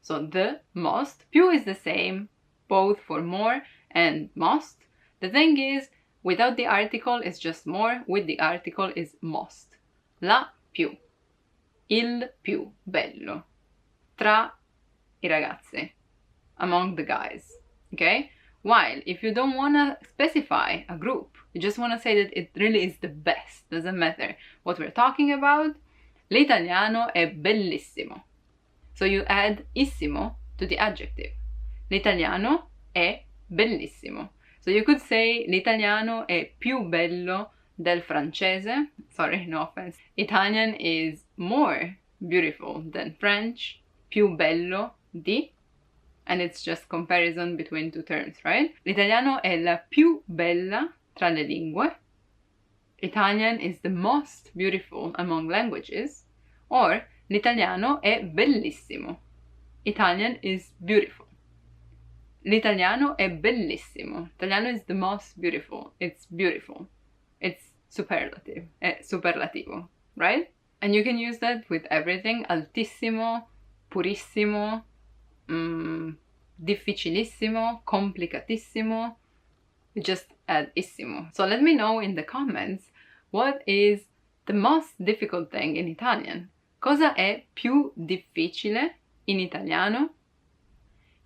so the most. Più is the same, both for more and most. The thing is, without the article it's just more, with the article is most. La più, il più bello, tra i ragazzi, among the guys, okay? While if you don't want to specify a group, you just want to say that it really is the best, doesn't matter what we're talking about, l'italiano è bellissimo. So you add issimo to the adjective. L'italiano è bellissimo. So you could say l'italiano è più bello del francese. Sorry, no offense. Italian is more beautiful than French. Più bello di. And it's just comparison between two terms, right? L'italiano è la più bella tra le lingue. Italian is the most beautiful among languages. Or l'italiano è bellissimo. Italian is beautiful. L'italiano è bellissimo. Italiano is the most beautiful. It's beautiful. It's superlative. Superlativo, right? And you can use that with everything. Altissimo, purissimo, difficilissimo, complicatissimo. You just add issimo. So let me know in the comments what is the most difficult thing in Italian. Cosa è più difficile in italiano?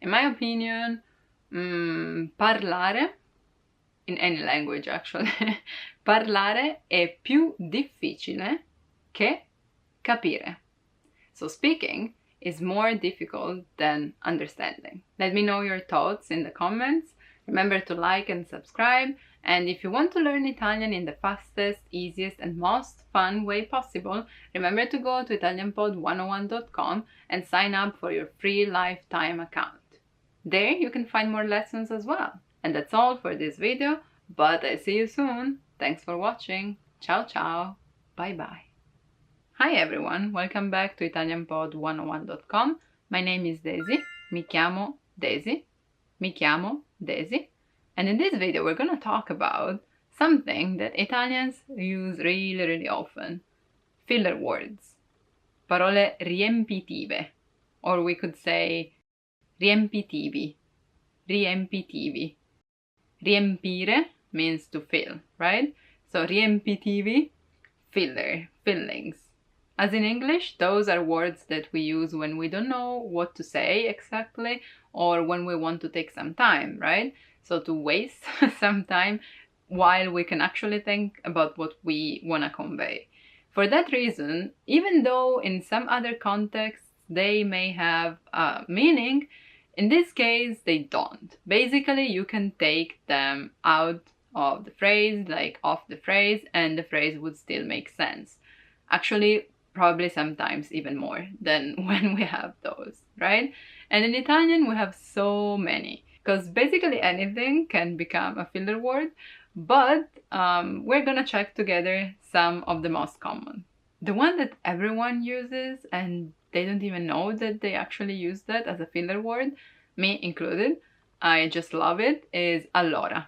In my opinion, parlare, in any language actually, parlare è più difficile che capire. So speaking is more difficult than understanding. Let me know your thoughts in the comments. Remember to like and subscribe, and if you want to learn Italian in the fastest, easiest, and most fun way possible, remember to go to italianpod101.com and sign up for your free lifetime account. There you can find more lessons as well. And that's all for this video, but I'll see you soon. Thanks for watching. Ciao ciao. Bye bye. Hi everyone, welcome back to italianpod101.com. My name is Daisy. Mi chiamo Daisy. Mi chiamo Daisy. And in this video we're gonna talk about something that Italians use really often. Filler words. Parole riempitive. Or we could say riempitivi. Riempitivi. Riempire means to fill, right? So riempitivi, filler, fillings. As in English, those are words that we use when we don't know what to say exactly or when we want to take some time, right? So to waste some time while we can actually think about what we want to convey. For that reason, even though in some other contexts they may have a meaning, in this case they don't. Basically, you can take them out of the phrase, like off the phrase, and the phrase would still make sense. Actually, probably sometimes even more than when we have those, right? And in Italian we have so many, because basically anything can become a filler word, but we're gonna check together some of the most common. The one that everyone uses and they don't even know that they actually use that as a filler word, me included, I just love it, is allora.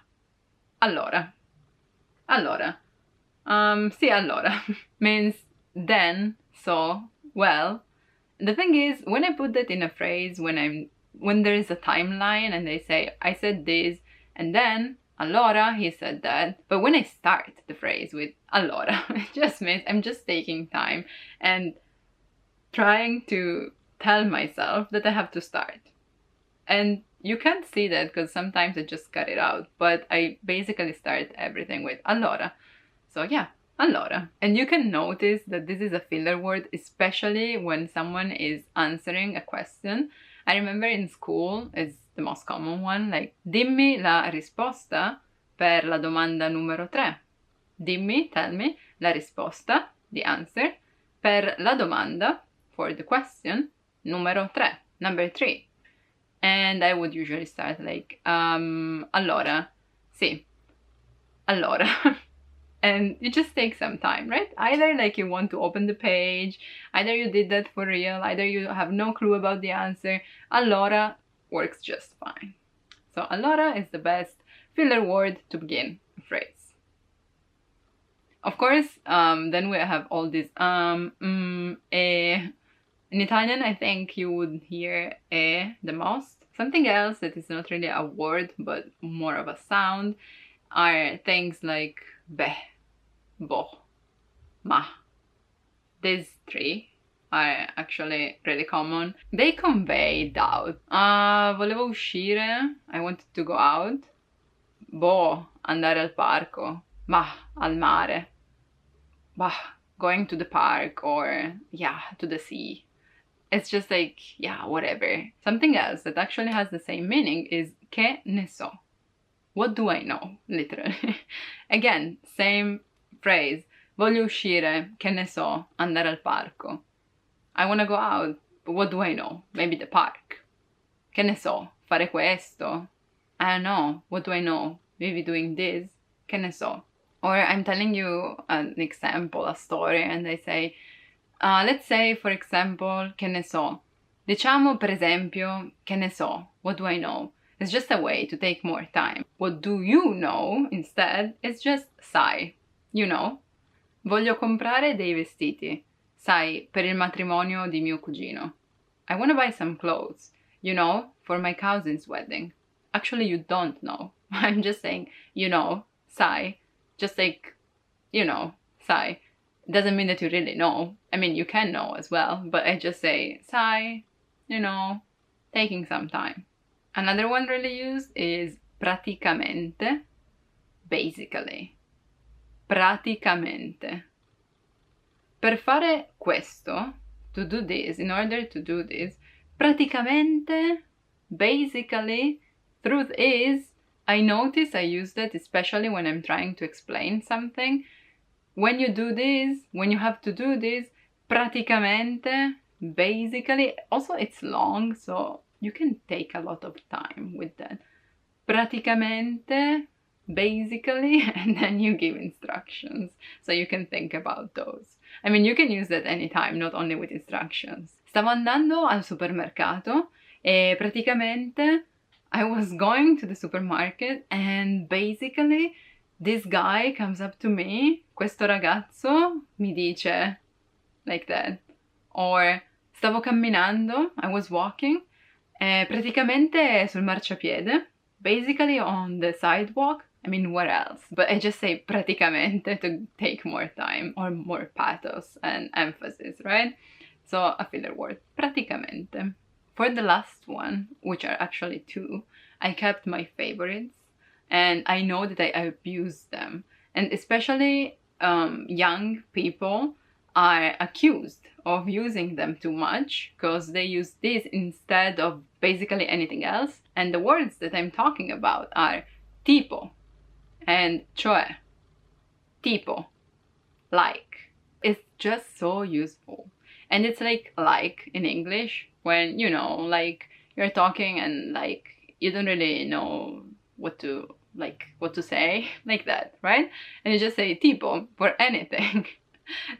Allora. Allora. Sì, allora means then, so, well. The thing is, when I put that in a phrase, when there is a timeline and they say, I said this, and then, allora, he said that. But when I start the phrase with allora, it just means I'm just taking time and trying to tell myself that I have to start. And you can't see that because sometimes I just cut it out, but I basically start everything with allora. So yeah. Allora. And you can notice that this is a filler word, especially when someone is answering a question. I remember in school, it's the most common one, like, dimmi la risposta per la domanda numero 3. Dimmi, tell me, la risposta, the answer, per la domanda, for the question, numero 3, number 3. And I would usually start like, allora, sì, allora. And it just takes some time, right? Either like you want to open the page, either you did that for real, either you have no clue about the answer. Allora works just fine. So allora is the best filler word to begin a phrase. Of course, then we have all these e. In Italian, I think you would hear e the most. Something else that is not really a word, but more of a sound, are things like beh, boh, ma. These three are actually really common. They convey doubt. Volevo uscire, I wanted to go out. Boh, andare al parco. Ma, al mare. Bah, going to the park, or yeah, to the sea. It's just like, yeah, whatever. Something else that actually has the same meaning is che ne so. What do I know? Literally. Again, same phrase. Voglio uscire, che ne so, andare al parco. I want to go out, but what do I know? Maybe the park. Che ne so, fare questo. I don't know. What do I know? Maybe doing this. Che ne so. Or I'm telling you an example, a story, and I say, let's say, for example, che ne so. Diciamo, per esempio, che ne so. What do I know? It's just a way to take more time. What do you know instead is just sai. You know. Voglio comprare dei vestiti. Sai, per il matrimonio di mio cugino. I want to buy some clothes. You know, for my cousin's wedding. Actually, you don't know. I'm just saying, you know, sai. Just like, you know, sai. Doesn't mean that you really know. I mean, you can know as well, but I just say, sai, you know, taking some time. Another one really used is praticamente, basically. Praticamente. Per fare questo, to do this, in order to do this, praticamente, basically, truth is, I notice I use that especially when I'm trying to explain something. When you do this, when you have to do this, praticamente, basically, also it's long, so you can take a lot of time with that. Praticamente, basically, and then you give instructions, so you can think about those. I mean, you can use that anytime, not only with instructions. Stavo andando al supermercato e praticamente I was going to the supermarket and basically this guy comes up to me, questo ragazzo mi dice, like that. Or stavo camminando, I was walking, praticamente sul marciapiede, basically on the sidewalk. I mean, where else? But I just say praticamente to take more time or more pathos and emphasis, right? So a filler word, praticamente. For the last one, which are actually two, I kept my favorites and I know that I abuse them. And especially young people are accused of using them too much because they use this instead of basically anything else. And the words that I'm talking about are tipo and cioè. Tipo, like. It's just so useful. And it's like in English when, you know, like you're talking and like you don't really know what to say, like that, right? And you just say tipo for anything.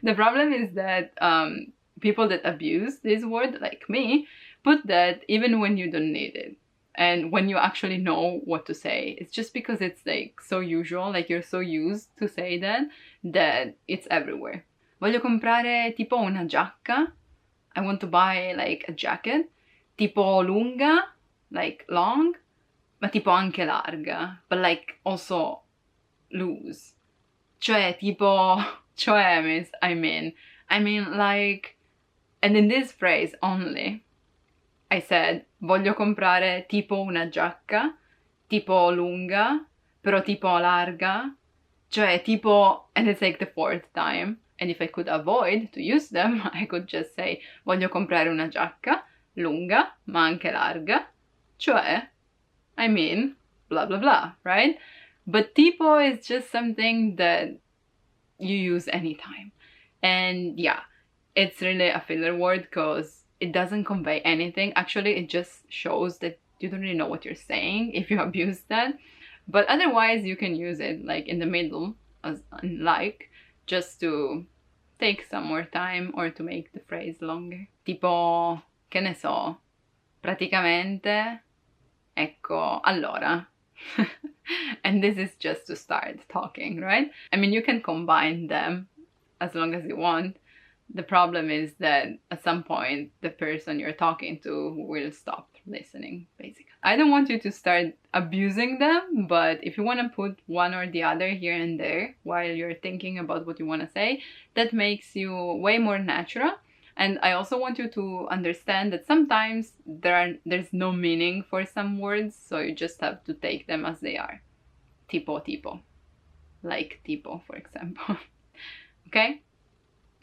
The problem is that people that abuse this word, like me, put that even when you don't need it. And when you actually know what to say, it's just because it's like so usual, like you're so used to say that it's everywhere. Voglio comprare tipo una giacca. I want to buy like a jacket. Tipo lunga, like long, ma tipo anche larga, but like also loose. Cioè tipo, cioè means I mean like, and in this phrase only, I said voglio comprare tipo una giacca, tipo lunga, però tipo larga, cioè tipo, and it's like the fourth time. And if I could avoid to use them, I could just say voglio comprare una giacca, lunga, ma anche larga, cioè, I mean, blah blah blah, right? But tipo is just something that you use anytime. And yeah, it's really a filler word because it doesn't convey anything. Actually, it just shows that you don't really know what you're saying if you abuse that. But otherwise, you can use it like in the middle, as like, just to take some more time or to make the phrase longer. Tipo, che ne so, praticamente, ecco, allora. And this is just to start talking, right? I mean, you can combine them as long as you want. The problem is that at some point the person you're talking to will stop listening, basically. I don't want you to start abusing them, but if you want to put one or the other here and there while you're thinking about what you want to say, that makes you way more natural. And I also want you to understand that sometimes there's no meaning for some words, so you just have to take them as they are. Tipo. Like tipo, for example. Okay?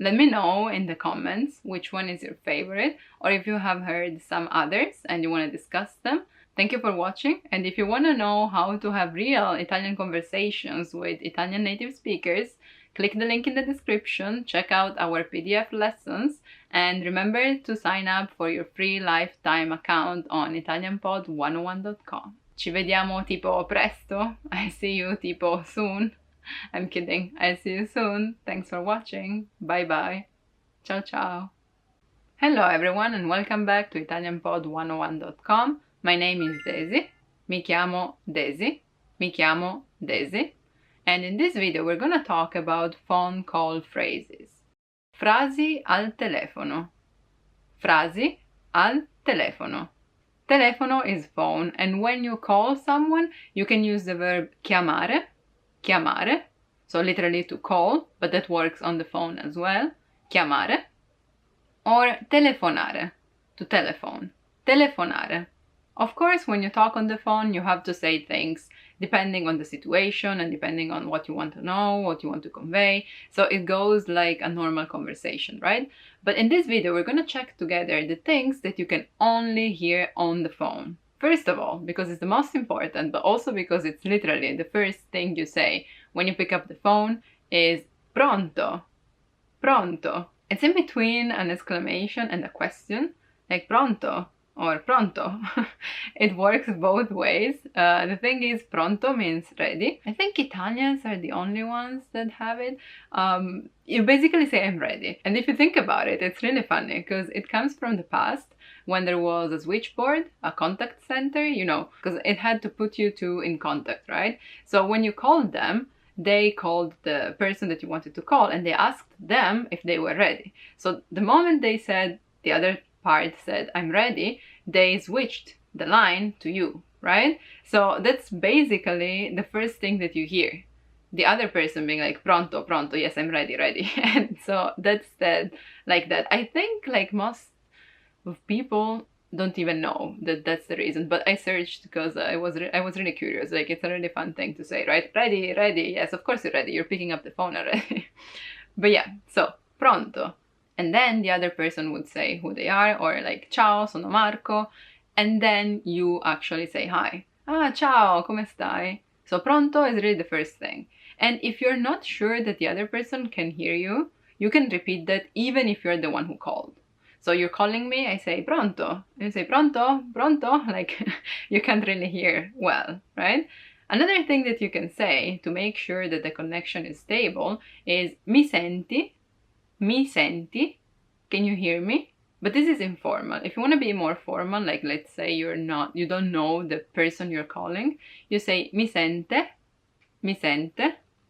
Let me know in the comments which one is your favorite, or if you have heard some others and you want to discuss them. Thank you for watching, and if you want to know how to have real Italian conversations with Italian native speakers, click the link in the description, check out our PDF lessons, and remember to sign up for your free lifetime account on italianpod101.com. Ci vediamo tipo presto. I see you tipo soon. I'm kidding. I'll see you soon. Thanks for watching. Bye bye. Ciao ciao. Hello everyone and welcome back to italianpod101.com. My name is Daisy. Mi chiamo Daisy. Mi chiamo Daisy. And in this video we're gonna talk about phone call phrases. Frasi al telefono. Frasi al telefono. Telefono is phone, and when you call someone, you can use the verb chiamare, chiamare, so literally to call, but that works on the phone as well, chiamare, or telefonare, to telephone, telefonare. Of course, when you talk on the phone, you have to say things depending on the situation and depending on what you want to know, what you want to convey. So it goes like a normal conversation, right? But in this video, we're going to check together the things that you can only hear on the phone. First of all, because it's the most important, but also because it's literally the first thing you say when you pick up the phone is pronto, pronto. It's in between an exclamation and a question, like pronto or pronto. It works both ways. The thing is, pronto means ready. I think Italians are the only ones that have it. You basically say I'm ready. And if you think about it, it's really funny because it comes from the past when there was a switchboard, a contact center, you know, because it had to put you two in contact, right? So when you called them, they called the person that you wanted to call and they asked them if they were ready. So the moment they said, the other part said, I'm ready, they switched the line to you, right? So that's basically the first thing that you hear. The other person being like, pronto, pronto, yes, I'm ready, ready. And so that's said like that. I think like most of people don't even know that that's the reason, but I searched because I was really curious. Like, it's a really fun thing to say, right? Ready, ready, yes, of course you're ready, you're picking up the phone already. But yeah, so pronto, and then the other person would say who they are, or like ciao, sono Marco, and then you actually say hi. Ah, ciao, come stai? So pronto is really the first thing. And if you're not sure that the other person can hear you, you can repeat that even if you're the one who called. So you're calling me, I say pronto. You say pronto, pronto, like you can't really hear well, right? Another thing that you can say to make sure that the connection is stable is mi senti, can you hear me? But this is informal. If you want to be more formal, like let's say you don't know the person you're calling, you say mi sente,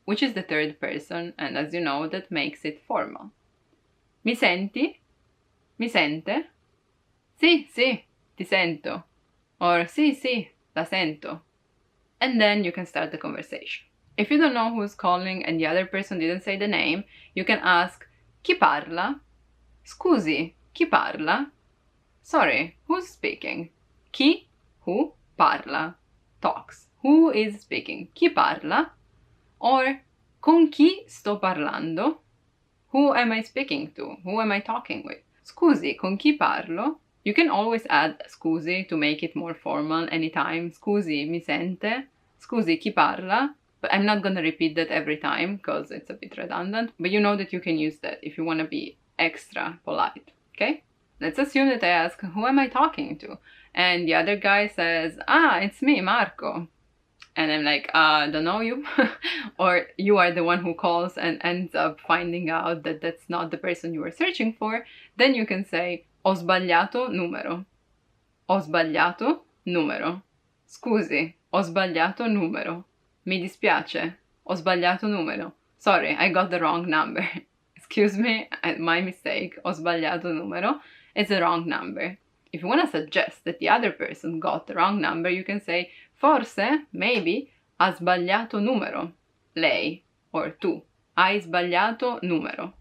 which is the third person, and as you know, that makes it formal. Mi senti? Mi sente? Sì, sì, ti sento. Or sì, sì, la sento. And then you can start the conversation. If you don't know who's calling and the other person didn't say the name, you can ask, chi parla? Scusi, chi parla? Sorry, who's speaking? Chi, who, parla, talks. Who is speaking? Chi parla? Or, con chi sto parlando? Who am I speaking to? Who am I talking with? Scusi, con chi parlo? You can always add scusi to make it more formal anytime. Scusi, mi sente? Scusi, chi parla? But I'm not gonna repeat that every time because it's a bit redundant. But you know that you can use that if you want to be extra polite, okay? Let's assume that I ask, who am I talking to? And the other guy says, ah, it's me, Marco. And I'm like, don't know you. Or you are the one who calls and ends up finding out that that's not the person you were searching for. Then you can say, ho sbagliato numero. Ho sbagliato numero. Scusi, ho sbagliato numero. Mi dispiace, ho sbagliato numero. Sorry, I got the wrong number. Excuse me, my mistake. Ho sbagliato numero. It's the wrong number. If you want to suggest that the other person got the wrong number, you can say, forse, maybe, ha sbagliato numero. Lei, or tu. Hai sbagliato numero.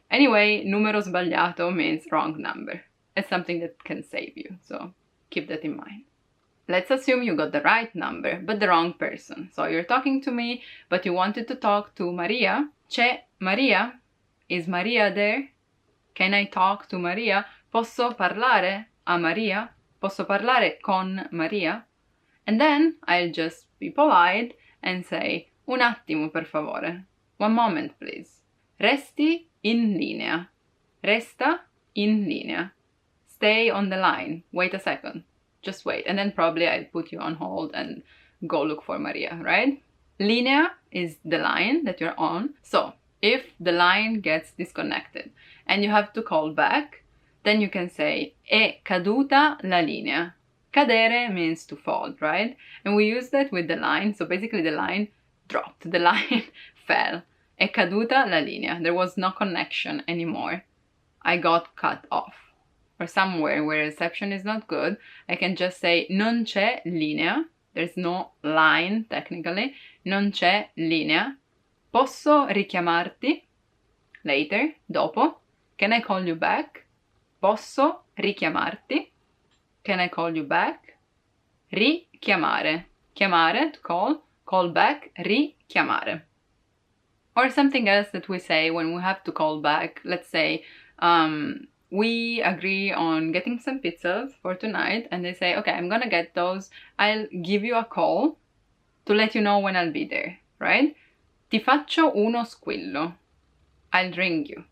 Anyway, numero sbagliato means wrong number. It's something that can save you, so keep that in mind. Let's assume you got the right number, but the wrong person. So you're talking to me, but you wanted to talk to Maria. C'è Maria? Is Maria there? Can I talk to Maria? Posso parlare a Maria? Posso parlare con Maria? And then I'll just be polite and say, un attimo per favore. One moment, please. Resti in linea. Resta in linea. Stay on the line. Wait a second. Just wait. And then probably I'll put you on hold and go look for Maria, right? Linea is the line that you're on. So if the line gets disconnected and you have to call back, then you can say, è caduta la linea. Cadere means to fall, right? And we use that with the line. So basically the line dropped. The line fell. È caduta la linea. There was no connection anymore. I got cut off. Or somewhere where reception is not good, I can just say non c'è linea. There's no line technically. Non c'è linea. Posso richiamarti? Later, dopo. Can I call you back? Posso richiamarti? Can I call you back? Richiamare. Chiamare, to call. Call back. Richiamare. Or something else that we say when we have to call back. Let's say, we agree on getting some pizzas for tonight, and they say, okay, I'm gonna get those. I'll give you a call to let you know when I'll be there, right? Ti faccio uno squillo. I'll ring you.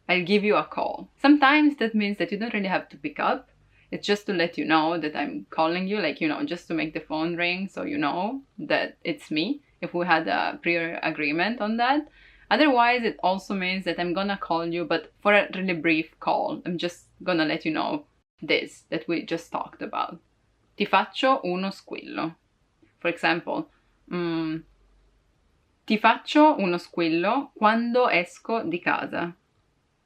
I'll give you a call. Sometimes that means that you don't really have to pick up. It's just to let you know that I'm calling you, like, just to make the phone ring so you know that it's me, if we had a prior agreement on that. Otherwise, it also means that I'm gonna call you, but for a really brief call. I'm just gonna let you know this that we just talked about. Ti faccio uno squillo. For example, ti faccio uno squillo quando esco di casa.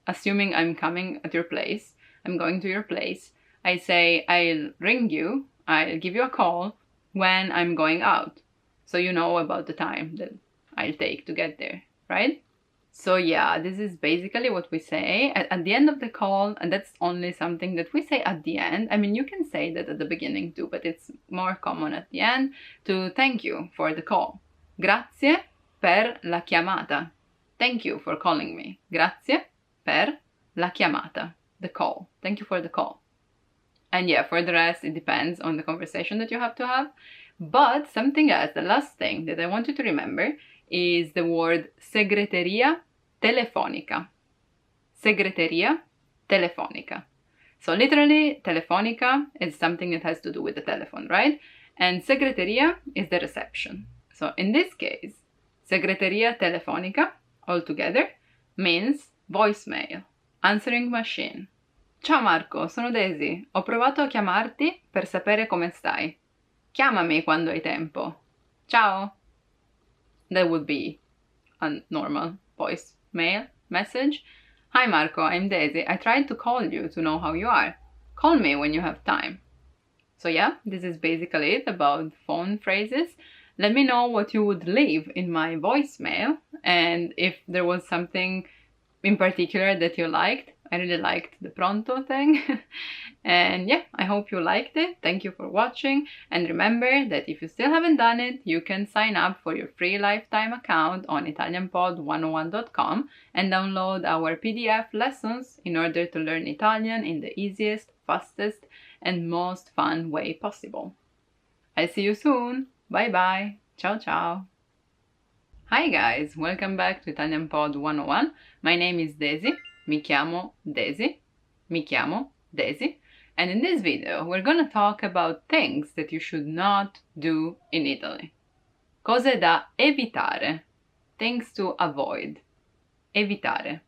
Assuming I'm coming at your place, I'm going to your place, I say I'll ring you, I'll give you a call when I'm going out. So you know about the time that I'll take to get there, right? So yeah, this is basically what we say at the end of the call, and that's only something that we say at the end. I mean, you can say that at the beginning too, but it's more common at the end to thank you for the call. Grazie per la chiamata. Thank you for calling me. Grazie per la chiamata. The call. Thank you for the call. And yeah, for the rest, it depends on the conversation that you have to have. But something else, the last thing that I want you to remember is the word segreteria telefonica. Segreteria telefonica. So literally, telefonica is something that has to do with the telephone, right? And segreteria is the reception. So in this case, segreteria telefonica altogether means voicemail, answering machine. Ciao Marco, sono Daisy. Ho provato a chiamarti per sapere come stai. Chiamami quando hai tempo. Ciao. That would be a normal voicemail message. Hi Marco, I'm Daisy. I tried to call you to know how you are. Call me when you have time. So yeah, this is basically it about phone phrases. Let me know what you would leave in my voicemail, and if there was something in particular that you liked. I really liked the pronto thing. And yeah, I hope you liked it. Thank you for watching. And remember that if you still haven't done it, you can sign up for your free lifetime account on ItalianPod101.com and download our PDF lessons in order to learn Italian in the easiest, fastest, and most fun way possible. I'll see you soon. Bye bye. Ciao ciao. Hi guys, welcome back to Italian Pod 101. My name is Daisy. Mi chiamo Daisy. Mi chiamo Daisy. And in this video, we're gonna talk about things that you should not do in Italy. Cose da evitare. Things to avoid. Evitare.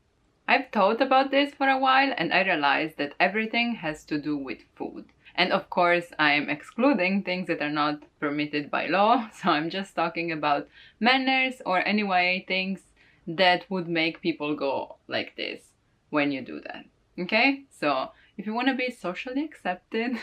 I've thought about this for a while and I realized that everything has to do with food. And of course, I'm excluding things that are not permitted by law, so I'm just talking about manners or anyway things that would make people go like this when you do that. Okay? So if you want to be socially accepted,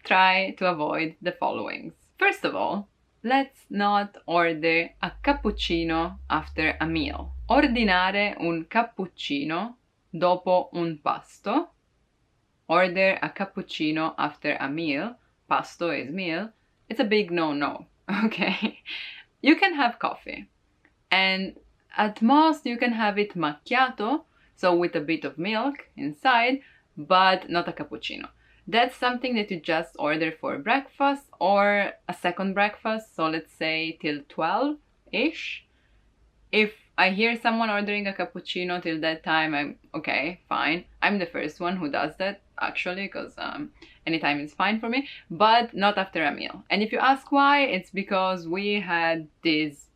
try to avoid the followings. First of all, let's not order a cappuccino after a meal. Ordinare un cappuccino dopo un pasto. Order a cappuccino after a meal. Pasto is meal. It's a big no-no, okay? You can have coffee. And at most you can have it macchiato, so with a bit of milk inside, but not a cappuccino. That's something that you just order for breakfast or a second breakfast, so let's say till 12-ish. If I hear someone ordering a cappuccino till that time, I'm okay, fine. I'm the first one who does that, actually, because anytime is fine for me, but not after a meal. And if you ask why, it's because we had this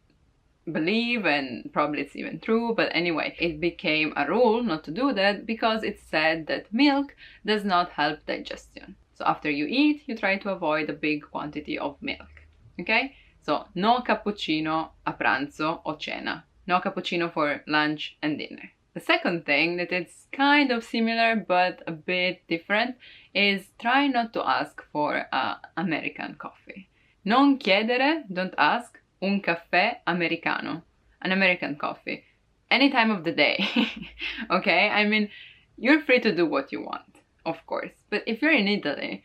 belief, and probably it's even true, but anyway, it became a rule not to do that because it's said that milk does not help digestion. So after you eat, you try to avoid a big quantity of milk, okay? So no cappuccino a pranzo o cena. No cappuccino for lunch and dinner. The second thing that it's kind of similar but a bit different is try not to ask for American coffee. Non chiedere, don't ask, un caffè americano. An American coffee. Any time of the day. Okay? I mean, you're free to do what you want, of course. But if you're in Italy,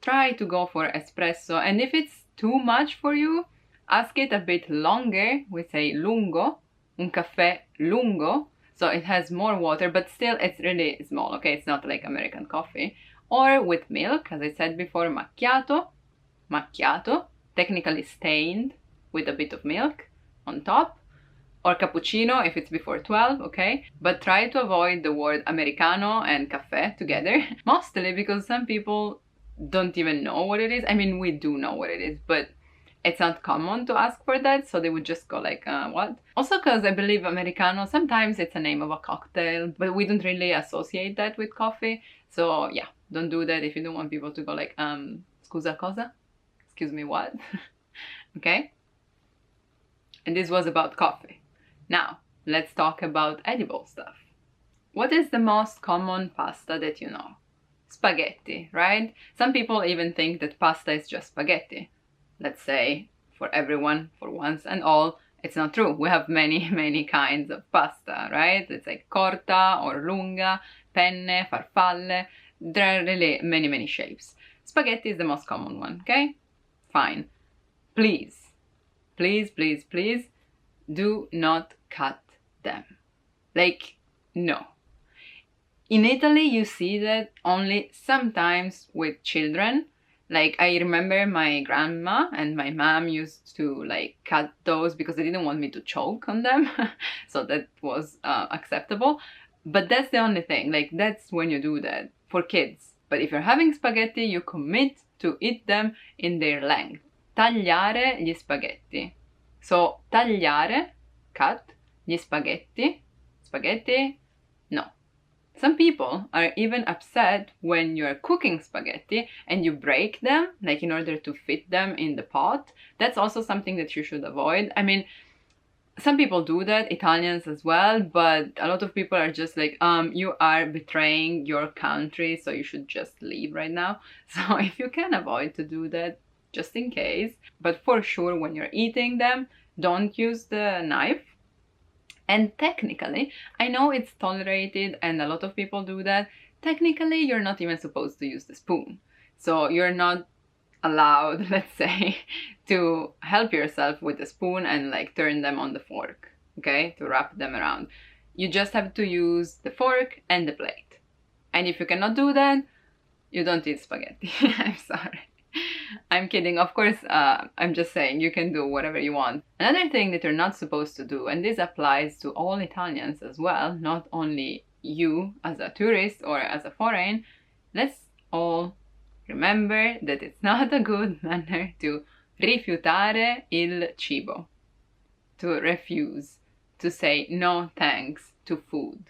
try to go for espresso. And if it's too much for you, ask it a bit longer. We say lungo, un caffè lungo, So it has more water, but still it's really small, okay? It's not like American coffee. Or with milk, as I said before, macchiato, technically stained with a bit of milk on top. Or cappuccino if it's before 12, okay? But try to avoid the word americano and caffè together, mostly because some people don't even know what it is. I mean, we do know what it is, but it's not common to ask for that, so they would just go like, what? Also because I believe americano, sometimes it's a name of a cocktail, but we don't really associate that with coffee. So yeah, don't do that if you don't want people to go like, scusa cosa? Excuse me, what? Okay? And this was about coffee. Now, let's talk about edible stuff. What is the most common pasta that you know? Spaghetti, right? Some people even think that pasta is just spaghetti. Let's say, for everyone, for once and all, it's not true. We have many, many kinds of pasta, right? It's like corta or lunga, penne, farfalle. There are really many, many shapes. Spaghetti is the most common one, okay? Fine. Please, please, please, please, do not cut them. Like, no. In Italy, you see that only sometimes with children. Like, I remember my grandma and my mom used to like cut those because they didn't want me to choke on them. So that was acceptable. But that's the only thing. Like, that's when you do that for kids. But if you're having spaghetti, you commit to eat them in their length. Tagliare gli spaghetti. So, tagliare, cut, gli spaghetti, no. Some people are even upset when you're cooking spaghetti and you break them, like in order to fit them in the pot. That's also something that you should avoid. I mean, some people do that, Italians as well, but a lot of people are just like, you are betraying your country, so you should just leave right now. So if you can avoid to do that, just in case. But for sure, when you're eating them, don't use the knife. And technically, I know it's tolerated and a lot of people do that. Technically, you're not even supposed to use the spoon. So you're not allowed, let's say, to help yourself with the spoon and like turn them on the fork, okay? To wrap them around. You just have to use the fork and the plate. And if you cannot do that, you don't eat spaghetti. I'm sorry. I'm kidding, of course. I'm just saying you can do whatever you want. Another thing that you're not supposed to do, and this applies to all Italians as well, not only you as a tourist or as a foreign, let's all remember that it's not a good manner to rifiutare il cibo, to refuse, to say no thanks to food.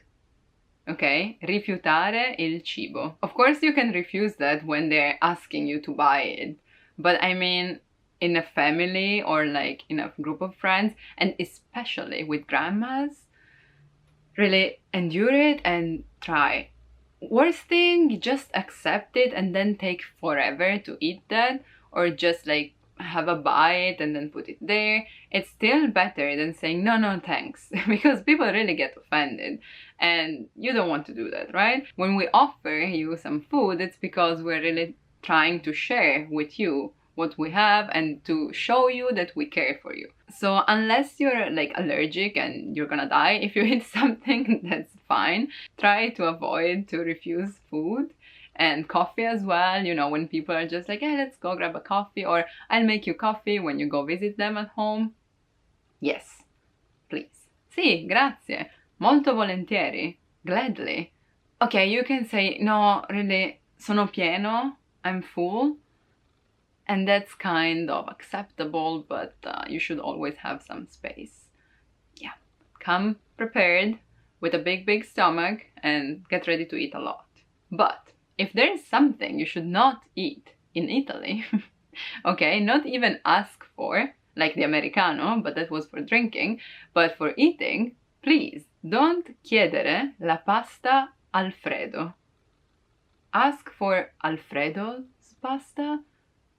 Okay? Rifiutare il cibo. Of course, you can refuse that when they're asking you to buy it. But I mean, in a family or like in a group of friends, and especially with grandmas, really endure it and try. Worst thing, just accept it and then take forever to eat that, or just like have a bite and then put it there. It's still better than saying no thanks, because people really get offended and you don't want to do that, right? When we offer you some food, it's because we're really trying to share with you what we have and to show you that we care for you. So unless you're like allergic and you're gonna die if you eat something, that's fine. Try to avoid to refuse food. And coffee as well, you know, when people are just like, hey, let's go grab a coffee, or I'll make you coffee when you go visit them at home. Yes, please. Sì, grazie. Molto volentieri. Gladly. Okay, you can say, no, really, sono pieno, I'm full. And that's kind of acceptable, but you should always have some space. Yeah, come prepared with a big stomach and get ready to eat a lot. But if there is something you should not eat in Italy, okay, not even ask for, like the Americano, but that was for drinking, but for eating, please don't chiedere la pasta Alfredo. Ask for Alfredo's pasta.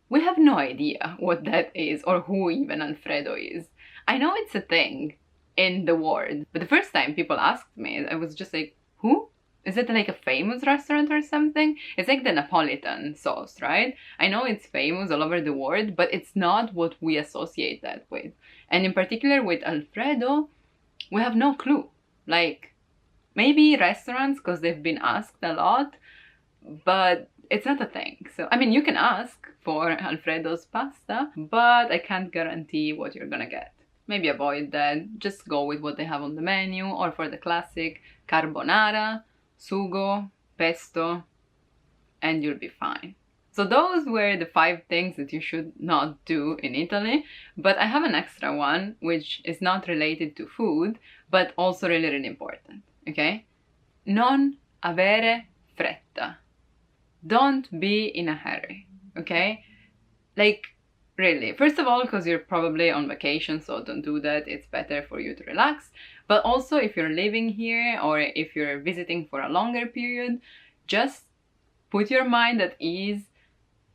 We have no idea what that is or who even Alfredo is. I know it's a thing in the world, but the first time people asked me, I was just like, who? Is it like a famous restaurant or something? It's like the Napolitan sauce, right? I know it's famous all over the world, but it's not what we associate that with. And in particular with Alfredo, we have no clue. Like, Maybe restaurants, because they've been asked a lot, but it's not a thing. So, I mean, you can ask for Alfredo's pasta, but I can't guarantee what you're gonna get. Maybe avoid that, just go with what they have on the menu, or for the classic carbonara, sugo, pesto, and you'll be fine. So those were the 5 things that you should not do in Italy, but I have an extra one which is not related to food, but also really, really important, okay? Non avere fretta. Don't be in a hurry, okay? Like, really, first of all, because you're probably on vacation, so don't do that, it's better for you to relax. But also, if you're living here or if you're visiting for a longer period, just put your mind at ease.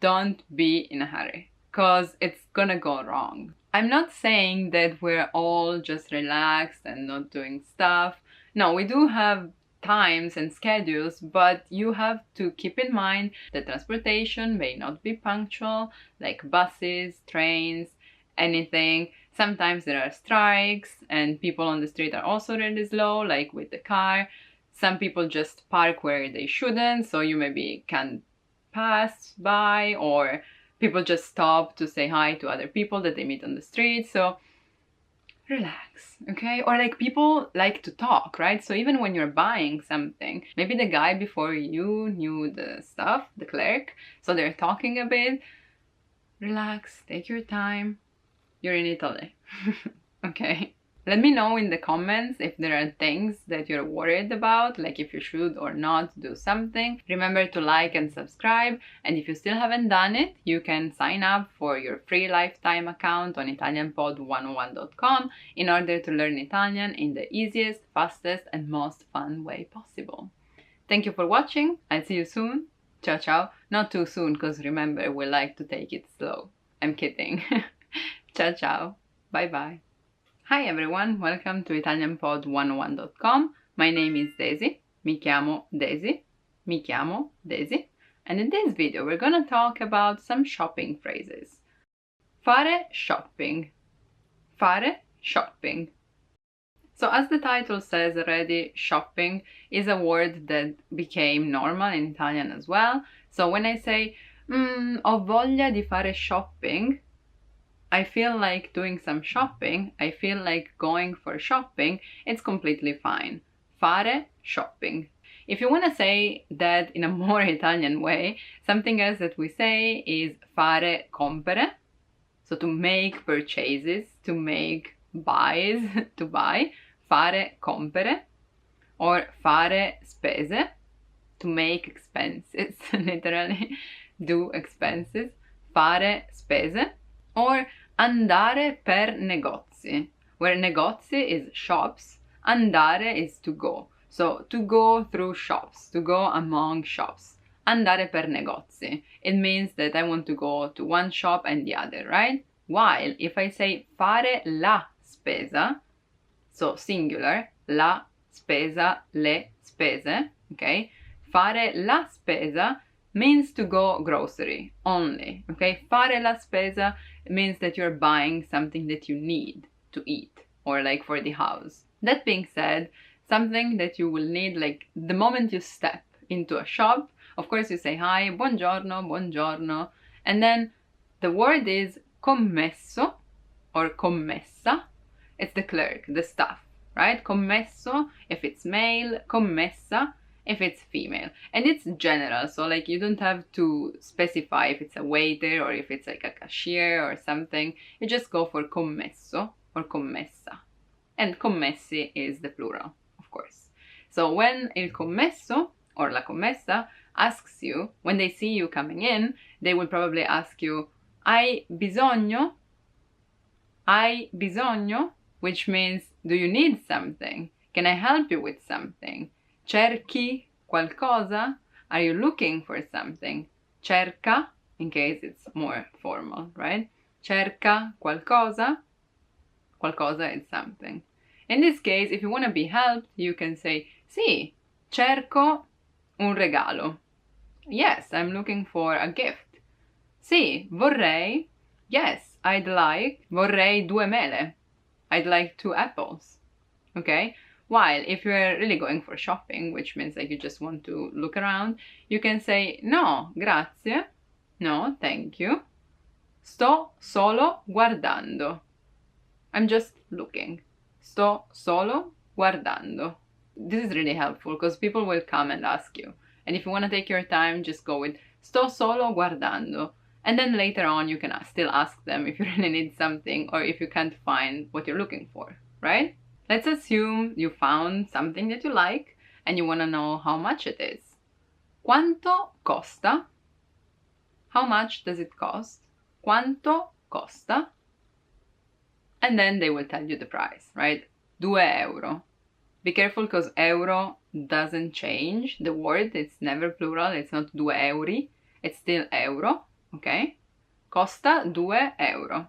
Don't be in a hurry, because it's gonna go wrong. I'm not saying that we're all just relaxed and not doing stuff. No, we do have times and schedules, but you have to keep in mind that transportation may not be punctual, like buses, trains, anything. Sometimes there are strikes and people on the street are also really slow, like with the car. Some people just park where they shouldn't, so you maybe can't pass by, or people just stop to say hi to other people that they meet on the street. So relax, okay? Or like people like to talk, right? So even when you're buying something, maybe the guy before you knew the stuff, the clerk, so they're talking a bit. Relax, take your time. You're in Italy, okay? Let me know in the comments if there are things that you're worried about, like if you should or not do something. Remember to like and subscribe, and if you still haven't done it, you can sign up for your free lifetime account on ItalianPod101.com in order to learn Italian in the easiest, fastest, and most fun way possible. Thank you for watching. I'll see you soon. Ciao ciao. Not too soon, because remember, we like to take it slow. I'm kidding. Ciao ciao. Bye bye. Hi everyone, welcome to ItalianPod101.com. My name is Daisy. Mi chiamo Daisy. Mi chiamo Daisy. And in this video we're gonna talk about some shopping phrases. Fare shopping. Fare shopping. So as the title says already, shopping is a word that became normal in Italian as well. So when I say, ho voglia di fare shopping, I feel like doing some shopping, I feel like going for shopping, it's completely fine. Fare shopping. If you want to say that in a more Italian way, something else that we say is fare compere. So to make purchases, to make buys, to buy. Fare compere. Or fare spese, to make expenses, literally do expenses. Fare spese. Or andare per negozi, where negozi is shops, andare is to go. So to go through shops, to go among shops. Andare per negozi. It means that I want to go to one shop and the other, right? While if I say fare la spesa, so singular, la spesa, le spese, okay? Fare la spesa means to go grocery only, okay? Fare la spesa means that you're buying something that you need to eat, or like for the house. That being said, something that you will need like the moment you step into a shop, of course you say hi, buongiorno, buongiorno, and then the word is commesso or commessa. It's the clerk, the staff, right? Commesso if it's male, commessa if it's female. And it's general, so like you don't have to specify if it's a waiter or if it's like a cashier or something. You just go for commesso or commessa. And commessi is the plural, of course. So when il commesso or la commessa asks you, when they see you coming in, they will probably ask you, hai bisogno? Hai bisogno? Which means, do you need something? Can I help you with something? Cerchi qualcosa? Are you looking for something? Cerca, in case it's more formal, right? Cerca qualcosa? Qualcosa is something. In this case, if you want to be helped, you can say, sì, cerco un regalo. Yes, I'm looking for a gift. Sì, vorrei. Yes, I'd like. Vorrei 2 mele. I'd like 2 apples. Okay? While if you're really going for shopping, which means like you just want to look around, you can say no, grazie, no, thank you, sto solo guardando. I'm just looking. Sto solo guardando. This is really helpful because people will come and ask you. And if you want to take your time, just go with sto solo guardando. And then later on, you can still ask them if you really need something or if you can't find what you're looking for, right? Let's assume you found something that you like and you want to know how much it is. Quanto costa? How much does it cost? Quanto costa? And then they will tell you the price, right? 2 euro. Be careful because euro doesn't change the word. It's never plural. It's not 2 euri. It's still euro, okay? Costa 2 euro.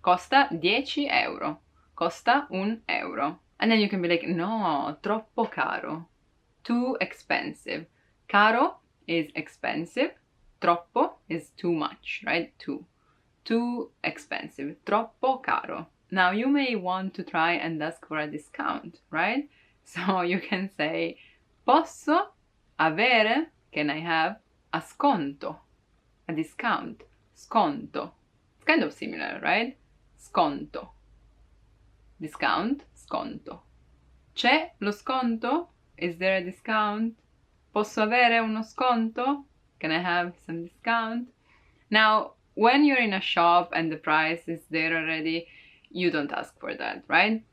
Costa 10 euro. Costa 1 euro. And then you can be like, no, troppo caro. Too expensive. Caro is expensive. Troppo is too much, right? Too expensive. Troppo caro. Now you may want to try and ask for a discount, right? So you can say, posso avere, can I have a sconto? A discount. Sconto. It's kind of similar, right? Sconto. Discount, sconto. C'è lo sconto? Is there a discount? Posso avere uno sconto? Can I have some discount? Now, when you're in a shop and the price is there already, you don't ask for that, right?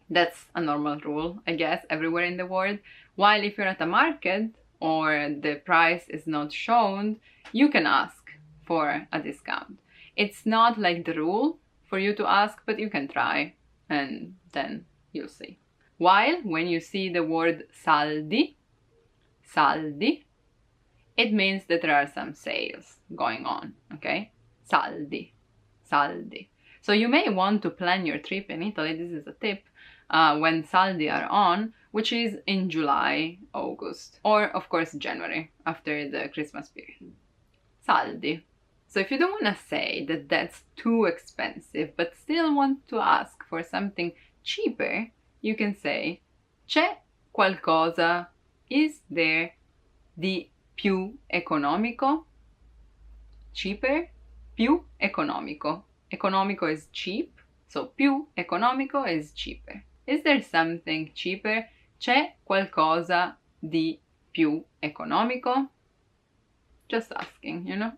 That's a normal rule, I guess, everywhere in the world. While if you're at a market or the price is not shown, you can ask for a discount. It's not like the rule for you to ask, but you can try and then you'll see. While when you see the word saldi, it means that there are some sales going on, okay? Saldi. So you may want to plan your trip in Italy, this is a tip, when saldi are on, which is in July, August, or of course January, after the Christmas period. Saldi. So if you don't want to say that that's too expensive, but still want to ask for something cheaper, you can say c'è qualcosa, is there, di più economico? Cheaper, più economico. Economico is cheap, so più economico is cheaper. Is there something cheaper? C'è qualcosa di più economico? Just asking, you know?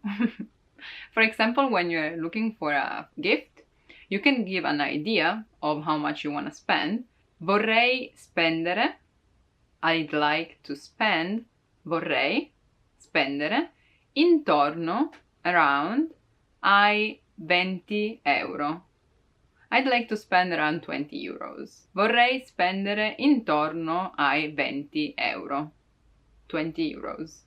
For example, when you're looking for a gift, you can give an idea of how much you want to spend. Vorrei spendere, I'd like to spend, vorrei spendere, intorno, around, ai 20 euro. I'd like to spend around 20 euros. Vorrei spendere intorno ai 20 euro. 20 euros.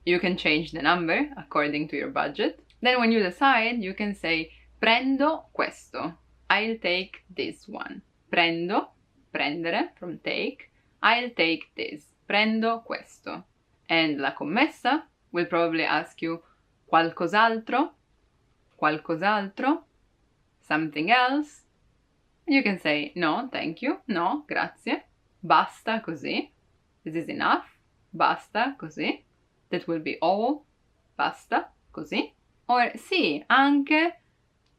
You can change the number according to your budget. Then when you decide, you can say prendo questo. I'll take this one. Prendo, prendere, from take. I'll take this. Prendo questo. And la commessa will probably ask you qualcos'altro, qualcos'altro, something else. You can say no, thank you, no, grazie, basta così, this is enough, basta così, that will be all, basta così, or sì, anche,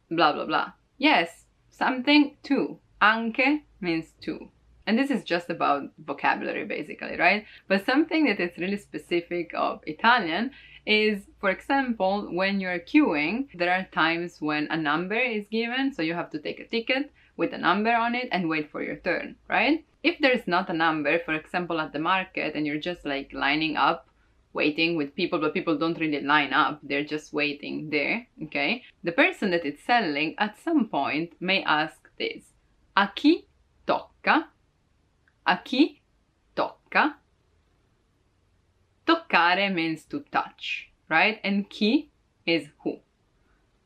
blah blah blah. Yes, something too. Anche means too. And this is just about vocabulary basically, right? But something that is really specific of Italian is, for example, when you're queuing, there are times when a number is given, so you have to take a ticket with a number on it and wait for your turn, right? If there's not a number, for example, at the market, and you're just like lining up, waiting with people, but people don't really line up, they're just waiting there, okay? The person that is selling at some point may ask this, a chi tocca? A chi tocca? Toccare means to touch, right? And chi is who.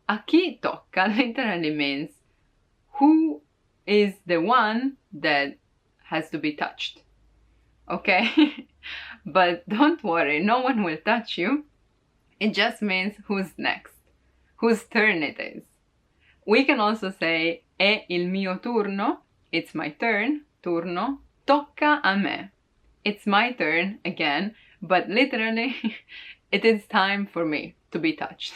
A chi tocca literally means who is the one that has to be touched. Okay? But don't worry, no one will touch you. It just means who's next, whose turn it is. We can also say è il mio turno, it's my turn, turno, tocca a me. It's my turn again, but literally it is time for me to be touched.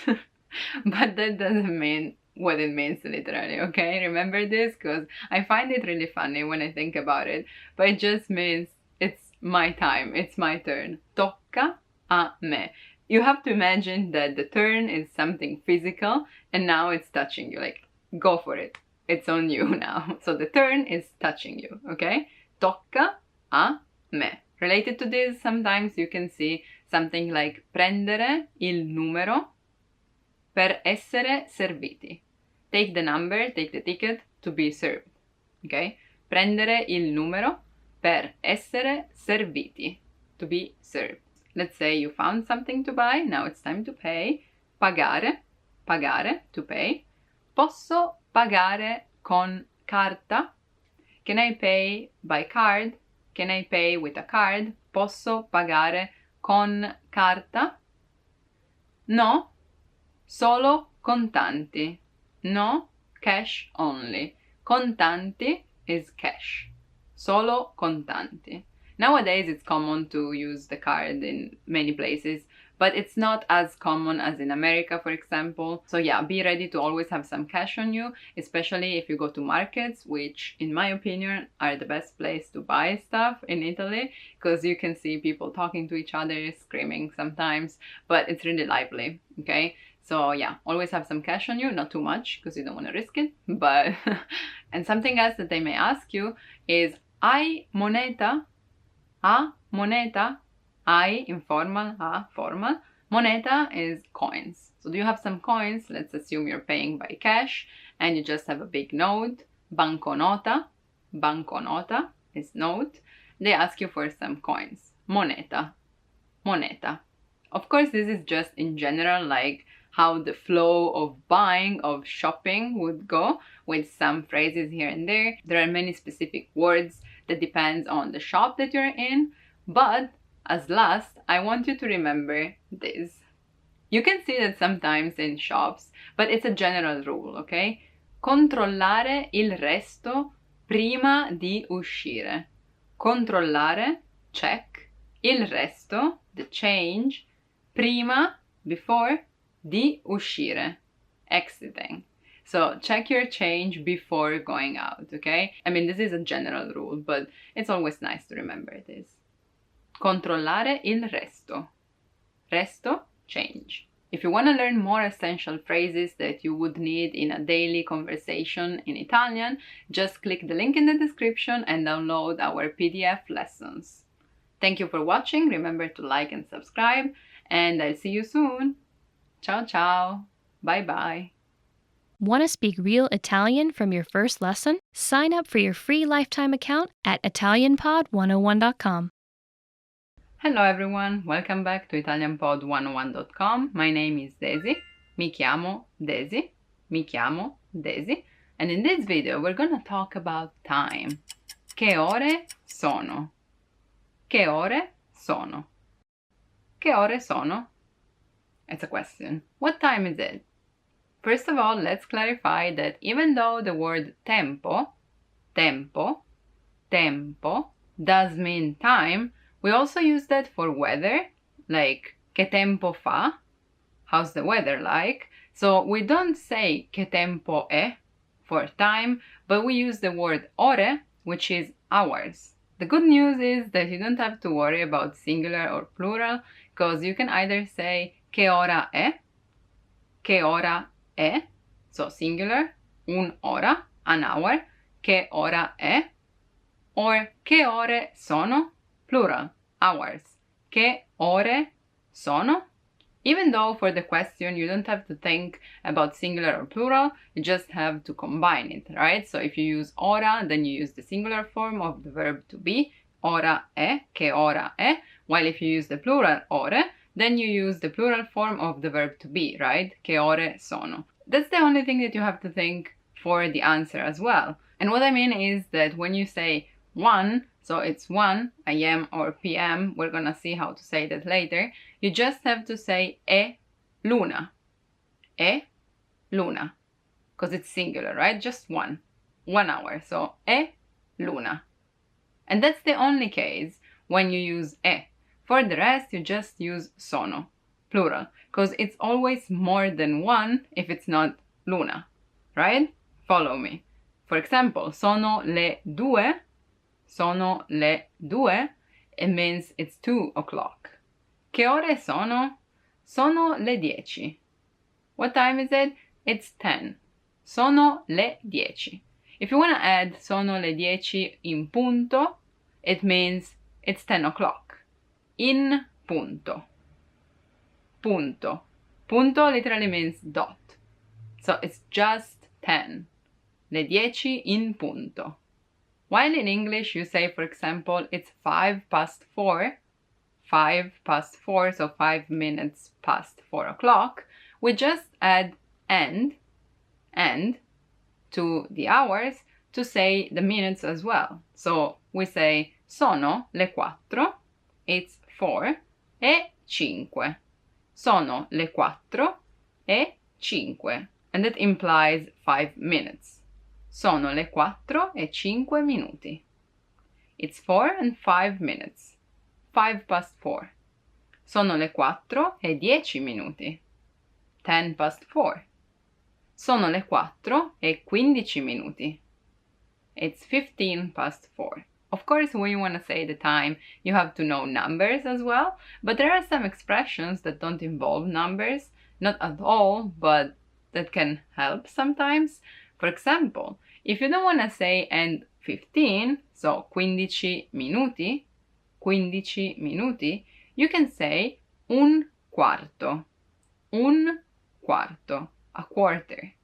But that doesn't mean what it means literally, okay? Remember this, because I find it really funny when I think about it, but it just means it's my time, it's my turn. Tocca a me. You have to imagine that the turn is something physical and now it's touching you, like go for it. It's on you now. So the turn is touching you, okay? Tocca a me. Related to this, sometimes you can see something like prendere il numero per essere serviti. Take the number, take the ticket to be served, okay? Prendere il numero per essere serviti, to be served. Let's say you found something to buy, now it's time to pay. Pagare, pagare, to pay. Posso pagare con carta? Can I pay by card? Can I pay with a card? Posso pagare con carta? No, solo contanti. No, cash only. Contanti is cash. Solo contanti. Nowadays it's common to use the card in many places, but it's not as common as in America, for example. So yeah, be ready to always have some cash on you, especially if you go to markets, which in my opinion are the best place to buy stuff in Italy, because you can see people talking to each other, screaming sometimes, but it's really lively, okay? So yeah, always have some cash on you, not too much because you don't want to risk it, but and something else that they may ask you is hai moneta? A moneta, I informal, a formal. Moneta is coins. So do you have some coins? Let's assume you're paying by cash and you just have a big note. Banconota, banconota is note. They ask you for some coins. Moneta, moneta. Of course, this is just in general, like how the flow of buying, of shopping would go, with some phrases here and there. There are many specific words that depends on the shop that you're in, but as last, I want you to remember this. You can see that sometimes in shops, but it's a general rule, okay? Controllare il resto prima di uscire. Controllare, check, il resto, the change, prima, before, di uscire, exiting. So check your change before going out, okay? I mean, this is a general rule, but it's always nice to remember this. Controllare il resto. Resto, change. If you want to learn more essential phrases that you would need in a daily conversation in Italian, just click the link in the description and download our PDF lessons. Thank you for watching. Remember to like and subscribe, and I'll see you soon. Ciao ciao. Bye bye. Want to speak real Italian from your first lesson? Sign up for your free lifetime account at ItalianPod101.com. Hello everyone, welcome back to ItalianPod101.com. My name is Daisy. Mi chiamo Daisy. Mi chiamo Daisy. And in this video we're gonna talk about time. Che ore sono? Che ore sono? Che ore sono? It's a question. What time is it? First of all, let's clarify that even though the word tempo, tempo, tempo does mean time, we also use that for weather, like che tempo fa? How's the weather like? So we don't say che tempo è for time, but we use the word ore, which is hours. The good news is that you don't have to worry about singular or plural, because you can either say che ora è, so singular, un'ora, an hour, che ora è, or che ore sono, plural, hours, che ore sono. Even though for the question you don't have to think about singular or plural, you just have to combine it, right? So if you use ora, then you use the singular form of the verb to be, ora è, che ora è, while if you use the plural ore, then you use the plural form of the verb to be, right? Che ore sono. That's the only thing that you have to think for the answer as well. And what I mean is that when you say 1, so it's 1 a.m. or p.m., we're gonna see how to say that later, you just have to say è luna. È luna. Because it's singular, right? Just 1 hour. So è luna. And that's the only case when you use e. For the rest, you just use sono, plural, because it's always more than one if it's not l'una, right? Follow me. For example, sono le 2, sono le 2, it means it's 2 o'clock. Che ore sono? Sono le 10. What time is it? It's 10. Sono le 10. If you want to add sono le 10 in punto, it means it's 10 o'clock. In punto. Punto. Punto literally means dot. So it's just 10. Le 10 in punto. While in English you say, for example, it's 5 past 4, 5 past 4, so 5 minutes past 4 o'clock, we just add and to the hours to say the minutes as well. So we say sono le 4, it's 4, e 5. Sono le 4 e 5. And that implies 5 minutes. Sono le 4 e 5 minuti. It's 4 and 5 minutes. 5 past 4. Sono le 4 e 10 minuti. 10 past 4. Sono le 4 e 15 minuti. It's 15 past 4. Of course, when you want to say the time, you have to know numbers as well, but there are some expressions that don't involve numbers, not at all, but that can help sometimes. For example, if you don't want to say and 15, so 15 minuti, 15 minuti, you can say un quarto, a quarter.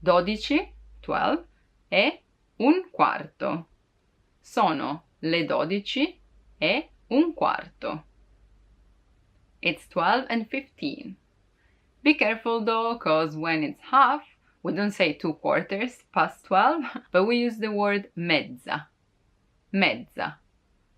12, 12, e un quarto. Sono le 12 e un quarto. It's 12 and 15. Be careful though, because when it's half, we don't say 2 quarters past 12, but we use the word mezza. Mezza,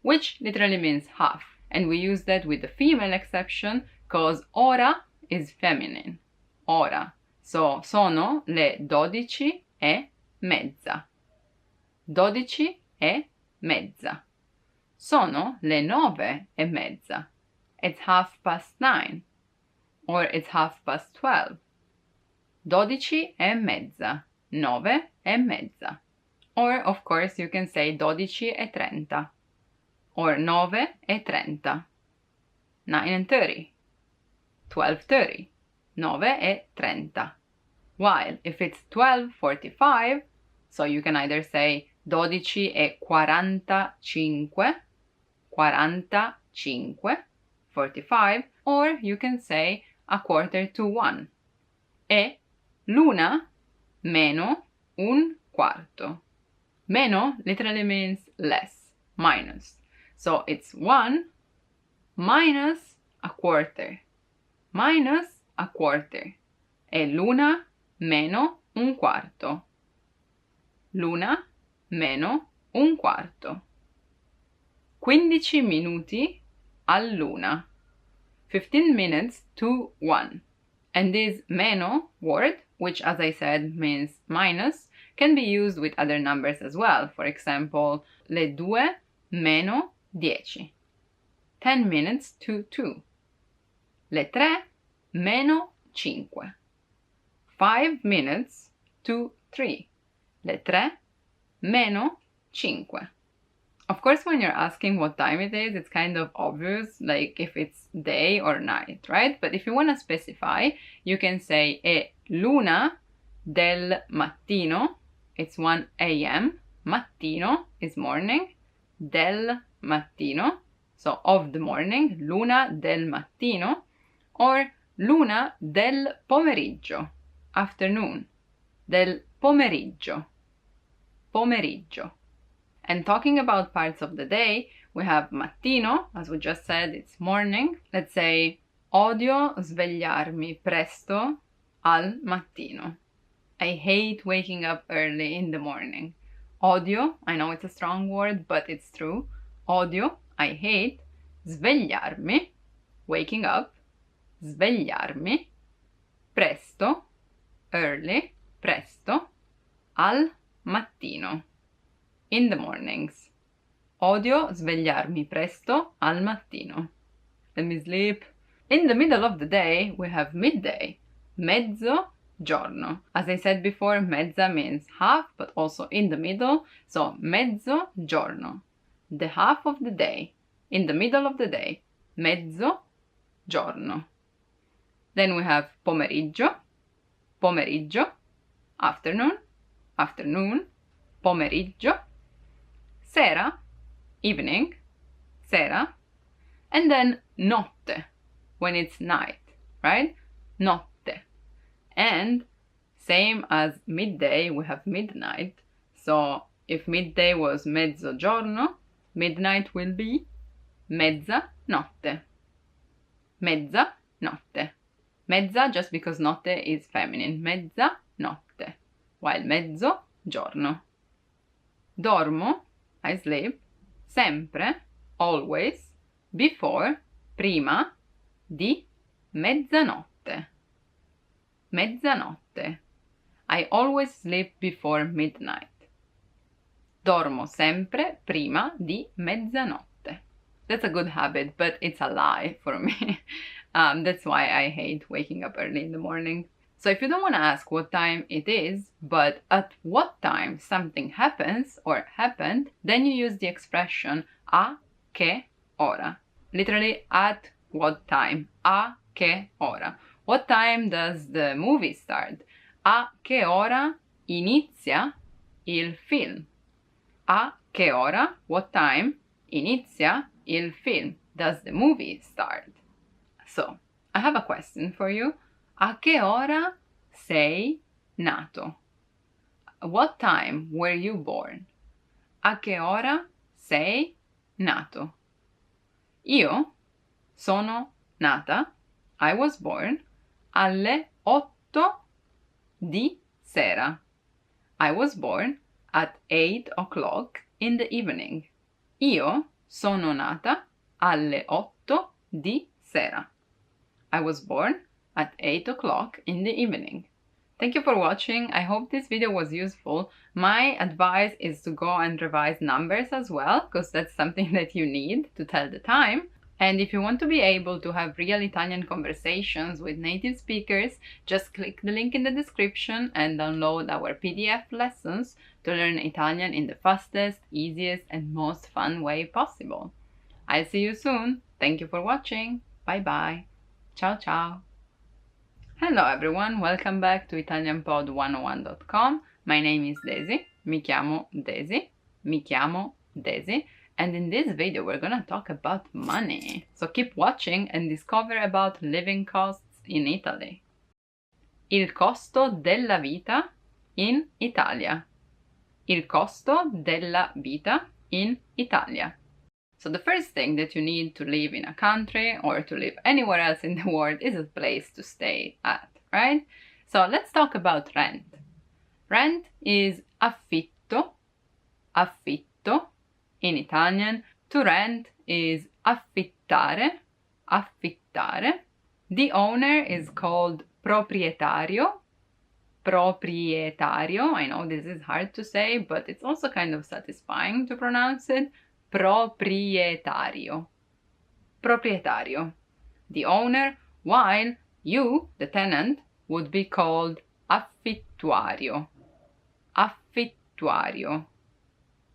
which literally means half. And we use that with the female exception, because ora is feminine. Ora. So, sono le 12 e mezza. 12 e mezza. Sono le 9 e mezza. It's 9:30. Or it's 12:30. 12 e mezza. 9 e mezza. Or, of course, you can say 12:30. Or 9:30. 9:30. 12:30. 9:30. While if it's 12:45, so you can either say 12:45, 45, or you can say 1:45. E l'una meno un quarto. Meno literally means less, minus. So it's 1 minus a quarter. Minus a quarter. E l'una meno un quarto. L'una meno un quarto. 15 minuti all'una. 15 minutes to 1. And this meno word, which as I said means minus, can be used with other numbers as well. For example, le 2 meno 10. 10 minutes to 2. Le 3 meno 5. 5 minutes to 3. Le 3 meno 5. Of course, when you're asking what time it is, it's kind of obvious, like if it's day or night, right? But if you want to specify, you can say è l'una del mattino, it's 1 a.m. Mattino is morning, del mattino, so of the morning, l'una del mattino, or l'una del pomeriggio, afternoon, del pomeriggio, pomeriggio. And talking about parts of the day, we have mattino, as we just said, it's morning. Let's say, odio svegliarmi presto al mattino. I hate waking up early in the morning. Odio, I know it's a strong word, but it's true. Odio, I hate. Svegliarmi, waking up. Svegliarmi. Presto, early, presto. Al mattino, in the mornings. Odio svegliarmi presto al mattino. Let me sleep. In the middle of the day, we have midday. Mezzogiorno. As I said before, mezza means half, but also in the middle. So, mezzogiorno. The half of the day. In the middle of the day. Mezzogiorno. Then we have pomeriggio. Pomeriggio. Afternoon. Afternoon. Pomeriggio. Sera. Evening. Sera. And then notte, when it's night, right? Notte. And same as midday, we have midnight. So if midday was mezzogiorno, midnight will be mezzanotte. Mezzanotte. Mezza just because notte is feminine. Mezzanotte. While mezzogiorno. Dormo, I sleep, sempre, always, before, prima, di mezzanotte. Mezzanotte. I always sleep before midnight. Dormo sempre prima di mezzanotte. That's a good habit, but it's a lie for me. That's why I hate waking up early in the morning. So if you don't want to ask what time it is, but at what time something happens or happened, then you use the expression a che ora. Literally, at what time? A che ora. What time does the movie start? A che ora inizia il film? A che ora, what time, inizia il film? Does the movie start? So, I have a question for you. A che ora sei nato? What time were you born? A che ora sei nato? Io sono nata, I was born, alle 8 di sera. I was born at 8 o'clock in the evening. Io sono nata alle 8 di sera. I was born at 8 o'clock in the evening. Thank you for watching. I hope this video was useful. My advice is to go and revise numbers as well, because that's something that you need to tell the time. And if you want to be able to have real Italian conversations with native speakers, just click the link in the description and download our PDF lessons to learn Italian in the fastest, easiest, and most fun way possible. I'll see you soon. Thank you for watching. Bye bye. Ciao ciao. Hello everyone, welcome back to ItalianPod101.com. My name is Daisy. Mi chiamo Daisy. Mi chiamo Daisy. And in this video we're gonna talk about money. So keep watching and discover about living costs in Italy. Il costo della vita in Italia. Il costo della vita in Italia. So the first thing that you need to live in a country or to live anywhere else in the world is a place to stay at, right? So let's talk about rent. Rent is affitto, affitto in Italian. To rent is affittare, affittare. The owner is called proprietario, proprietario. I know this is hard to say, but it's also kind of satisfying to pronounce it. Proprietario. Proprietario. The owner, while you, the tenant, would be called affittuario. Affittuario.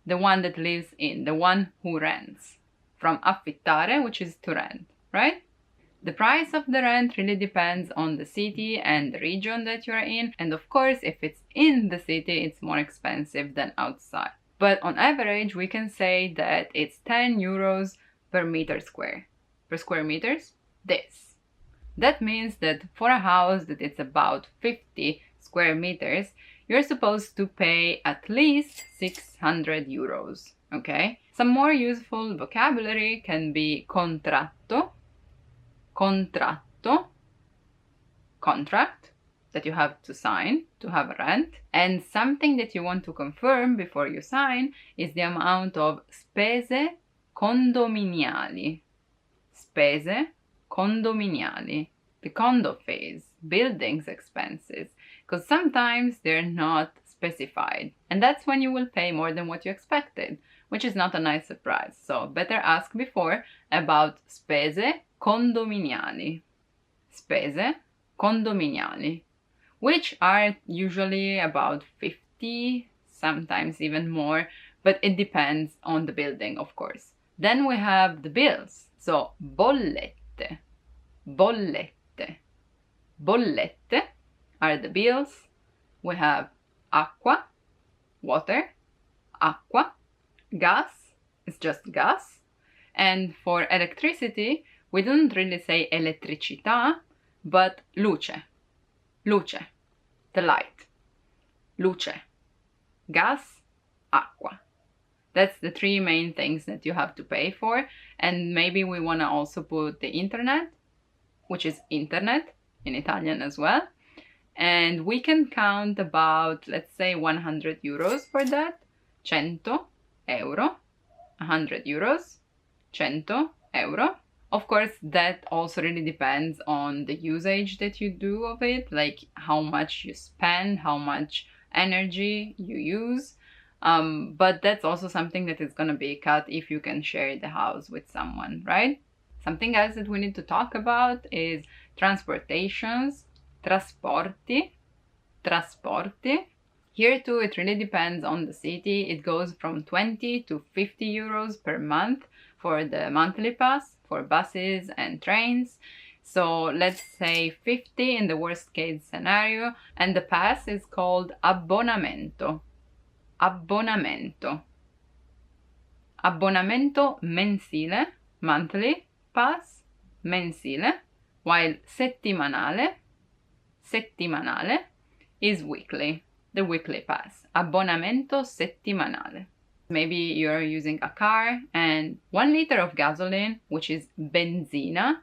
The one that lives in, the one who rents. From affittare, which is to rent, right? The price of the rent really depends on the city and the region that you're in. And of course, if it's in the city, it's more expensive than outside. But on average, we can say that it's 10 euros per meter square. Per square meters, this. That means that for a house that it's about 50 square meters, you're supposed to pay at least 600 euros, okay? Some more useful vocabulary can be contratto, contratto, contract, that you have to sign to have a rent, and something that you want to confirm before you sign is the amount of spese condominiali. Spese condominiali. The condo phase, buildings expenses, because sometimes they're not specified, and that's when you will pay more than what you expected. which is not a nice surprise. So better ask before about spese condominiali. Spese condominiali, which are usually about 50, sometimes even more, but it depends on the building, of course. Then we have the bills. So bollette, bollette. Bollette are the bills. We have acqua, water, acqua, gas, it's just gas. And for electricity, we don't really say elettricità, but luce, luce, the light, luce, gas, acqua. That's the three main things that you have to pay for. And maybe we want to also put the internet, which is internet in Italian as well. And we can count about, let's say, 100 euros for that. 100 euro, 100 euros, 100 euro. Of course, that also really depends on the usage that you do of it, like how much you spend, how much energy you use. But that's also something that is going to be cut if you can share the house with someone, right? Something else that we need to talk about is transportations, trasporti, trasporti. Here too, it really depends on the city. It goes from 20 to 50 euros per month for the monthly pass for buses and trains. So let's say 50 in the worst case scenario, and the pass is called abbonamento. Abbonamento. Abbonamento mensile, monthly pass, mensile, while settimanale, settimanale is weekly, the weekly pass. Abbonamento settimanale. Maybe you're using a car and 1 liter of gasoline, which is benzina,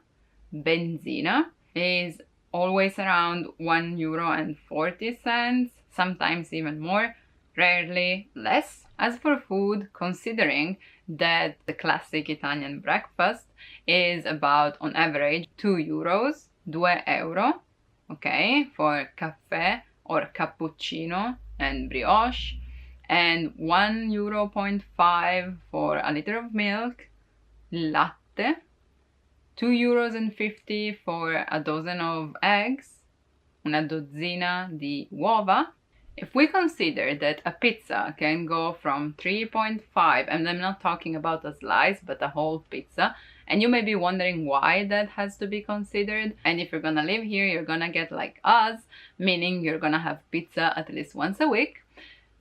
benzina, is always around €1.40, sometimes even more, rarely less. As for food, considering that the classic Italian breakfast is about, on average, €2, 2 euro, okay, for caffè or cappuccino and brioche, and €1.5 for a liter of milk, latte, €2.50 for a dozen of eggs, una dozzina di uova. If we consider that a pizza can go from 3.5, and I'm not talking about a slice, but a whole pizza, and you may be wondering why that has to be considered, and if you're gonna live here, you're gonna get like us, meaning you're gonna have pizza at least once a week.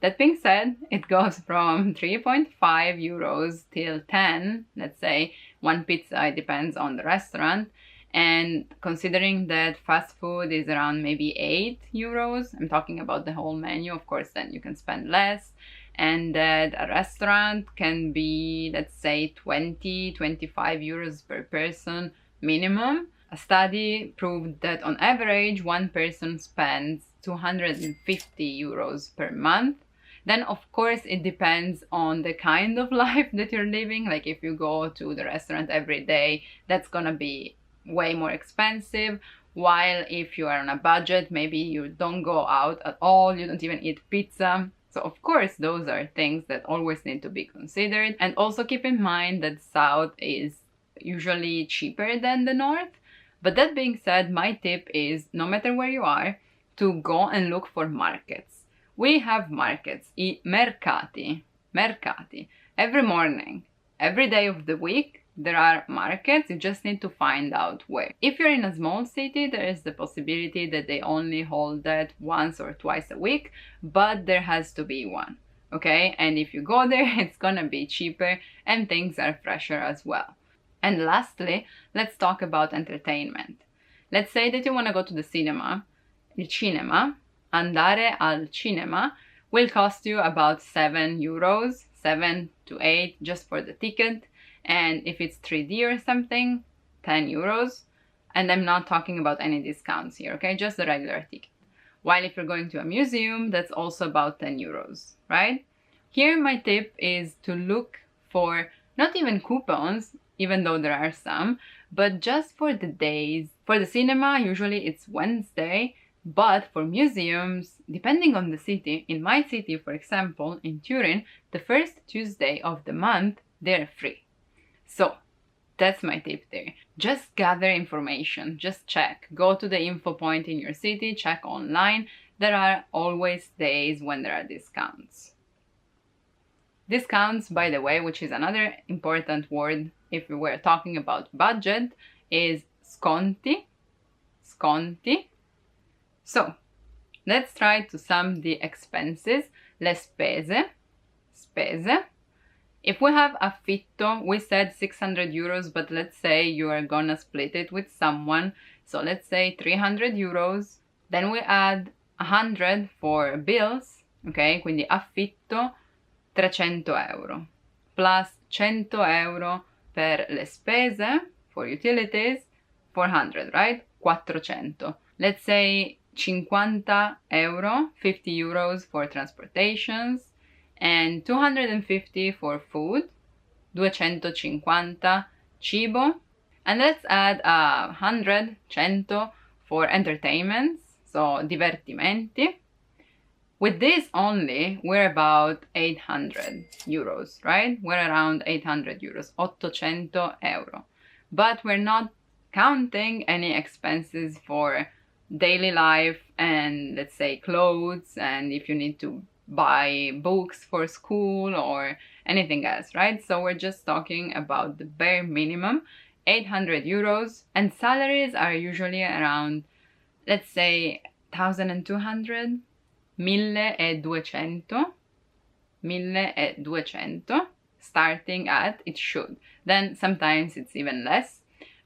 That being said, it goes from 3.5 euros till 10, let's say, one pizza, it depends on the restaurant. And considering that fast food is around maybe 8 euros, I'm talking about the whole menu, of course, then you can spend less. And that a restaurant can be, let's say, 20-25 euros per person minimum. A study proved that on average, one person spends 250 euros per month. Then, of course, it depends on the kind of life that you're living. Like if you go to the restaurant every day, that's gonna be way more expensive. While if you are on a budget, maybe you don't go out at all, you don't even eat pizza. So of course, those are things that always need to be considered. And also keep in mind that South is usually cheaper than the North. But that being said, my tip is, no matter where you are, to go and look for markets. We have markets, I mercati, mercati. Every morning, every day of the week, there are markets, you just need to find out where. If you're in a small city, there is the possibility that they only hold that once or twice a week, but there has to be one, okay? And if you go there, it's gonna be cheaper and things are fresher as well. And lastly, let's talk about entertainment. Let's say that you wanna go to the cinema. Il cinema, andare al cinema, will cost you about 7 euros, 7 to 8 just for the ticket. And if it's 3D or something, 10 euros. And I'm not talking about any discounts here, okay? Just the regular ticket. While if you're going to a museum, that's also about 10 euros, right? Here, my tip is to look for not even coupons, even though there are some, but just for the days. For the cinema, usually it's Wednesday, But for museums, depending on the city, in my city, for example, in Turin, the first Tuesday of the month, they're free. So that's my tip there. Just gather information, just check. Go to the info point in your city, check online. There are always days when there are discounts. Discounts, by the way, which is another important word if we were talking about budget, is sconti. Sconti. So, let's try to sum the expenses, le spese, spese. If we have affitto, we said 600 euros, but let's say you are gonna split it with someone. So let's say 300 euros. Then we add 100 for bills, ok? Quindi affitto 300 euro. Plus 100 euro per le spese, for utilities, 400, right? 400. Let's say 50 euro, 50 euros for transportations, and 250 for food, 250 cibo, and let's add 100, 100 for entertainments, so divertimenti. With this only, we're about 800 euros, right? We're around 800 euros, 800 euro. But we're not counting any expenses for daily life and, let's say, clothes, and if you need to buy books for school or anything else, right? So we're just talking about the bare minimum, 800 euros, and salaries are usually around, let's say, 1,200, 1,200, 1,200, starting at, it should. Then sometimes it's even less,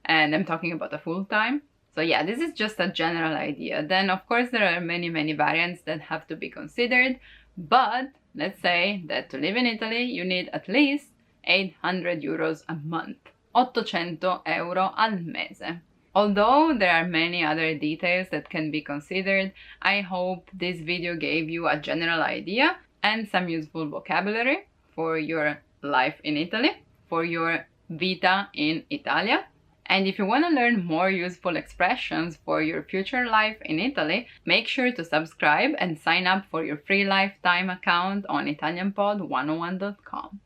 and I'm talking about a full time. So yeah, this is just a general idea. Then of course there are many variants that have to be considered, but let's say that to live in Italy you need at least 800 euros a month, 800 euro al mese. Although there are many other details that can be considered, I hope this video gave you a general idea and some useful vocabulary for your life in Italy, for your vita in Italia. And if you want to learn more useful expressions for your future life in Italy, make sure to subscribe and sign up for your free lifetime account on italianpod101.com.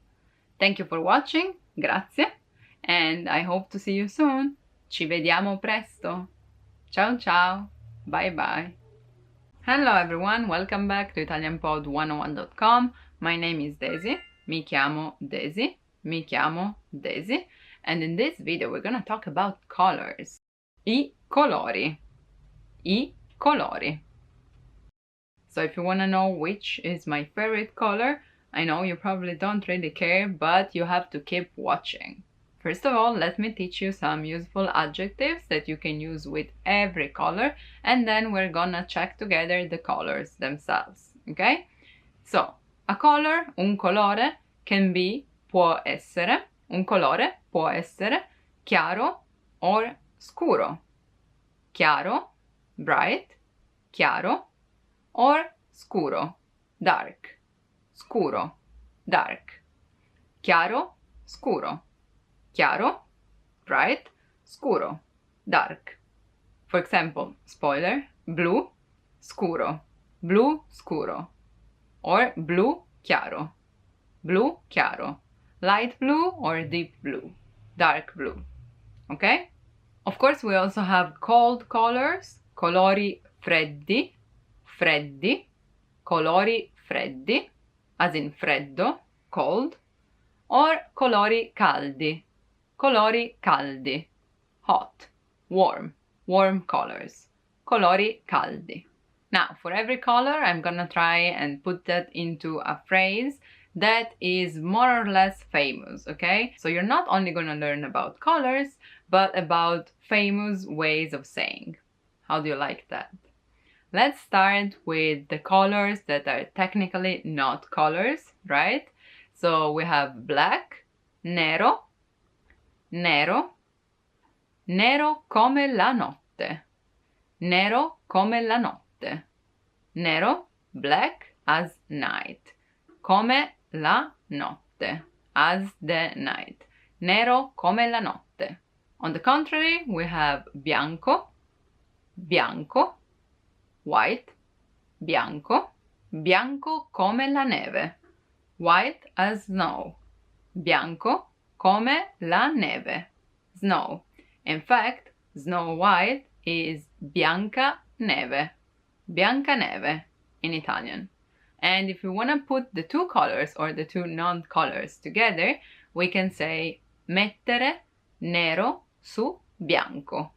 Thank you for watching, grazie, and I hope to see you soon. Ci vediamo presto. Ciao ciao, bye bye. Hello everyone, welcome back to italianpod101.com. My name is Daisy, mi chiamo Daisy, mi chiamo Daisy. And in this video we're gonna talk about colors. I colori. I colori. So if you wanna know which is my favorite color, I know you probably don't really care, but you have to keep watching. First of all, let me teach you some useful adjectives that you can use with every color, and then we're gonna check together the colors themselves, okay? So, a color, un colore, can be, può essere, un colore può essere chiaro or scuro. Chiaro, bright, chiaro, or scuro, dark. Scuro, dark. Chiaro, scuro. Chiaro, bright, scuro, dark. For example, spoiler, blu, scuro, blu scuro, or blu chiaro, blu chiaro. Light blue or deep blue, dark blue, okay? Of course, we also have cold colors, colori freddi, freddi, colori freddi, as in freddo, cold, or colori caldi, colori caldi, hot, warm, warm colors, colori caldi. Now, for every color, I'm gonna try and put that into a phrase that is more or less famous, okay? So you're not only gonna learn about colors, but about famous ways of saying. How do you like that? Let's start with the colors that are technically not colors, right? So we have black, nero, nero, nero come la notte, nero come la notte, nero, black as night, come la notte, as the night, nero come la notte. On the contrary, we have bianco, bianco, white, bianco, bianco come la neve, white as snow, bianco come la neve, snow. In fact, Snow White is bianca neve in Italian. And if we want to put the two colors or the two non-colors together, we can say mettere nero su bianco.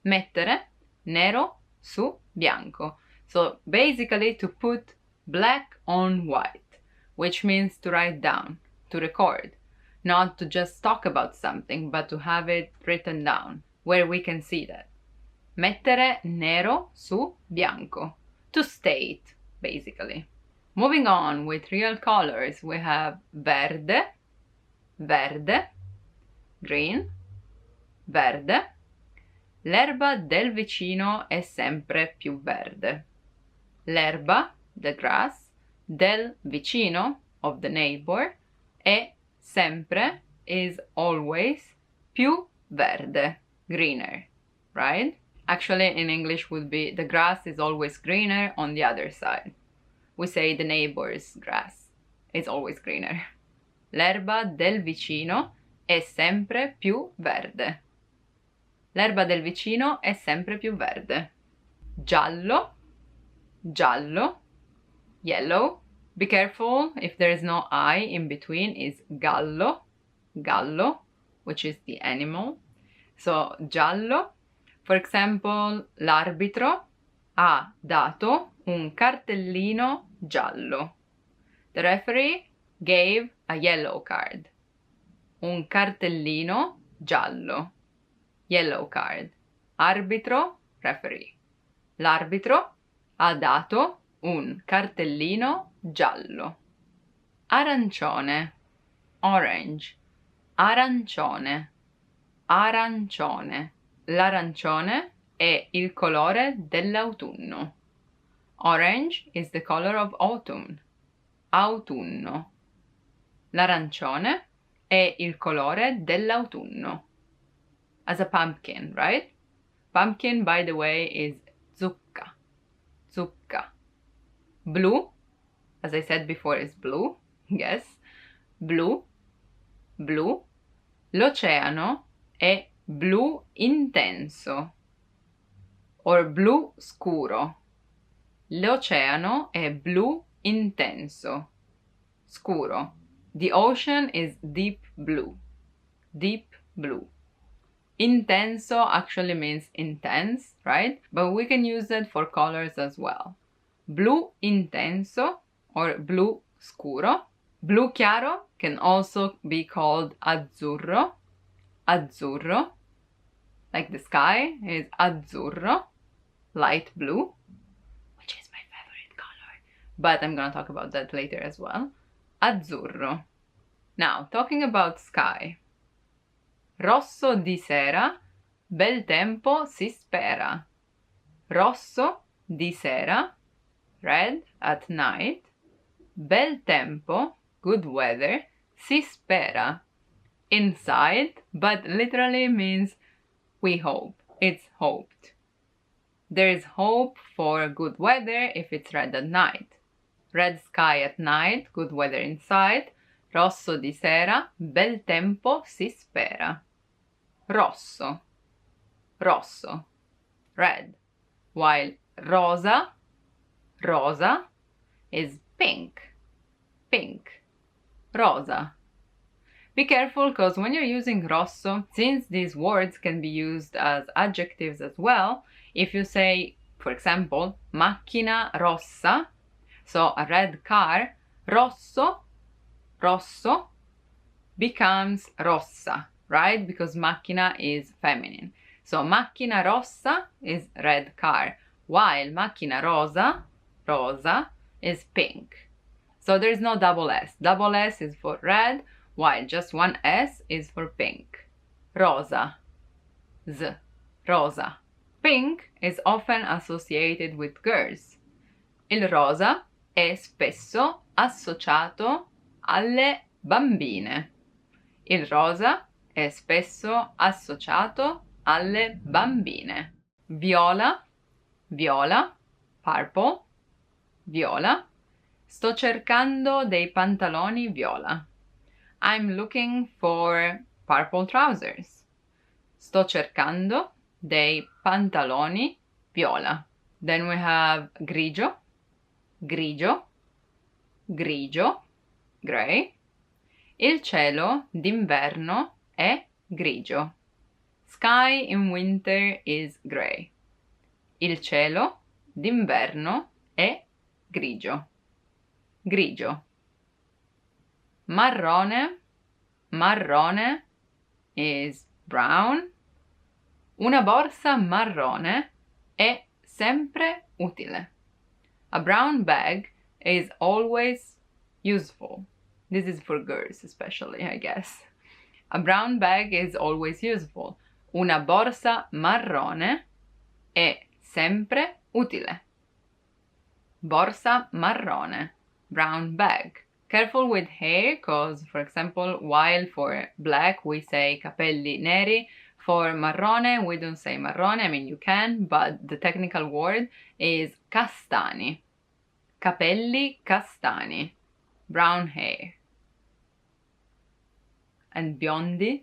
Mettere nero su bianco. So basically to put black on white, which means to write down, to record, not to just talk about something, but to have it written down, where we can see that. Mettere nero su bianco. To state, basically. Moving on with real colors, we have verde, verde, green, verde. L'erba del vicino è sempre più verde. L'erba, the grass, del vicino, of the neighbor, è sempre, is always, più verde, greener, right? Actually, in English would be the grass is always greener on the other side. We say the neighbor's grass is always greener. L'erba del vicino è sempre più verde. L'erba del vicino è sempre più verde. Giallo, giallo, yellow. Be careful if there is no I in between, is gallo, gallo, which is the animal. So giallo. For example, l'arbitro ha dato un cartellino giallo. The referee gave a yellow card. Un cartellino giallo. Yellow card. Arbitro, referee. L'arbitro ha dato un cartellino giallo. Arancione, orange. Arancione, arancione. L'arancione è il colore dell'autunno. Orange is the color of autumn. Autunno. L'arancione è il colore dell'autunno. As a pumpkin, right? Pumpkin, by the way, is zucca. Zucca. Blu, as I said before, is blue. Yes. Blu. Blu. L'oceano è blu intenso or blu scuro. L'oceano è blu intenso, scuro. The ocean is deep blue, deep blue. Intenso actually means intense, right? But we can use it for colors as well. Blu intenso or blu scuro. Blu chiaro can also be called azzurro. Azzurro, like the sky, is azzurro, light blue, which is my favorite color, but I'm gonna talk about that later as well. Azzurro. Now, talking about sky. Rosso di sera, bel tempo si spera. Rosso di sera, red at night. Bel tempo, good weather, si spera. Inside, but literally means we hope. It's hoped. There is hope for good weather if it's red at night. Red sky at night, good weather inside. Rosso di sera, bel tempo si spera. Rosso, rosso, red. While rosa, rosa is pink, pink, rosa. Be careful because when you're using rosso, since these words can be used as adjectives as well, if you say, for example, macchina rossa, so a red car, rosso, rosso becomes rossa, right? Because macchina is feminine. So macchina rossa is red car, while macchina rosa, rosa, is pink. So there is no double S. Double S is for red, while just one S is for pink. Rosa. Z. Rosa. Pink is often associated with girls. Il rosa è spesso associato alle bambine. Il rosa è spesso associato alle bambine. Viola. Viola purple, viola. Sto cercando dei pantaloni viola. I'm looking for purple trousers. Sto cercando dei pantaloni viola. Then we have grigio, grigio, grigio, grey. Il cielo d'inverno è grigio. Sky in winter is grey. Il cielo d'inverno è grigio. Grigio. Marrone, marrone is brown. Una borsa marrone è sempre utile. A brown bag is always useful. This is for girls especially, I guess. A brown bag is always useful. Una borsa marrone è sempre utile. Borsa marrone, brown bag. Careful with hair, because, for example, while for black we say capelli neri, for marrone we don't say marrone. I mean, you can, but the technical word is castani. Capelli castani, brown hair. And biondi,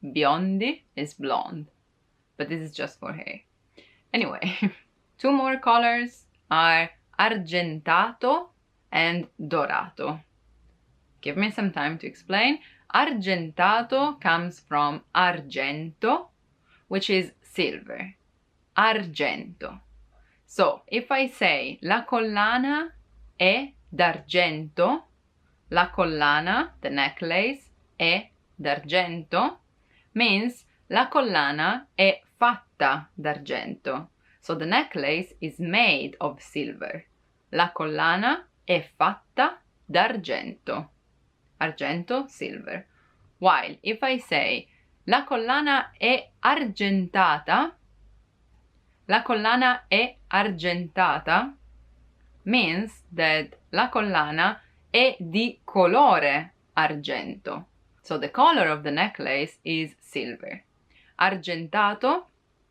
biondi is blonde, but this is just for hair. Anyway, two more colors are argentato and dorato. Give me some time to explain. Argentato comes from argento, which is silver. Argento. So, if I say la collana è d'argento, la collana, the necklace, è d'argento, means la collana è fatta d'argento. So the necklace is made of silver. La collana è fatta d'argento. Argento, silver. While if I say la collana è argentata, la collana è argentata means that la collana è di colore argento. So the color of the necklace is silver. Argentato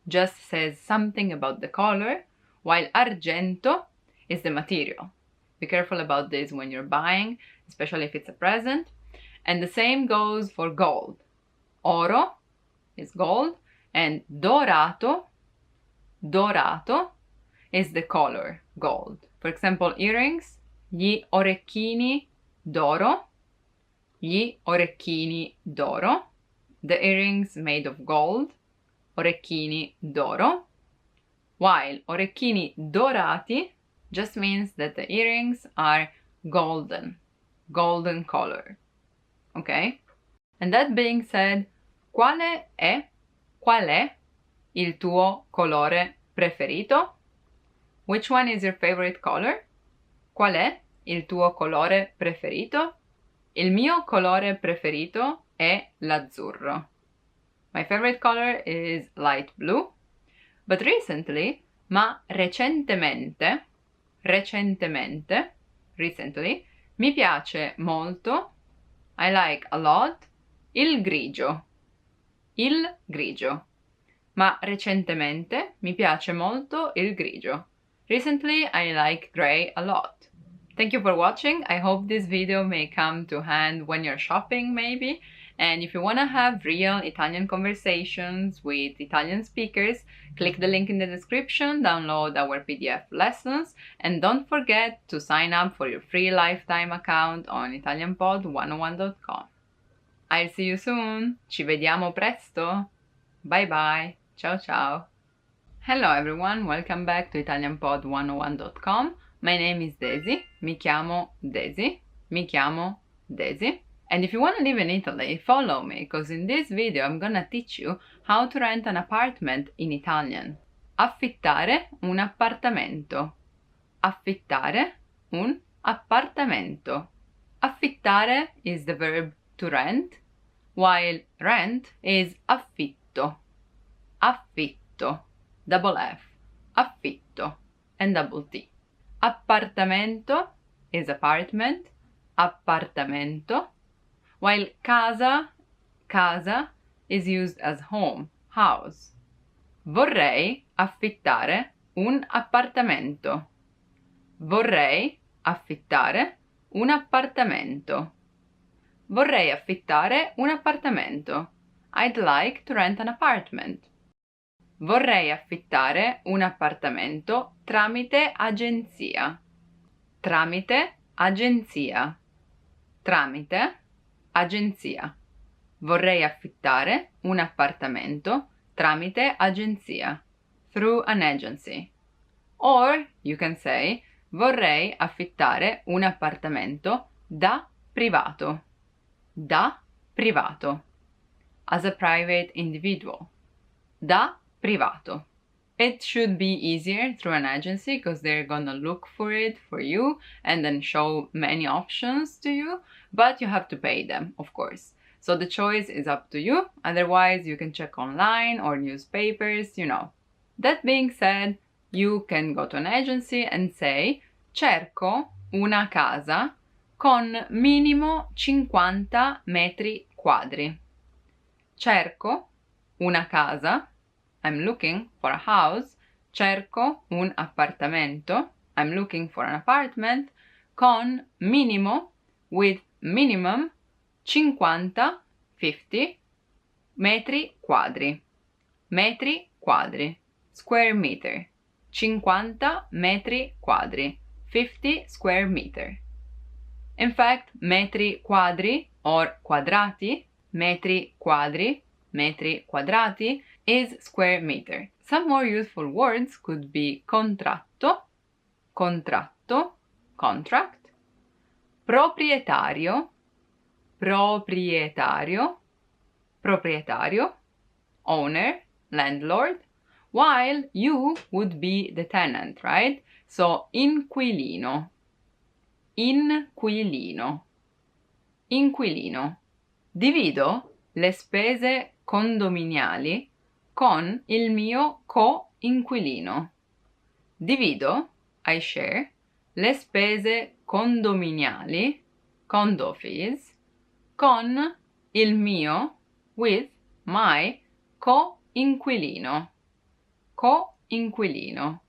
just says something about the color, while argento is the material. Be careful about this when you're buying, especially if it's a present. And the same goes for gold. Oro is gold, and dorato, dorato is the color gold. For example, earrings, gli orecchini d'oro, gli orecchini d'oro, the earrings made of gold, orecchini d'oro, while orecchini dorati just means that the earrings are golden, golden color. Okay? And that being said, qual è il tuo colore preferito? Which one is your favorite color? Qual è il tuo colore preferito? Il mio colore preferito è l'azzurro. My favorite color is light blue, but recently, recently, mi piace molto, I like a lot, il grigio. Il grigio. Ma recentemente mi piace molto il grigio. Recently, I like gray a lot. Thank you for watching. I hope this video may come to hand when you're shopping, maybe. And if you want to have real Italian conversations with Italian speakers, click the link in the description, download our PDF lessons, and don't forget to sign up for your free lifetime account on italianpod101.com. I'll see you soon. Ci vediamo presto. Bye bye. Ciao ciao. Hello everyone, welcome back to italianpod101.com. My name is Daisy. Mi chiamo Daisy. Mi chiamo Daisy. And if you want to live in Italy, follow me, because in this video I'm gonna teach you how to rent an apartment in Italian. Affittare un appartamento. Affittare un appartamento. Affittare is the verb to rent, while rent is affitto. Affitto. Double F. Affitto. And double T. Appartamento is apartment. Appartamento. While casa is used as home, house. Vorrei affittare un appartamento. Vorrei affittare un appartamento. Vorrei affittare un appartamento. I'd like to rent an apartment. Vorrei affittare un appartamento tramite agenzia. Tramite agenzia. Tramite agenzia. Vorrei affittare un appartamento tramite agenzia. Through an agency. Or you can say vorrei affittare un appartamento da privato. Da privato. As a private individual. Da privato. It should be easier through an agency because they're gonna look for it for you and then show many options to you, but you have to pay them, of course. So the choice is up to you. Otherwise, you can check online or newspapers, you know. That being said, you can go to an agency and say cerco una casa con minimo 50 metri quadri. Cerco una casa. I'm looking for a house. Cerco un appartamento. I'm looking for an apartment. Con minimo, with minimum, 50 metri quadri. Metri quadri. Square meter. 50 metri quadri. 50 square meter. In fact, metri quadri or quadrati, metri quadri, metri quadrati is square meter. Some more useful words could be contratto, contratto, contract, proprietario, proprietario, proprietario, owner, landlord, while you would be the tenant, right? So inquilino, inquilino, inquilino. Divido le spese condominiali con il mio co-inquilino. Divido, I share, le spese condominiali, condo fees, con il mio, with my co-inquilino. Co-inquilino.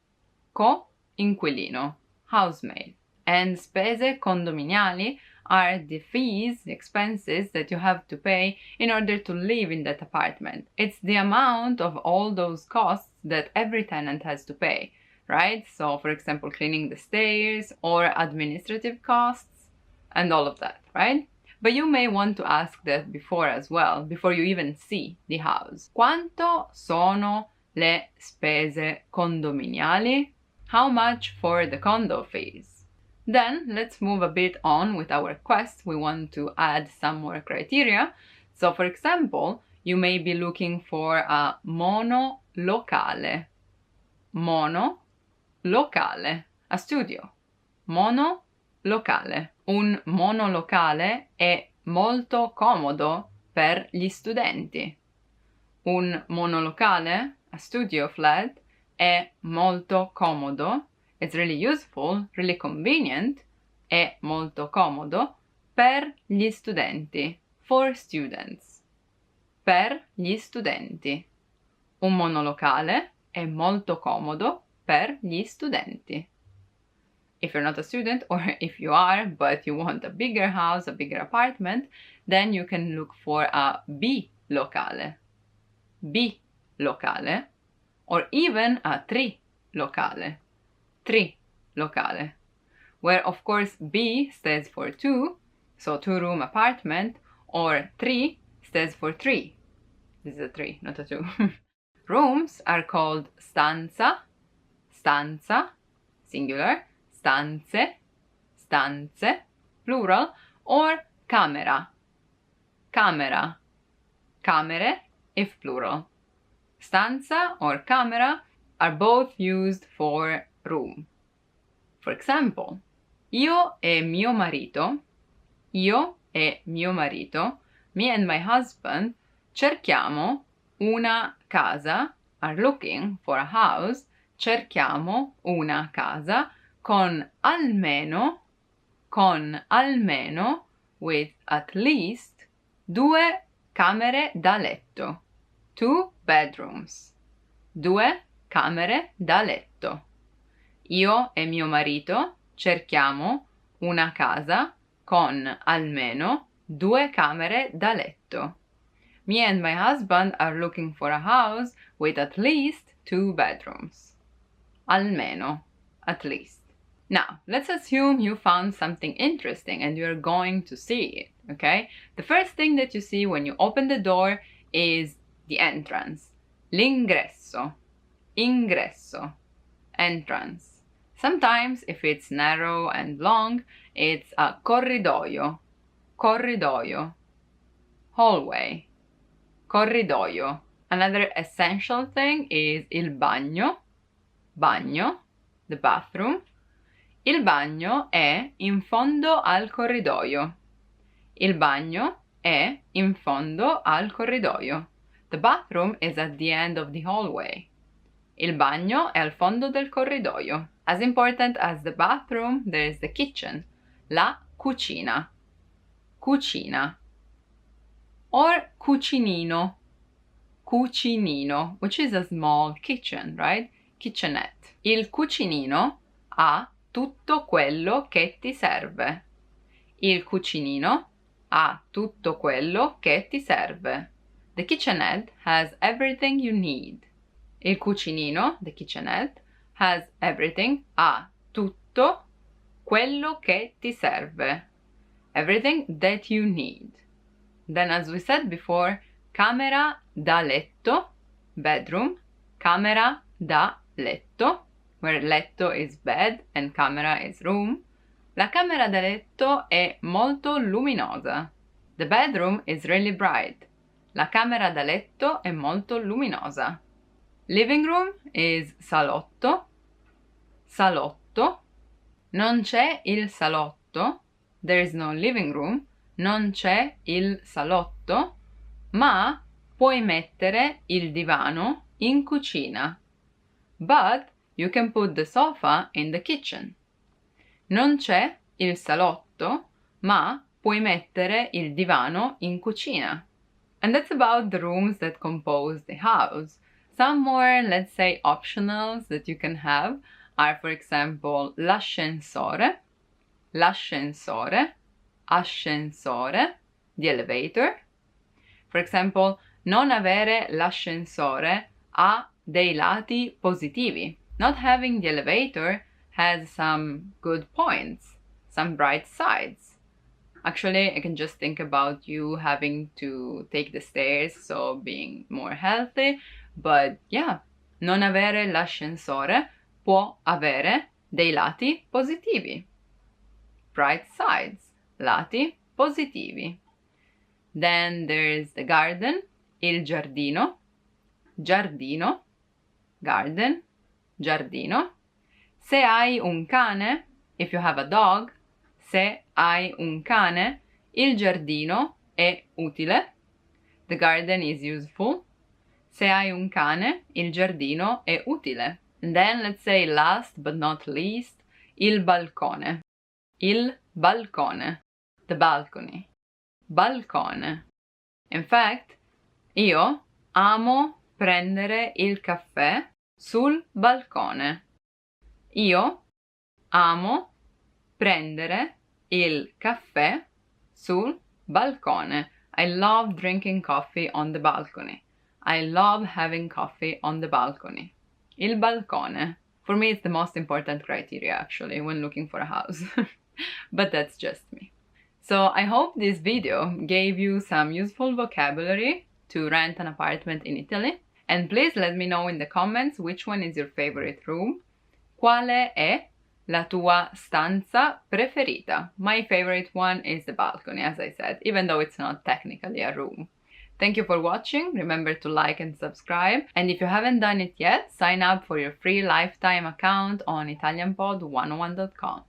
Co-inquilino. Housemaid. And spese condominiali are the fees, the expenses that you have to pay in order to live in that apartment. It's the amount of all those costs that every tenant has to pay, right? So, for example, cleaning the stairs or administrative costs and all of that, right? But you may want to ask that before as well, before you even see the house. Quanto sono le spese condominiali? How much for the condo fees? Then let's move a bit on with our quest. We want to add some more criteria. So for example, you may be looking for a monolocale. Monolocale. A studio. Monolocale. Un monolocale è molto comodo per gli studenti. Un monolocale, a studio flat, è molto comodo. It's really useful, really convenient, è molto comodo per gli studenti, for students. Per gli studenti. Un monolocale è molto comodo per gli studenti. If you're not a student, or if you are, but you want a bigger house, a bigger apartment, then you can look for a bilocale. Bilocale. Or even a trilocale. Trilocale. Where of course B stands for two, so two-room apartment, or tri stands for three. This is a three, not a two. Rooms are called stanza, stanza, singular, stanze, stanze, plural, or camera, camera, camere if plural. Stanza or camera are both used for room. For example, io e mio marito, me and my husband, cerchiamo una casa, are looking for a house, cerchiamo una casa con almeno, with at least, 2 camere da letto, 2 bedrooms, 2 camere da letto. Io e mio marito cerchiamo una casa con almeno 2 camere da letto. Me and my husband are looking for a house with at least 2 bedrooms. Almeno, at least. Now, let's assume you found something interesting and you're going to see it, okay? The first thing that you see when you open the door is the entrance. L'ingresso. Ingresso. Entrance. Sometimes, if it's narrow and long, it's a corridoio. Corridoio. Hallway. Corridoio. Another essential thing is il bagno. Bagno. The bathroom. Il bagno è in fondo al corridoio. Il bagno è in fondo al corridoio. The bathroom is at the end of the hallway. Il bagno è al fondo del corridoio. As important as the bathroom, there is the kitchen. La cucina. Cucina. Or cucinino. Cucinino, which is a small kitchen, right? Kitchenette. Il cucinino ha tutto quello che ti serve. Il cucinino ha tutto quello che ti serve. The kitchenette has everything you need. Il cucinino, the kitchenette, has everything, ha tutto quello che ti serve. Everything that you need. Then, as we said before, camera da letto, bedroom, camera da letto, where letto is bed and camera is room. La camera da letto è molto luminosa. The bedroom is really bright. La camera da letto è molto luminosa. Living room is salotto. Salotto. Non c'è il salotto. There is no living room. Non c'è il salotto. Ma puoi mettere il divano in cucina. But you can put the sofa in the kitchen. Non c'è il salotto, ma puoi mettere il divano in cucina. And that's about the rooms that compose the house. Some more, let's say, optionals that you can have are, for example, l'ascensore, l'ascensore, ascensore, the elevator. For example, non avere l'ascensore ha dei lati positivi. Not having the elevator has some good points, some bright sides. Actually, I can just think about you having to take the stairs, so being more healthy. But yeah, non avere l'ascensore può avere dei lati positivi. Bright sides, lati positivi. Then there's the garden, il giardino, giardino, garden, giardino. Se hai un cane, if you have a dog, se hai un cane, il giardino è utile. The garden is useful. Se hai un cane, il giardino è utile. And then let's say last but not least, il balcone. Il balcone. The balcony. Balcone. In fact, io amo prendere il caffè sul balcone. Io amo prendere il caffè sul balcone. I love drinking coffee on the balcony. I love having coffee on the balcony. Il balcone. For me, it's the most important criteria, actually, when looking for a house. But that's just me. So I hope this video gave you some useful vocabulary to rent an apartment in Italy. And please let me know in the comments which one is your favorite room. Quale è la tua stanza preferita? My favorite one is the balcony, as I said, even though it's not technically a room. Thank you for watching. Remember to like and subscribe. And if you haven't done it yet, sign up for your free lifetime account on ItalianPod101.com.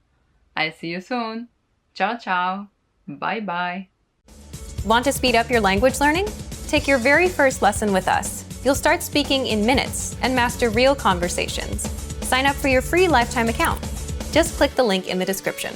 I'll see you soon. Ciao ciao. Bye bye. Want to speed up your language learning? Take your very first lesson with us. You'll start speaking in minutes and master real conversations. Sign up for your free lifetime account. Just click the link in the description.